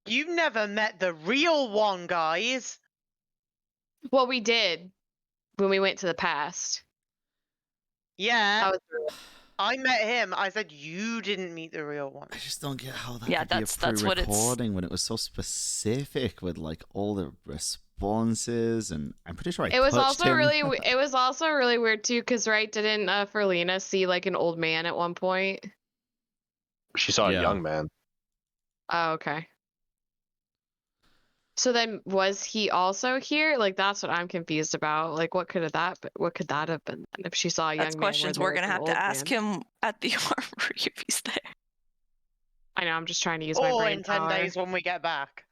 You've never met the real one, guys. Well, we did when we went to the past. Yeah, That was I met him. I said you didn't meet the real one. I just don't get how that Yeah, could be a that's what it's- pre-recording when it was so specific with like all the responses, and I'm pretty sure It was touched also him. it was also really weird too, because right, didn't Ferlina see like an old man at one point? She saw Yeah. a young man. Oh, okay. So then, was he also here? Like, that's what I'm confused about. Like, what could that have been then if she saw a young That's man? questions we're gonna have to ask him at the armory if he's there. I know. I'm just trying to use my Or brain in 10 power. days when we get back.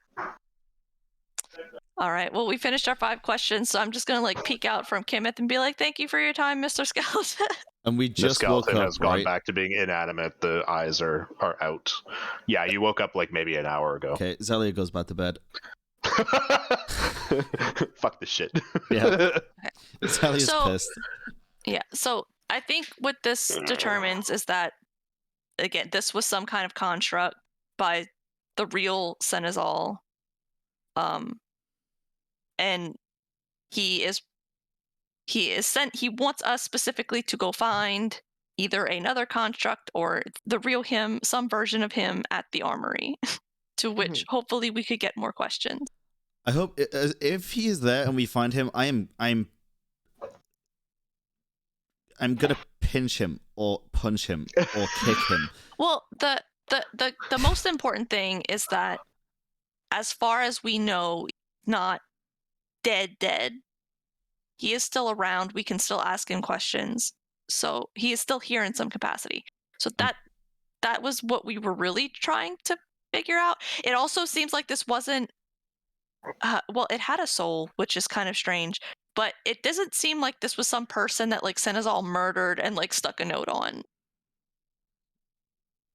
All right. Well, we finished our 5 questions, so I'm just gonna like peek out from Kimmeth and be like, "Thank you for your time, Mr. Skeleton." And we The just woke skeleton up, has gone right? back to being inanimate. The eyes are out. Yeah, you woke up like maybe an hour ago. Okay, Zelia goes back to bed. Fuck this shit. Yeah. Zelia's So- pissed. Yeah. So I think what this determines is that again, this was some kind of construct by the real Senezal. And he wants us specifically to go find either another construct or the real him, some version of him at the armory, to which hopefully we could get more questions. I hope if he is there and we find him, I'm gonna pinch him or punch him or kick him. Well, the most important thing is that as far as we know, not dead. He is still around. We can still ask him questions. So he is still here in some capacity. So that was what we were really trying to figure out. It also seems like this wasn't well, it had a soul, which is kind of strange, but it doesn't seem like this was some person that like Senezal murdered and like stuck a note on.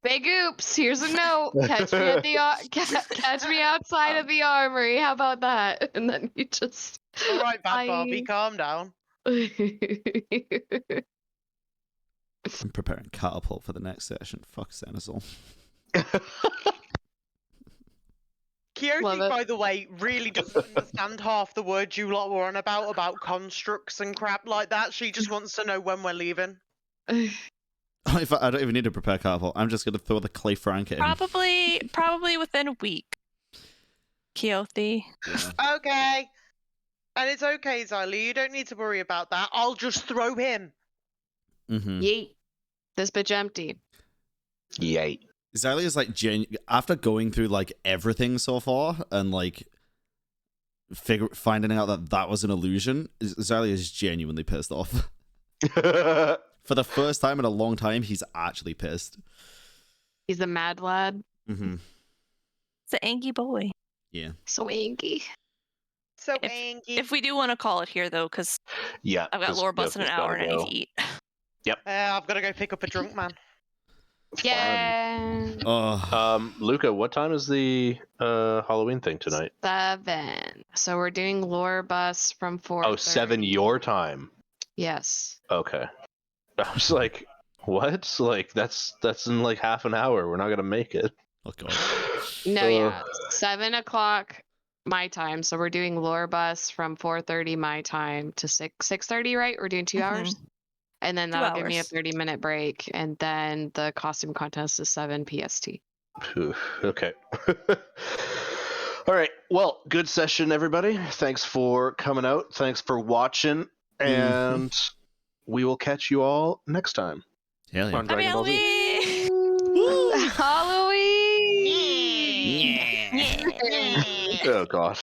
Big oops! Here's a note. Catch me at the catch me outside of the armory. How about that? And then you just. All right, Bad I- Barbie, calm down. I'm preparing catapult for the next session. Fuck Senezal. Kiyoshi, Love it. by the way, really doesn't understand half the words you lot were on about constructs and crap like that. She just wants to know when we're leaving. In fact, I don't even need to prepare catapult. I'm just gonna throw the clay frank at him. Probably within a week. Keothi. Yeah. Okay. And it's okay, Xylee. You don't need to worry about that. I'll just throw him. Mm-hmm. Yeet. This bitch empty. Yay. Xylee is like after going through like everything so far and like finding out that was an illusion. Xylee is genuinely pissed off. For the first time in a long time, he's actually pissed. He's a mad lad. Mm-hmm. It's an angry boy. Yeah. So angry. So angry. If we do want to call it here, though, because Yeah. I've got 'cause Laura Bus in an Yoko's hour gotta and I need go. to eat. I've got to go pick up a drunk man. Yeah. Oh. Luca, what time is the Halloween thing tonight? 7. So we're doing lore bus from 4. Oh, 7 your time. Yes. Okay. I was like, what? Like that's in like half an hour. We're not gonna make it. Oh god. No, yeah. 7 o'clock my time. So we're doing lore bus from 4:30 my time to 6:30, right? We're doing 2 hours. And then 2 that'll give me a hours. 30-minute break. And then the costume contest is 7 PST. Phew, okay. All right. Well, good session, everybody. Thanks for coming out. Thanks for watching, and we will catch you all next time Hell yeah. on Happy Dragon Ball Z. Halloween! Halloween! Yeah. Yeah. Oh god.